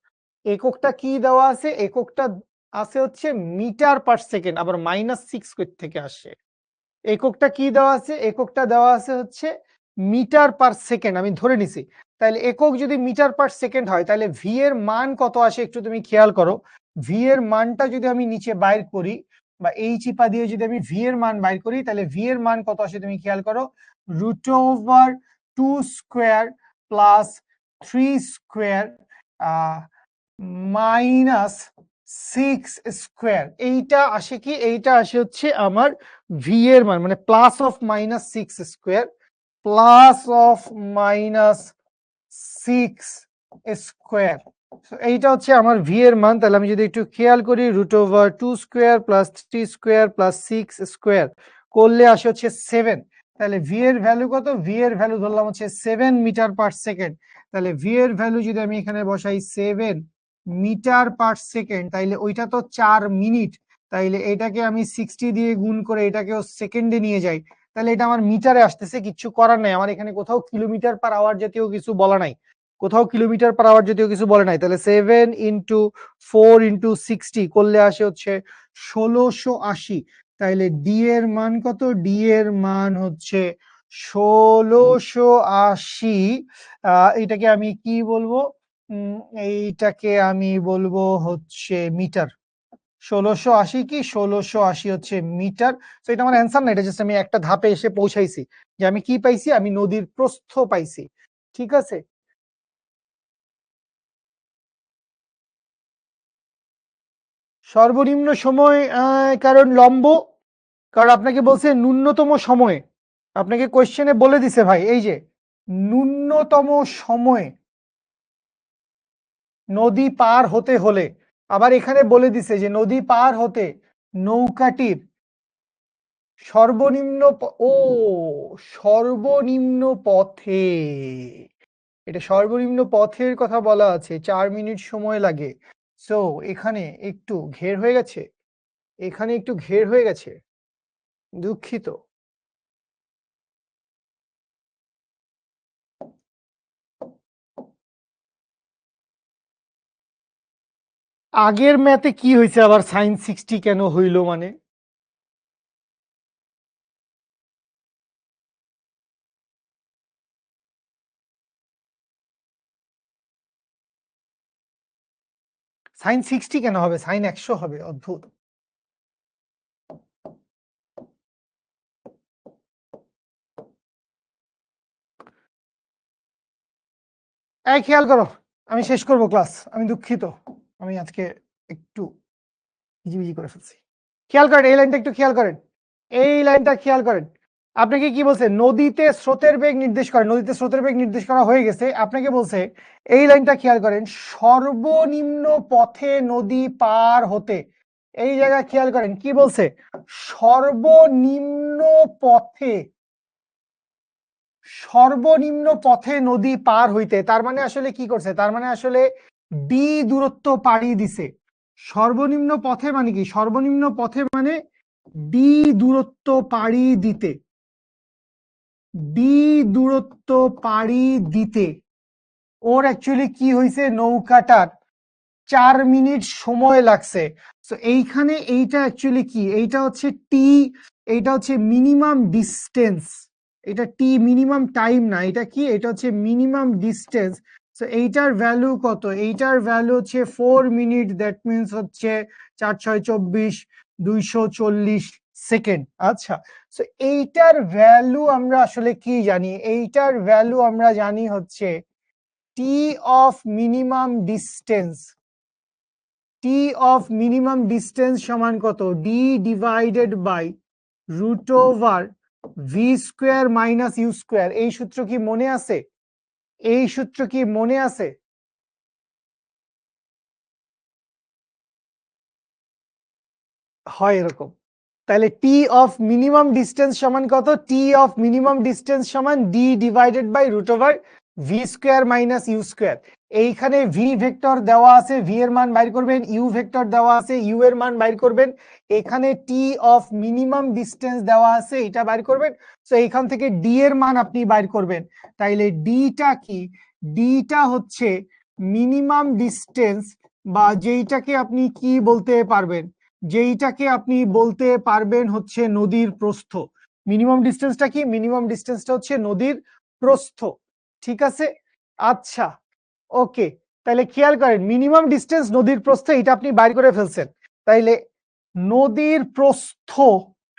এককটা কি দেওয়া আছে? এককটা আছে হচ্ছে মিটার পার সেকেন্ড। আবার -6 কই থেকে আসে? এককটা কি দেওয়া আছে? এককটা দেওয়া আছে হচ্ছে মিটার পার সেকেন্ড, আমি ধরে নিছি। তাহলে একক যদি মিটার পার সেকেন্ড হয়, তাহলে ভি এর মান কত আসে একটু তুমি খেয়াল করো। ভি এর মানটা যদি আমি নিচে বাইর করি, বা এই চিপা দিয়ে যদি আমি ভি এর মান বাইর করি, তাহলে ভি এর মান কত আসে তুমি খেয়াল করো। √2 square plus 3 square minus 6 square, এইটা আসে কি? এইটা আসে হচ্ছে আমার ভি এর মান, মানে plus of minus 6 square, plus of minus 6 square. এইটা হচ্ছে আমার ভি এর মান। তাহলে আমি যদি একটু খেয়াল করি, √2 square plus 3 square plus 6 square করলে আসে হচ্ছে 7। তাহলে ভি এর ভ্যালু কত? ভি এর ভ্যালু ধরলাম হচ্ছে 7 মিটার পার সেকেন্ড। তাহলে ভি এর ভ্যালু যদি আমি এখানে বসাই 7 মিটার পার সেকেন্ড, তাইলে ওইটা তো 4 মিনিট। তাইলে এটাকে আমি 60 দিয়ে গুণ করে এটাকেও সেকেন্ডে নিয়ে যাই, তাহলে এটা আমার মিটারে আসতেছে। কিচ্ছু করার নাই, আমার এখানে কোথাও কিলোমিটার পার আওয়ার জাতীয় কিছু বলা নাই, কোথাও কিলোমিটার পার আওয়ার জাতীয় কিছু বলে নাই। তাহলে 7 ইন্টু 4 ইন্টু 60 করলে আসে হচ্ছে 1680। তাইলে ডি এর মান কত? ডি এর মান হচ্ছে 1680। এটাকে আমি কি বলবো? এইটাকে আমি বলবো হচ্ছে মিটার। 1680 কি 1680 হচ্ছে মিটার। তো এটা আমার অ্যান্সার না, এটা জাস্ট আমি একটা ধাপে এসে পৌঁছাইছি যে আমি কি পাইছি, আমি নদীর প্রস্থ পাইছি। ঠিক আছে, সর্বনিম্ন সময় কারণ লম্ব, কারণ আপনাকে বলছে ন্যূনতম সময়ে, আপনাকে কোয়েশ্চেনে বলে দিছে ভাই এই যে ন্যূনতম সময়ে নদী পার হতে হলে, আবার এখানে বলে দিছে যে নদী পার হতে নৌকাটির সর্বনিম্ন ও সর্বনিম্ন পথে, এটা সর্বনিম্ন পথের কথা বলা আছে, 4 মিনিট সময় লাগে। সো এখানে একটু ঘের হয়ে গেছে, এখানে একটু ঘের হয়ে গেছে, দুঃখিত। আগের ম্যাথে কি হয়েছে আবার সাইন 60 কেন হইল? মানে সাইন 60 কেন হবে? সাইন 100 হবে, অদ্ভুত। এই খেয়াল করো, আমি শেষ করব ক্লাস, আমি দুঃখিত, আমি আজকে একটু হিজিবিজি করে ফেলছি। খেয়াল করেন এই লাইনটা, একটু খেয়াল করেন এই লাইনটা, খেয়াল করেন। আপনাকে কি বলছে? নদীতে স্রোতের বেগ নির্দেশ করে, নদীতে স্রোতের বেগ নির্দেশ করা হয়ে গেছে। আপনাকে বলছে এই লাইনটা খেয়াল করেন, সর্বনিম্ন পথে নদী পার হতে। এই জায়গায় খেয়াল করেন কি বলছে? সর্বনিম্ন পথে, সর্বনিম্ন পথে নদী পার হইতে। তার মানে আসলে কি করছে? তার মানে আসলে ডি দূরত্ব পাড়ি দিছে। সর্বনিম্ন পথে মানে কি? সর্বনিম্ন পথে মানে ডি দূরত্ব পাড়ি দিতে, ডি দূরত্ব পাড়ি দিতে ওর অ্যাকচুয়ালি কি হয়েছে? নৌকাটার 4 মিনিট সময় লাগছে। তো এইখানে এইটা অ্যাকচুয়ালি কি? এইটা হচ্ছে টি, এইটা হচ্ছে মিনিমাম ডিস্টেন্স, এটা টি মিনিমাম টাইম না, এটা কি? এটা হচ্ছে মিনিমাম ডিস্টেন্স। তো এইটার ভ্যালু কত? এইটার ভ্যালু হচ্ছে 4 মিনিট, দ্যাট মিনস হচ্ছে 4 6 24 240 সেকেন্ড। আচ্ছা, তো এইটার ভ্যালু আমরা আসলে কি জানি? এইটার ভ্যালু আমরা জানি হচ্ছে t of minimum distance. T of minimum distance সমান কত? D divided by root over V square minus you square. এই সূত্র কি মনে আছে? এই সূত্র কি মনে আছে? হয় এরকম। তাহলে টি অফ মিনিমাম ডিস্টেন্স সমান কত? টি অফ মিনিমাম ডিস্টেন্স সমান D divided by root over V square minus you square. এইখানে ভি ভেক্টর দেওয়া আছে, ভি এর মান বাইর করবেন, ইউ ভেক্টর দেওয়া আছে, ইউ এর মান বাইর করবেন। এখানে টি অফ মিনিমাম ডিস্টেন্স দেওয়া আছে, এটা বাইর করবেন। তো এইখান থেকে ডি এর মান আপনি বাইর করবেন। তাইলে ডিটা কি? ডিটা হচ্ছে মিনিমাম ডিস্টেন্স, বা যেইটাকে আপনি কি বলতে পারবেন? যেইটাকে আপনি বলতে পারবেন হচ্ছে নদীর প্রস্থ। মিনিমাম ডিস্টেন্সটা কি? মিনিমাম ডিস্টেন্সটা হচ্ছে নদীর প্রস্থ। ঠিক আছে, আচ্ছা, ওকে। তাহলে খেয়াল করেন মিনিমাম ডিস্টেন্স নদীর প্রস্থ, এটা আপনি বাইর করে ফেলছেন। তাইলে নদীর প্রস্থ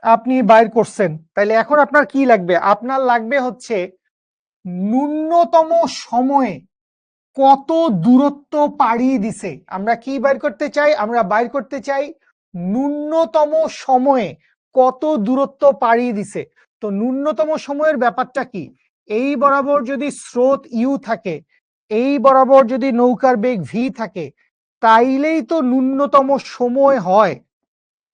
আপনি বাইর করছেন। তাইলে এখন আপনার কি লাগবে? আপনার লাগবে হচ্ছে ন্যূনতম সময়ে কত দূরত্ব পাড়ি দিছে। আমরা কি বাইর করতে চাই? আমরা বাইর করতে চাই ন্যূনতম সময়ে কত দূরত্ব পাড়ি দিছে। তো ন্যূনতম সময়ের ব্যাপারটা কি? এই বরাবর যদি স্রোত ইউ থাকে, এই বরাবর যদি নৌকার বেগ ভি থাকে, তাইলেই তো ন্যূনতম সময় হয়,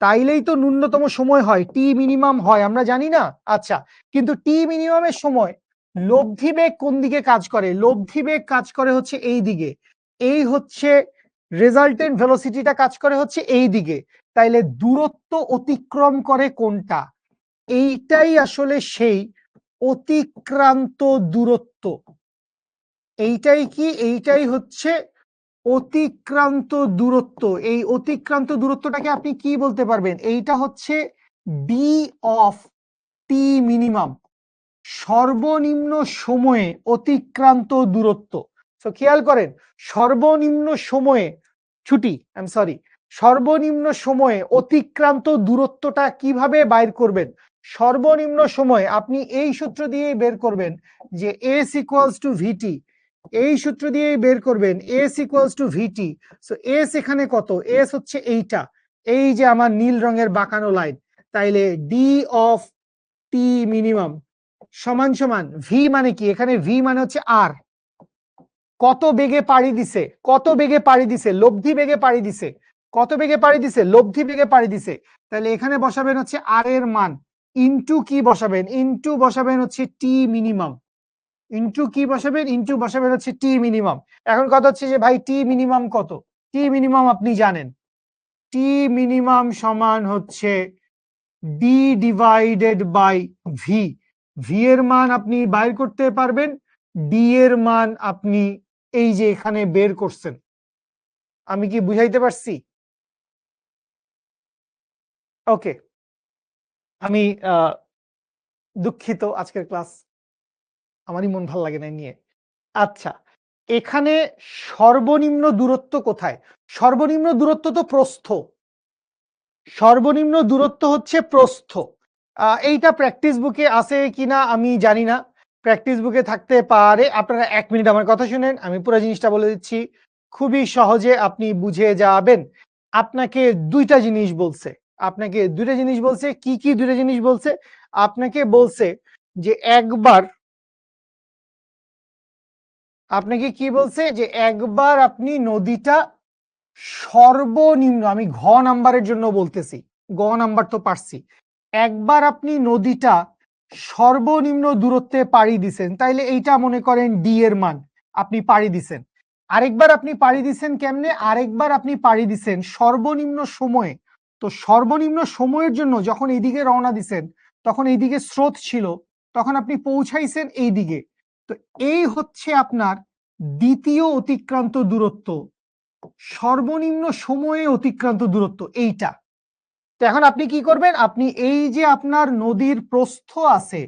তাইলেই তো ন্যূনতম সময় হয়, টি মিনিমাম হয়, আমরা জানি না? আচ্ছা, কিন্তু টি মিনিমামের সময় লব্ধি বেগ কোন দিকে কাজ করে? লব্ধি বেগ কাজ করে হচ্ছে এই দিকে, এই হচ্ছে রেজাল্টেন্ট ভেলোসিটিটা কাজ করে হচ্ছে এই দিকে। তাইলে দূরত্ব অতিক্রম করে কোনটা? এইটাই আসলে সেই অতিক্রান্ত দূরত্ব। এইটাই কি? এইটাই হচ্ছে অতিক্রান্ত দূরত্ব। এই অতিক্রান্ত দূরত্বটাকে আপনি কি বলতে পারবেন? এইটা হচ্ছে ডি অফ টি মিনিমাম, সর্বনিম্ন সময়ে অতিক্রান্ত দূরত্ব। তো খেয়াল করেন, সর্বনিম্ন সময়ে ছুটি আই এম সরি সর্বনিম্ন সময়ে অতিক্রান্ত দূরত্বটা কিভাবে বাইর করবেন? সর্বনিম্ন সময় আপনি এই সূত্র দিয়েই বের করবেন যে এস ইকুয়ালস টু ভিটি, এই সূত্র দিয়েই বের করবেন S equals to VT. So S এখানে কত? এস হচ্ছে এইটা, এই যে আমার নীল রঙের বাঁকানো লাইন। তাইলে ডি অফ টি মিনিমাম সমান সমান ভি মানে কি? এখানে ভি মানে হচ্ছে আর, কত বেগে পাড়ি দিছে, কত বেগে পাড়ি দিছে? লব্ধি বেগে পাড়ি দিছে। কত বেগে পাড়ি দিছে? লব্ধি বেগে পাড়ি দিছে। তাহলে এখানে বসাবেন হচ্ছে আর এর মান, ইনটু কি বসাবেন? ইনটু বসাবেন হচ্ছে টি মিনিমাম। ইনটু কি বসাবেন? ইনটু বসাবেন হচ্ছে টি মিনিমাম। এখন কথা হচ্ছে যে ভাই টি মিনিমাম কত? টি মিনিমাম আপনি জানেন, টি মিনিমাম সমান হচ্ছে D divided by V. V এর মান আপনি বাইর করতে পারবেন, ডি এর মান আপনি এই যে এখানে বের করছেন। আমি কি বুঝাইতে পারছি? ওকে, আমি দুঃখিত, আজকের ক্লাস আমারই মন ভাল লাগে না নিয়ে। আচ্ছা, এখানে সর্বনিম্ন দূরত্ব কোথায়? সর্বনিম্ন দূরত্ব তো প্রস্থ, সর্বনিম্ন দূরত্ব হচ্ছে প্রস্থ। এইটা প্র্যাকটিস বুকে আছে কিনা আমি জানি না, প্র্যাকটিস বুকে থাকতে পারে। আপনারা 1 মিনিট আমার কথা শুনেন, আমি পুরো জিনিসটা বলে দিচ্ছি, খুবই সহজে আপনি বুঝে যাবেন। আপনাকে দুইটা জিনিস বলছে, আপনাকে দুইটা জিনিস বলছে। কি কি দুইটা জিনিস বলছে? আপনাকে বলছে যে একবার, আপনাকে কি বলছে যে একবার আপনি নদীটা সর্বনিম্ন, আমি ঘ নাম্বারের জন্য বলতেছি, গ নাম্বার তো পারছি, একবার আপনি নদীটা সর্বনিম্ন দূরত্বে পাড়ি দিছেন, তাইলে এইটা মনে করেন ডি এর মান, আপনি পাড়ি দিছেন। আরেকবার আপনি পাড়ি দিছেন কেমনে? আরেকবার আপনি পাড়ি দিছেন সর্বনিম্ন সময়ে। তো সর্বনিম্ন সময়ের জন্য যখন এইদিকে রওনা দিছেন, তখন এইদিকে স্রোত ছিল, তখন আপনি পৌঁছাইছেন এইদিকে। তো এই হচ্ছে আপনার দ্বিতীয় অতিক্রান্ত দূরত্ব, সর্বনিম্ন সময়ে অতিক্রান্ত দূরত্ব এইটা। তো এখন আপনি কি করবেন? আপনি এই যে আপনার নদীর প্রস্থ আছে,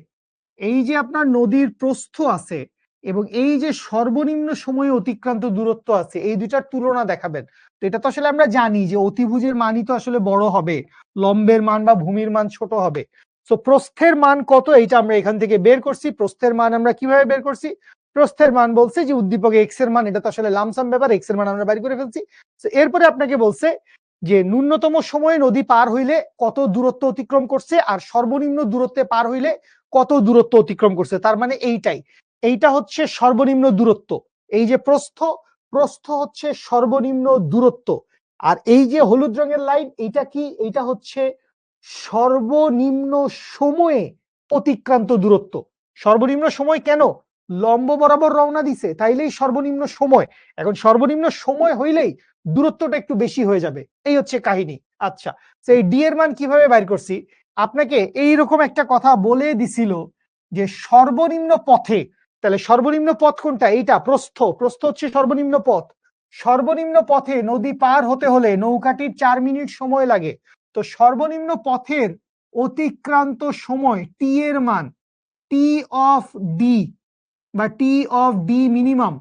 এই যে আপনার নদীর প্রস্থ আছে এবং এই যে সর্বনিম্ন সময়ে অতিক্রান্ত দূরত্ব আছে, এই দুইটার তুলনা দেখাবেন। তো এটা তো আসলে আমরা জানি যে অতিভুজের মানই তো আসলে বড় হবে, লম্বের মান বা ভূমির মান ছোট হবে। তো প্রস্থের মান কত এইটা আমরা এখান থেকে বের করছি। প্রস্থের মান আমরা কিভাবে বের করছি? প্রস্থের মান বলছে যে উদ্দীপক এক্স এর মান, এটা তো আসলে লামসাম ব্যাপার, এক্স এর মান আমরা বাইর করে ফেলছি। তো এরপরে আপনাকে বলছে যে ন্যূনতম সময়ে নদী পার হইলে কত দূরত্ব অতিক্রম করছে আর সর্বনিম্ন দূরত্বে পার হইলে কত দূরত্ব অতিক্রম করছে। তার মানে এইটাই, এইটা হচ্ছে সর্বনিম্ন দূরত্ব। এই যে প্রস্থ, প্রস্থ হচ্ছে সর্বনিম্ন দূরত্ব। আর এই যে হলুদ রঙের লাইন, এইটা কি? এইটা হচ্ছে সর্বনিম্ন সময়ে অতিক্রান্ত দূরত্ব। সর্বনিম্ন সময় কেন? লম্ব বরাবর রওনা দিছে, তাইলেই সর্বনিম্ন সময়। এখন সর্বনিম্ন সময় হইলেই দূরত্বটা একটু বেশি হয়ে যাবে, এই হচ্ছে কাহিনী। আচ্ছা, সেই ডি এর মান কিভাবে বাইর করছি? আপনাকে এইরকম একটা কথা বলে দিছিল যে সর্বনিম্ন পথে, তাহলে সর্বনিম্ন পথ কোনটা? এইটা প্রস্থ, প্রস্থ হচ্ছে সর্বনিম্ন পথ। সর্বনিম্ন পথে নদী পার হতে হলে নৌকাটির 4 মিনিট সময় লাগে। তো সর্বনিম্ন পথের অতিক্রান্ত সময় টি এর মান, টি অফ ডি বা টি অফ ডি মিনিমাম,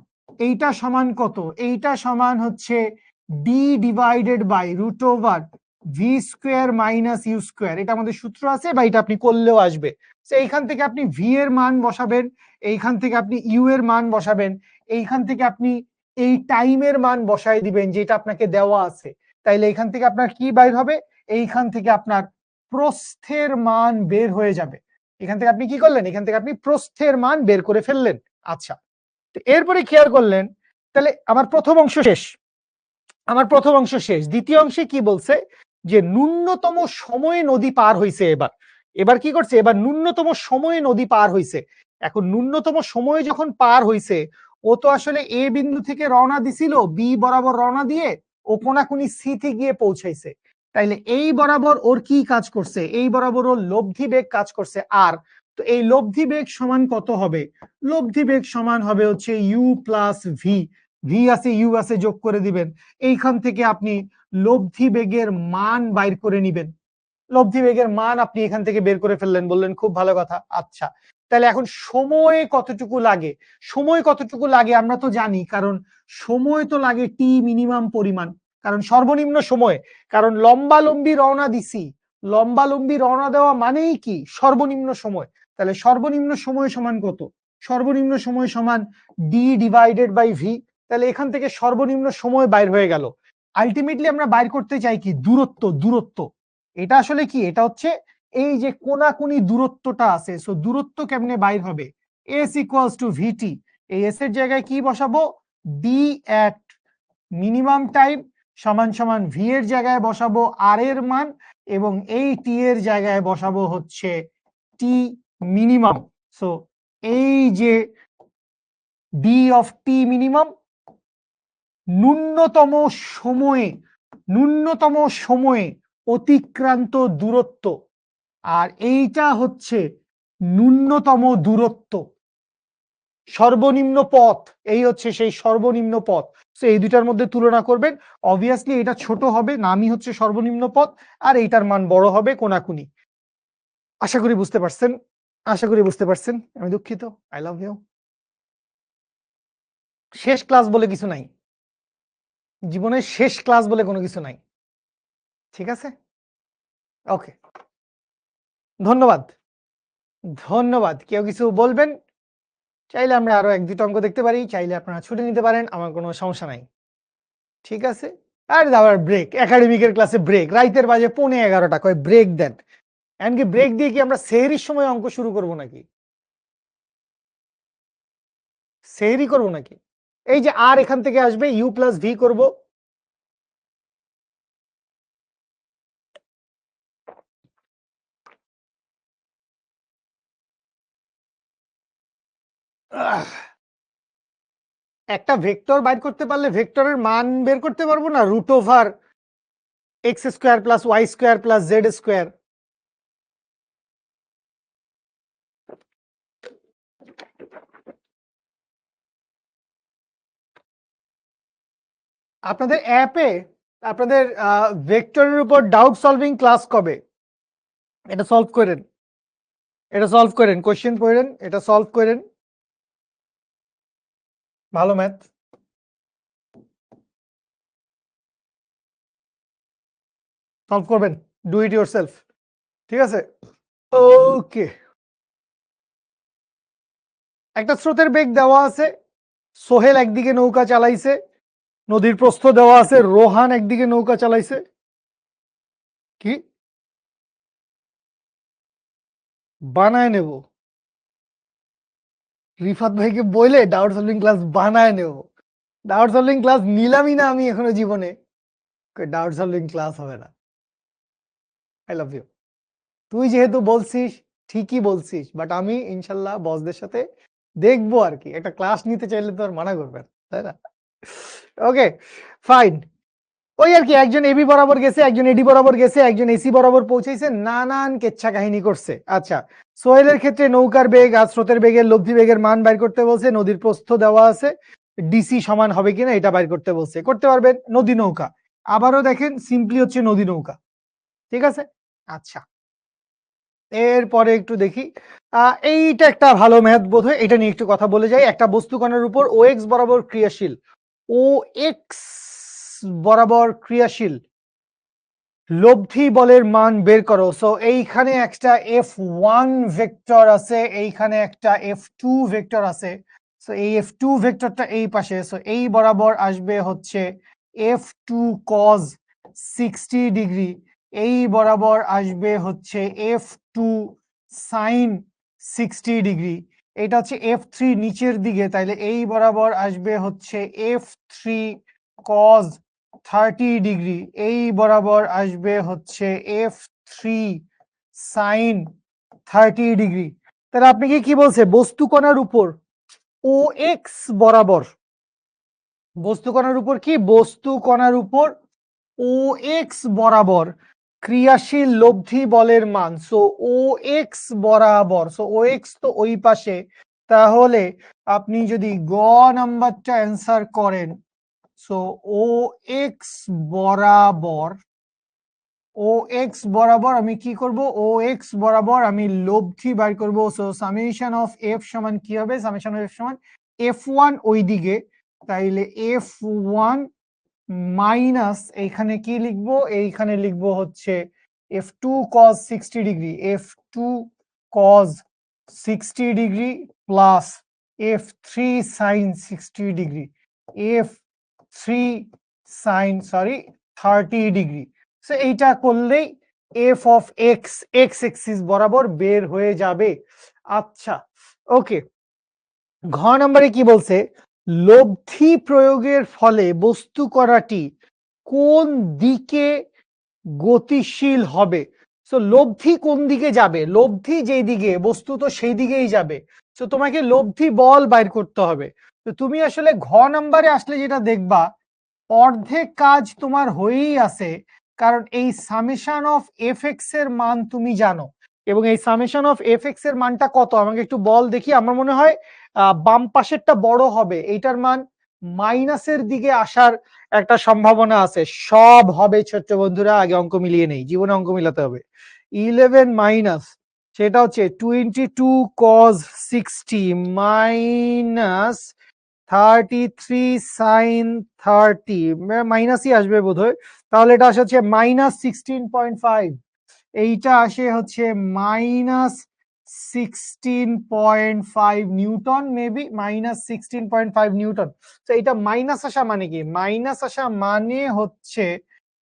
এইটা সমান কত? এইটা সমান হচ্ছে D divided by root over V square minus you square. এটা আমাদের সূত্র আছে বা এটা আপনি করলেও আসবে। তো এইখান থেকে আপনি ভি এর মান বসাবেন, এইখান থেকে আপনি ইউ এর মান বসাবেন, এইখান থেকে আপনি এই টাইমের মান বসাই দিবেন যেটা আপনাকে দেওয়া আছে। তাইলে এইখান থেকে আপনার কি বাইর হবে? এইখান থেকে আপনার প্রস্থের মান বের হয়ে যাবে। এখান থেকে আপনি কি করলেন? এখান থেকে আপনি প্রস্থের মান বের করে ফেললেন। আচ্ছা, তো এরপরে খেয়াল করলেন, তাহলে আমার প্রথম অংশ শেষ, আমার প্রথম অংশ শেষ। দ্বিতীয় অংশে কি বলছে? যে ন্যূনতম সময়ে নদী পার হইছে। এবার কি করছে, এবার ন্যূনতম সময়ে নদী পার হইছে। এখন ন্যূনতম সময়ে যখন পার হইছে, ও তো আসলে এ বিন্দু থেকে রওনা দিছিল, বি বরাবর রওনা দিয়ে ও কোনাকুনি সি তে গিয়ে পৌঁছাইছে। তাইলে এই বরাবর ওর কি কাজ করছে, এই বরাবর ওর লব্ধি বেগ কাজ করছে আর। তো এই লব্ধি বেগ সমান কত হবে? লব্ধি বেগ সমান হবে হচ্ছে ইউ প্লাস ভি। ভি আছে ইউ আছে, যোগ করে দিবেন। এইখান থেকে আপনি লব্ধি বেগের মান বাইর করে নিবেন। লব্ধি বেগের মান আপনি এখান থেকে বের করে ফেললেন, বললেন খুব ভালো কথা। আচ্ছা, তাহলে এখন সময় কতটুকু লাগে? সময় কতটুকু লাগে আমরা তো জানি, কারণ সময় তো লাগে টি মিনিমাম পরিমাণ, কারণ সর্বনিম্ন সময়। কারণ লম্বালম্বি রওনা দিছি, লম্বালম্বি রওনা দেওয়া মানেই কি সর্বনিম্ন সময়। তাহলে সর্বনিম্ন সময় সমান কত? সর্বনিম্ন সময় সমান ডি ডিভাইডেড বাই ভি। তাহলে এখান থেকে সর্বনিম্ন সময় বাইর হয়ে গেল। আলটিমেটলি আমরা বাইর করতে চাই কি দূরত্ব। দূরত্ব এটা আসলে কি, এটা হচ্ছে এই যে কোনাকুনি দূরত্বটা আছে। সো দূরত্ব কেমনে বাইর হবে? এস ইকুয়ালস টু ভিটি। এই এস এর জায়গায় কি বসাবো? ডি এট মিনিমাম টাইম সমান সমান ভি এর জায়গায় বসাবো আর এর মান, এবং এই টি এর জায়গায় বসাবো হচ্ছে টি মিনিমাম। সো এই যে ডি অফ টি মিনিমাম ন্যূনতম সময়ে অতিক্রান্ত দূরত্ব, আর এইটা হচ্ছে ন্যূনতম দূরত্ব, সর্বনিম্ন পথ। এই হচ্ছে সেই সর্বনিম্ন পথ। তো এই দুইটার মধ্যে তুলনা করবেন, অবভিয়াসলি এটা ছোট হবে, নামই হচ্ছে সর্বনিম্ন পথ, আর এইটার মান বড় হবে কোনাকুনি। আশা করি বুঝতে পারছেন, আশা করি বুঝতে পারছেন। আমি দুঃখিত, আই লাভ ইউ। শেষ ক্লাস বলে কিছু নাই, জীবনের শেষ ক্লাস বলে কোনো কিছু নাই, ঠিক আছে? ওকে, ধন্যবাদ। ধন্যবাদ। কেউ কিছু বলবেন? চাইলে আমরা আরো 1-2টা অঙ্ক দেখতে পারি, চাইলে আপনারা ছুটি নিতে পারেন, আমার কোনো সমস্যা নাই, ঠিক আছে? আর আবার ব্রেক, একাডেমিকের ক্লাসে ব্রেক, রাইতের বাজে 11:15 কয় ব্রেক দেন। এমনকি ব্রেক দিয়ে কি আমরা সেহরির সময় অঙ্ক শুরু করব নাকি? সেহরি করব নাকি? এই যে আর এখান থেকে আসবে ইউ প্লাস ভি করব। একটা ভেক্টর বাইর করতে পারলে ভেক্টরের মান বের করতে পারবো না? Root over X square plus Y square plus Z square. আপনাদের অ্যাপে আপনাদের ভেক্টরের উপর ডাউট সলভিং ক্লাস কবে? এটা সলভ করেন, এটা সলভ করেন, কোশ্চেন পড়েন, এটা সলভ করেন। ভালো ম্যাথ, সলভ করবেন, ডু ইট ইয়োরসেলফ, ঠিক আছে? ওকে, একটা স্রোতের বেগ দেওয়া আছে, সোহেল একদিকে নৌকা চালাইছে, নদীর প্রস্থ দেওয়া আছে, রোহান একদিকে নৌকা চালাইছে। কি বানায় নেব? রিফাত ভাইকে বলে ডাউট সলভিং ক্লাস বানায় নেব? ডাউট সলভিং ক্লাস নিলামই না আমি এখনো জীবনে, ডাউট সলভিং ক্লাস হবে না। I love you. তুই যেহেতু বলছিস, ঠিকই বলছিস, বাট আমি ইনশাল্লাহ বসদের সাথে দেখবো আর কি, একটা ক্লাস নিতে চাইলে তো আর মানা করবেন, তাই না? Okay fine. ওই আর কি, একজন এবি বরাবর গেছে, একজন এডি বরাবর গেছে, একজন এসি বরাবর পৌঁছেছে, নানান কেচ্ছা কাহিনী করছে। আচ্ছা, সোহেলের ক্ষেত্রে নৌকার বেগ আর স্রোতের বেগের লব্ধি বেগের মান বাইর করতে বলছে, নদীর প্রস্থ দেওয়া আছে, ডিসি সমান হবে কিনা এটা বাইর করতে বলছে, করতে পারবেন। নদী নৌকা, আবারও দেখেন সিম্পলি হচ্ছে নদী নৌকা, ঠিক আছে? আচ্ছা, এরপরে একটু দেখি, এইটা একটা ভালো ম্যাথ বোধ হয়, এটা নিয়ে একটু কথা বলে যাই। একটা বস্তু কণার উপর ও এক্স বরাবর ক্রিয়াশীল, ও এক্স বরাবর ক্রিয়াশীল লব্ধি বলের মান বের করো। সো এইখানে একটা F1 ভেক্টর আছে, এইখানে একটা F2 ভেক্টর আছে। সো এই F2 ভেক্টরটা এই পাশে, সো এই বরাবর আসবে হচ্ছে F2 cos 60 ডিগ্রি, এই বরাবর আসবে হচ্ছে F2 sin 60 ডিগ্রি। এটা হচ্ছে F3 নিচের দিকে, তাইলে এই বরাবর আসবে হচ্ছে F3 cos 30 ডিগ্রি, এই বরাবর আসবে হচ্ছে f3 সাইন 30 ডিগ্রি। তাহলে আপনি কি বলছে, বস্তু কণার উপর ও এক্স বরাবর, বস্তু কণার উপর কি, বস্তু কণার উপর ও এক্স বরাবর ক্রিয়াশীল লব্ধি বলের মান, সো ও এক্স বরাবর, সো ও এক্স তো ওই পাশে, তাহলে আপনি যদি গ নাম্বারটা অ্যান্সার করেন, সো ও এক্স বরাবর, ও এক্স বরাবর আমি কি করব, ও এক্স বরাবর আমি লব্ধি বার করব, সো সামেশন অফ এফ সমান কি হবে, সামেশন অফ এফ সমান f1 ওই দিকে, তাইলে f1 মাইনাস এইখানে কি লিখবো, এইখানে লিখবো হচ্ছে f2 cos 60 degree, f2 cos 60 degree plus f3 sin 60 degree, f3 sin 30 degree. So এইটা করলেই F of x x axis বরাবর বের হয়ে যাবে। আচ্ছা, ওকে, ঘ নম্বরে কি বলছে, লব্ধি প্রয়োগের ফলে বস্তু কণাটি কোন দিকে গতিশীল হবে। সো লব্ধি কোন দিকে যাবে, লব্ধি যেই দিকে বস্তু তো সেই দিকেই যাবে, সো তোমাকে লব্ধি বল বাইর করতে হবে। তো তুমি আসলে ঘ নাম্বারে আসলে যেটা দেখবা, অর্ধেক কাজ তোমার হয়েই আছে, কারণ এই সামেশন অফ এফ এক্স এর মান তুমি জানো, এবং এই সামেশন অফ এফ এক্স এর মানটা কত আমাকে একটু বল দেখি। আমার মনে হয় বাম পাশেরটা বড় হবে, এইটার মান মাইনাসের দিকে আসার একটা সম্ভাবনা আছে। সব হবে ছোট্ট বন্ধুরা, আগে অঙ্ক মিলিয়ে নেই, জীবনে অঙ্ক মিলাতে হবে। 11 মাইনাস, সেটা হচ্ছে 22 cos 60 মাইনাস 33 সাইন 30, মাইনাসই আসবে বোধহয়, তাহলে এটা আসে হচ্ছে -16.5, এইটা আসে হচ্ছে -16.5 নিউটন, মেবি -16.5 নিউটন। তো এটা মাইনাস আসা মানে কি, মাইনাস আসা মানে হচ্ছে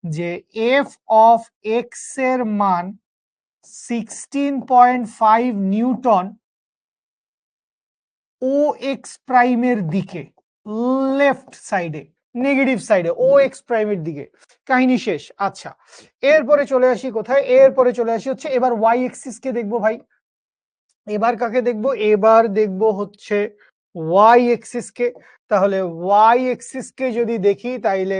যে এফ অফ এক্স এর মান 16.5 নিউটন ও এক্স প্রাইমের দিকে, লেফট সাইডে, নেগেটিভ সাইডে, ও এক্স প্রাইমের দিকে, কাহিনী শেষ। আচ্ছা, এরপরে চলে আসি কোথায়, এরপরে চলে আসি হচ্ছে এবার ওয়াই এক্সিস কে দেখবো ভাই। এবার কাকে দেখবো, এবার দেখবো হচ্ছে ওয়াই এক্সিস কে। তাহলে ওয়াই এক্সিস কে যদি দেখি, তাইলে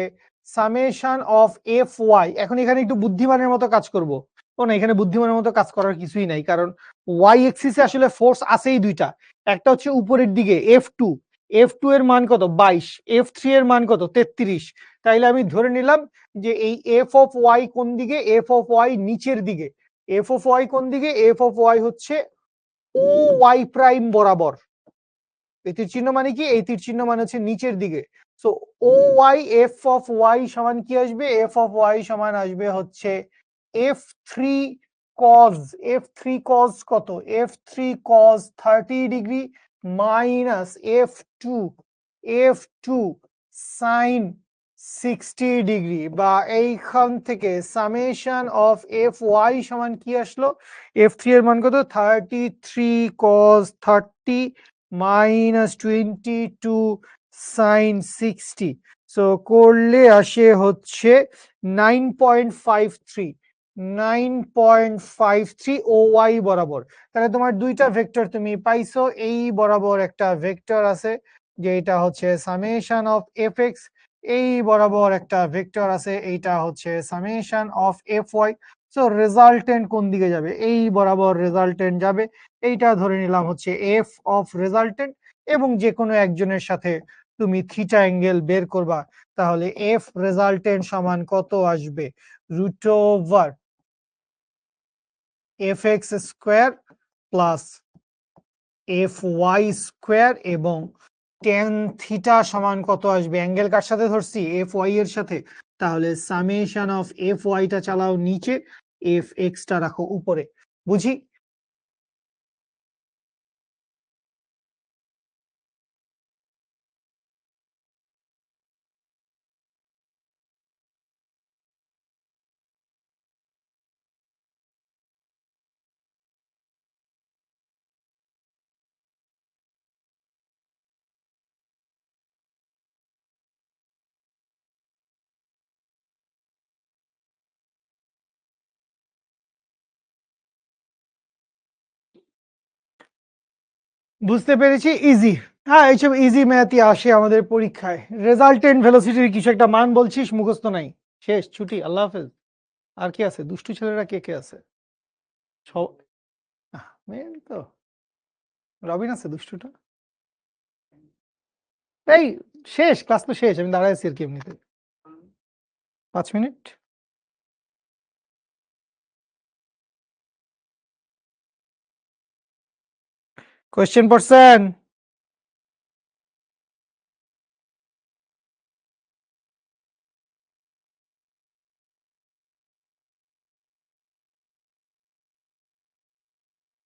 সামেশন অফ এফ ওয়াই, এখন এখানে একটু বুদ্ধিমানের মতো কাজ করব। ও না, এখানে বুদ্ধিমানের মতো কাজ করার কিছুই নাই, কারণ ওয়াই এক্সিসে আসলে ফোর্স আছেই দুইটা, একটা হচ্ছে উপরের দিকে এফ2, এফ2 এর মান কত 22, এফ3 এর মান কত 33, তাইলে আমি ধরে নিলাম যে এই এফ অফ ওয়াই কোন দিকে, এফ অফ ওয়াই নিচের দিকে, এফ অফ ওয়াই কোন দিকে, এফ অফ ওয়াই হচ্ছে ও ওয়াই প্রাইম বরাবর। এই তীর চিহ্ন মানে কি, এই তীর চিহ্ন মানে হচ্ছে নিচের দিকে। সো ও ওয়াই এফ অফ ওয়াই সমান কি আসবে, এফ অফ ওয়াই সমান আসবে হচ্ছে f three cos, f three cos কত, f three cos 30 degree minus f two sine 60 degree, বা এইখান থেকে সামেশন অফ এফ ওয়াই সমান কি আসলো, এফ থ্রি এর মান কত 33 cos 30 মাইনাস 22 সাইন 60, সো করলে আসে হচ্ছে 9.53, 9.53 ও ওয়াই বরাবর। তাহলে তোমার দুইটা ভেক্টর তুমি পাইছো, এই বরাবর একটা ভেক্টর আছে যে এটা হচ্ছে সামেশন অফ এফ এক্স, এই বরাবর একটা ভেক্টর আছে এইটা হচ্ছে summation of F Y. So resultant কোন দিকে যাবে, এই বরাবর রেজাল্টেন্ট যাবে, এইটা ধরে নিলাম হচ্ছে এফ অফ রেজাল্টেন্ট, এবং যে কোনো একজনের সাথে তুমি থিটা অ্যাঙ্গেল বের করবা, তাহলে এফ রেজাল্টেন্ট সমান কত আসবে, root over F X square plus F Y square, এবং টেন থিটা সমান কত আসবে, অ্যাঙ্গেল কার সাথে ধরছি, এফ ওয়াই এর সাথে, তাহলে সামেশন অফ এফ ওয়াইটা চালাও নিচে, এফ এক্সটা রাখো উপরে। বুঝি? বুঝতে পেরেছি, ইজি। হ্যাঁ, এইসব ইজি ম্যাথই আসে আমাদের পরীক্ষায়। রেজাল্টেন্ট ভেলোসিটির কিছু একটা মান বলছিস, মুখস্থ নাই। শেষ, ছুটি, আল্লাহ হাফেজ। আর কি আছে? দুষ্টু ছেলেরা কে কে আছে? মেন তো রবিন আছে দুষ্টুটা। এই শেষ, ক্লাস তো শেষ, আমি দাঁড়ায় আছি আর কি এমনিতে। 5 মিনিট। কোয়েশ্চেন পড়ছেন?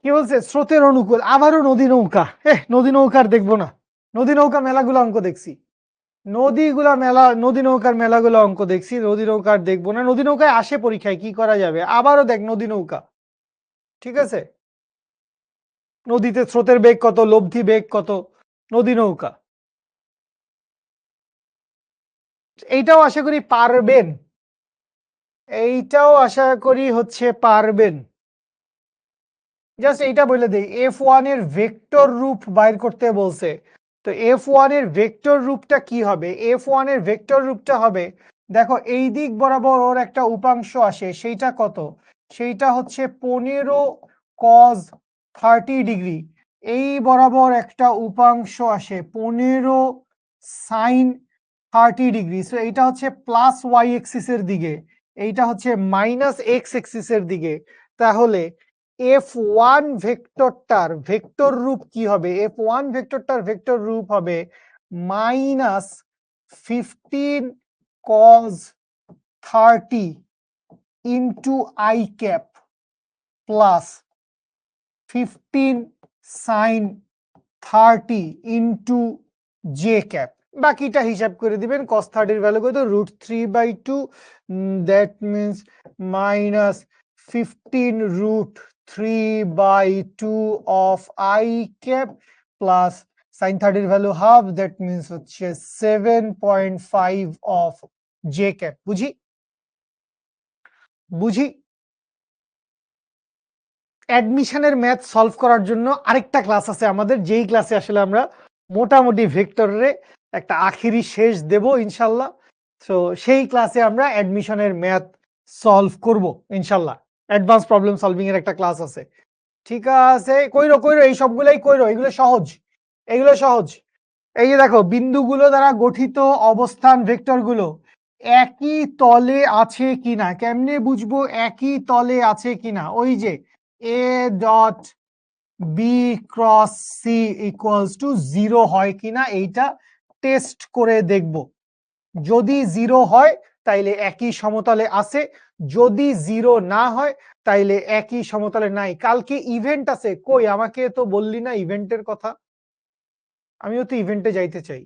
কি বলছে? স্রোতের অনুকূল, আবারও নদী নৌকা। নদী নৌকার দেখবো না। নদী নৌকা মেলাগুলো অঙ্ক দেখছি। নদী নৌকার মেলাগুলো অঙ্ক দেখছি, নদী নৌকার দেখবো না। নদী নৌকায় আসে পরীক্ষায়, কি করা যাবে? আবারও দেখ নদী নৌকা। ঠিক আছে, নদীতে স্রোতের বেগ কত, লব্ধি বেগ কত, নদী নৌকা। এইটাও আশা করি পারবেন, এইটাও আশা করি হচ্ছে পারবেন। জাস্ট এইটা বলে দেই, F1 এর ভেক্টর রূপ বাইর করতে বলছে। তো F1 এর ভেক্টর রূপটা কি হবে? F1 এর ভেক্টর রূপটা হবে, দেখো এই দিক বরাবর ওর একটা উপাংশ আসে, সেইটা কত? সেইটা হচ্ছে 15 cos 30 ডিগ্রি। এই বরাবর একটা উপাংশ আসে 15 sin 30 ডিগ্রি। সো এইটা হচ্ছে প্লাস ওয়াই এক্সিস এর দিকে, এইটা হচ্ছে মাইনাস এক্স এক্সিস এর দিকে। তাহলে F1 ভেক্টরটার ভেক্টর রূপ কি হবে? F1 ভেক্টরটার ভেক্টর রূপ হবে minus 15 cos 30 into I cap plus 15 sin 30 into J cap. বাকিটা হিসাব করে দিবেন। cos 30 এর ভ্যালু কত? √3/2, that means minus 15 √3/2 of I cap plus sin 30 এর ভ্যালু হাফ, দ্যাট মিন্স হচ্ছে 7.5 অফ জে ক্যাপ। বুঝি বুঝি অ্যাডমিশনের ম্যাথ সলভ করার জন্য আরেকটা ক্লাস আছে আমাদের, যেই ক্লাসে আসলে আমরা মোটামুটি ভেক্টরে একটা আখিরি শেষ দেব ইনশাল্লাহ। তো সেই ক্লাসে আমরা অ্যাডমিশনের ম্যাথ সলভ করব ইনশাল্লাহ। অ্যাডভান্স প্রবলেম সলভিং এর একটা ক্লাস আছে। ঠিক আছে, কইরো কইরো, এই সবগুলাই কইরো, এগুলো সহজ, এগুলো সহজ। এই যে দেখো, বিন্দুগুলো দ্বারা গঠিত অবস্থান ভেক্টরগুলো একই তলে আছে কিনা কেমনে বুঝবো একই তলে আছে কিনা? ওই যে A dot B cross C equals to 0 হয় কিনা এইটা টেস্ট করে দেখব। যদি 0 হয় তাইলে একই সমতলে আছে, যদি 0 না হয় তাইলে একই সমতলে নাই। কালকে ইভেন্ট আছে, কই আমাকে তো বললি না ইভেন্টের কথা? আমিও তো ইভেন্টে যাইতে চাই।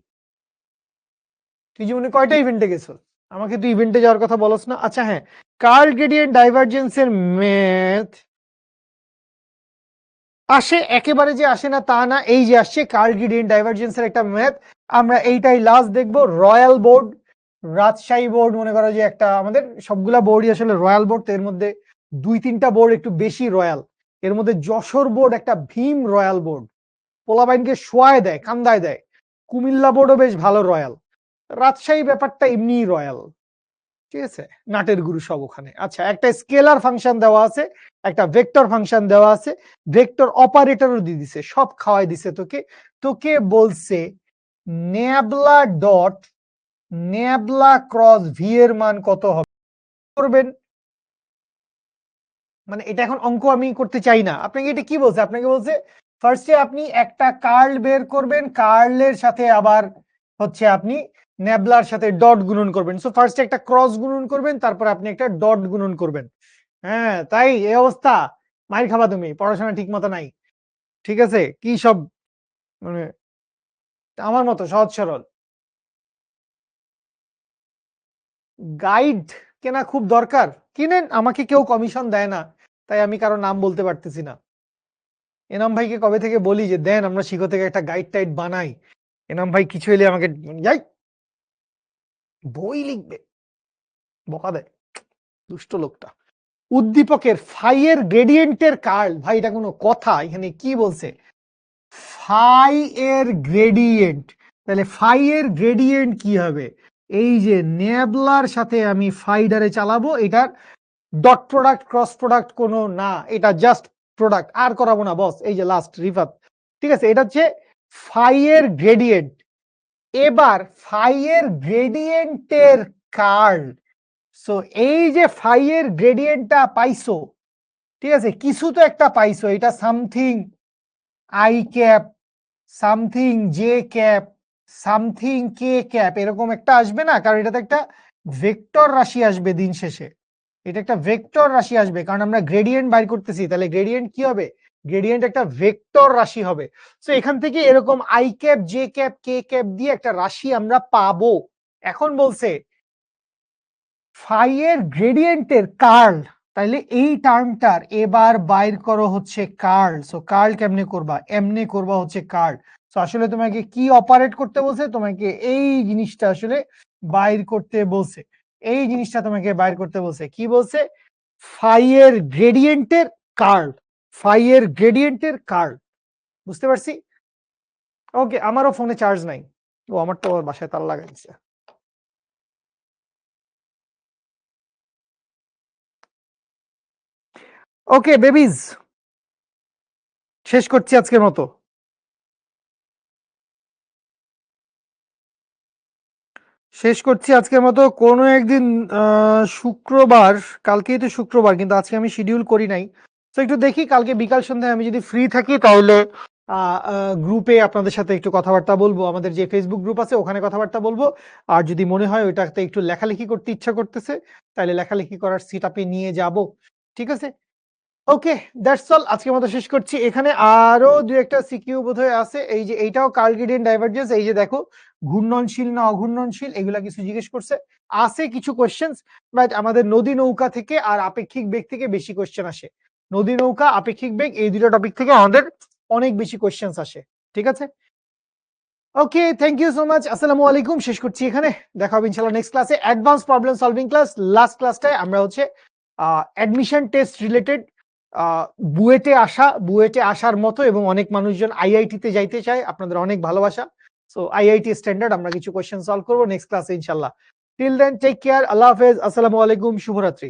তুই জীবনে কয়টা ইভেন্টে গেছো? আমাকে তুই ইভেন্টে যাওয়ার কথা বলস না। আচ্ছা হ্যাঁ, কার্ল গ্রেডিয়েন্ট ডাইভারজেন্সের ম্যাথ আসে, একেবারে যে আসে না তা না। এই যে আসছে কার্ল গ্রেডিয়েন্ট ডাইভারজেন্সের একটা ম্যাথ, আমরা এইটাই লাস্ট দেখবো। রয়্যাল বোর্ড, রাজশাহী বোর্ড, মনে করো যে একটা, আমাদের সবগুলা বোর্ডই আসলে রয়্যাল বোর্ড, তো এর মধ্যে 2-3টা বোর্ড একটু বেশি রয়্যাল। এর মধ্যে যশোর বোর্ড একটা ভীম রয়্যাল বোর্ড, পোলাবাইনকে শোয়ায় দেয়, কান্দায় দেয়। কুমিল্লা বোর্ডও বেশ ভালো রয়্যাল। রাজশাহী ব্যাপারটা এমনিই রয়্যাল। ঠিক আছে, নাটের গুরু সব ওখানে। আচ্ছা, একটা স্কেলার ফাংশন দেওয়া আছে, একটা ভেক্টর ফাংশন দেওয়া আছে, ভেক্টর অপারেটরও দিয়ে দিছে, সব খাওয়াই দিছে তোকে। তোকে বলছে nabla dot nabla cross V এর মান কত হবে করবেন। মানে এটা এখন অঙ্ক আমি করতে চাই না। আপনাকে এটা কি বলছে? আপনাকে বলছে ফার্স্টে আপনি একটা কার্ল বের করবেন, কার্লের সাথে আবার হচ্ছে আপনি নেবলার সাথে ডট গুণন করবেন। সো ফার্স্টে একটা ক্রস গুণন করবেন, তারপর আপনি একটা ডট গুণন করবেন। হ্যাঁ, তাই এই অবস্থা, মাইর খাবা তুমি, পড়াশোনা ঠিক মতো নাই। ঠিক আছে, কি সব মানে আমার মতো সহজ সরল। গাইড কেনা খুব দরকার, কিনেন, আমাকে কেউ কমিশন দেয় না, তাই আমি কারো নাম বলতে পারতেছি না। এনাম ভাইকে কবে থেকে বলি যে দেন আমরা শিখো থেকে একটা গাইড টাইড বানাই, এনাম ভাই কিছু এলে আমাকে যাই বই লিখবে, বকা দেয়, দুষ্ট লোকটা। উদ্দীপকের ফাই এর গ্রেডিয়েন্টের কার্ল, ভাই এটা কোনো কথা? এখানে কি বলছে? ফাই এর গ্রেডিয়েন্ট, তাহলে ফাই এর গ্রেডিয়েন্ট কি হবে? এই যে নেবলার সাথে আমি ফাইডারে চালাবো, এটার ডট প্রোডাক্ট ক্রস প্রোডাক্ট কোনো না, এটা জাস্ট প্রোডাক্ট, আর করাবো না বস। এই যে লাস্ট রিফাত, ঠিক আছে, এটা হচ্ছে ফাই এর গ্রেডিয়েন্ট। এবার ফাই এর গ্রেডিয়েন্টের কার্ল, সো এই যে ফাই এর গ্রেডিয়েন্টটা পাইছো, ঠিক আছে, কিছু তো একটা পাইছো, এটা something I cap, something J cap, something K cap, এরকম একটা আসবে না? কারণ এটাতে একটা ভেক্টর রাশি আসবে দিন শেষে, এটা একটা ভেক্টর রাশি আসবে, কারণ আমরা গ্রেডিয়েন্ট বাইর করতেছি, তাহলে গ্রেডিয়েন্ট কি হবে? গ্রেডিয়েন্ট একটা ভেক্টর রাশি হবে। সো এখান থেকে এরকম I cap J cap K cap দিয়ে একটা রাশি আমরা পাবো। এখন বলছে ফাই এর গ্রেডিয়েন্টের কার্ল, তাইলে এই টার্মটার এবার বাইর করো হচ্ছে কার্ল। সো কার্ল কেমনে করবা? এমনে করবা হচ্ছে কার্ল। সো আসলে তোমাকে কি অপারেট করতে বলছে? তোমাকে এই জিনিসটা আসলে বাইর করতে বলছে, এই জিনিসটা তোমাকে বাইর করতে বলছে। কি বলছে? ফাই এর গ্রেডিয়েন্টের কার্ল, ফাই এর গ্রেডিয়েন্টের কার্ল। বুঝতে পারছি? ওকে, আমারও ফোনে চার্জ নাই। ও, আমার তো বাসায় তালা লাগাইছে। ওকে বেবিজ, শেষ করছি আজকের মতো। শেষ করছি আজকের মতো। কোনো একদিন শুক্রবার, কালকেই তো শুক্রবার, কিন্তু আজকে আমি শিডিউল করি নাই, তো একটু দেখি কালকে বিকাল সন্ধ্যায় আমি যদি ফ্রি থাকি তাহলে গ্রুপে আপনাদের সাথে একটু কথাবার্তা বলবো, আমাদের যে ফেসবুক গ্রুপ আছে ওখানে কথাবার্তা বলবো। আর যদি মনে হয় ওইটাতে একটু লেখালেখি করতে ইচ্ছা করতেছে, তাহলে লেখালেখি করার সিট আপে নিয়ে যাব। ঠিক আছে, ওকে, দ্যাটস অল, আজকের মতো শেষ করছি। এখানে আরো দু একটা সিকিউ বোধহয় আছে, এই যে এইটাও কার্ল গ্রেডিয়েন্ট ডাইভারজেন্স, এই যে দেখো ঘূর্ণনশীল না অঘূর্ণনশীল, এগুলা কিছু জিজ্ঞেস করছে, আছে কিছু কোয়েশ্চেন্স, বাট আমাদের নদী নৌকা থেকে আর আপেক্ষিক বেগ থেকে বেশি কোয়েশ্চেন আসে। নদী নৌকা, আপেক্ষিক বেগ, এই দুটো টপিক থেকে আমাদের অনেক বেশি কোয়েশ্চেন্স আসে। ঠিক আছে, ওকে, থ্যাংক ইউ সো মাচ, আসসালামু আলাইকুম, শেষ করছি এখানে। দেখা হবে ইনশাআল্লাহ নেক্সট ক্লাসে, advance problem solving class. Last ক্লাসটায় আমরা হচ্ছে অ্যাডমিশন টেস্ট রিলেটেড, বুয়েটে আসার মতো, এবং অনেক মানুষজন আইআইটি তে যাইতে চায়, আপনাদের অনেক ভালোবাসা। সো আইআইটি স্ট্যান্ডার্ড আমরা কিছু কোয়েশ্চেন সলভ করবো নেক্সট ক্লাসে ইনশাআল্লাহ। টিল দেন টেক কেয়ার, আল্লাহ হাফেজ, আসসালামু আলাইকুম, শুভরাত্রি।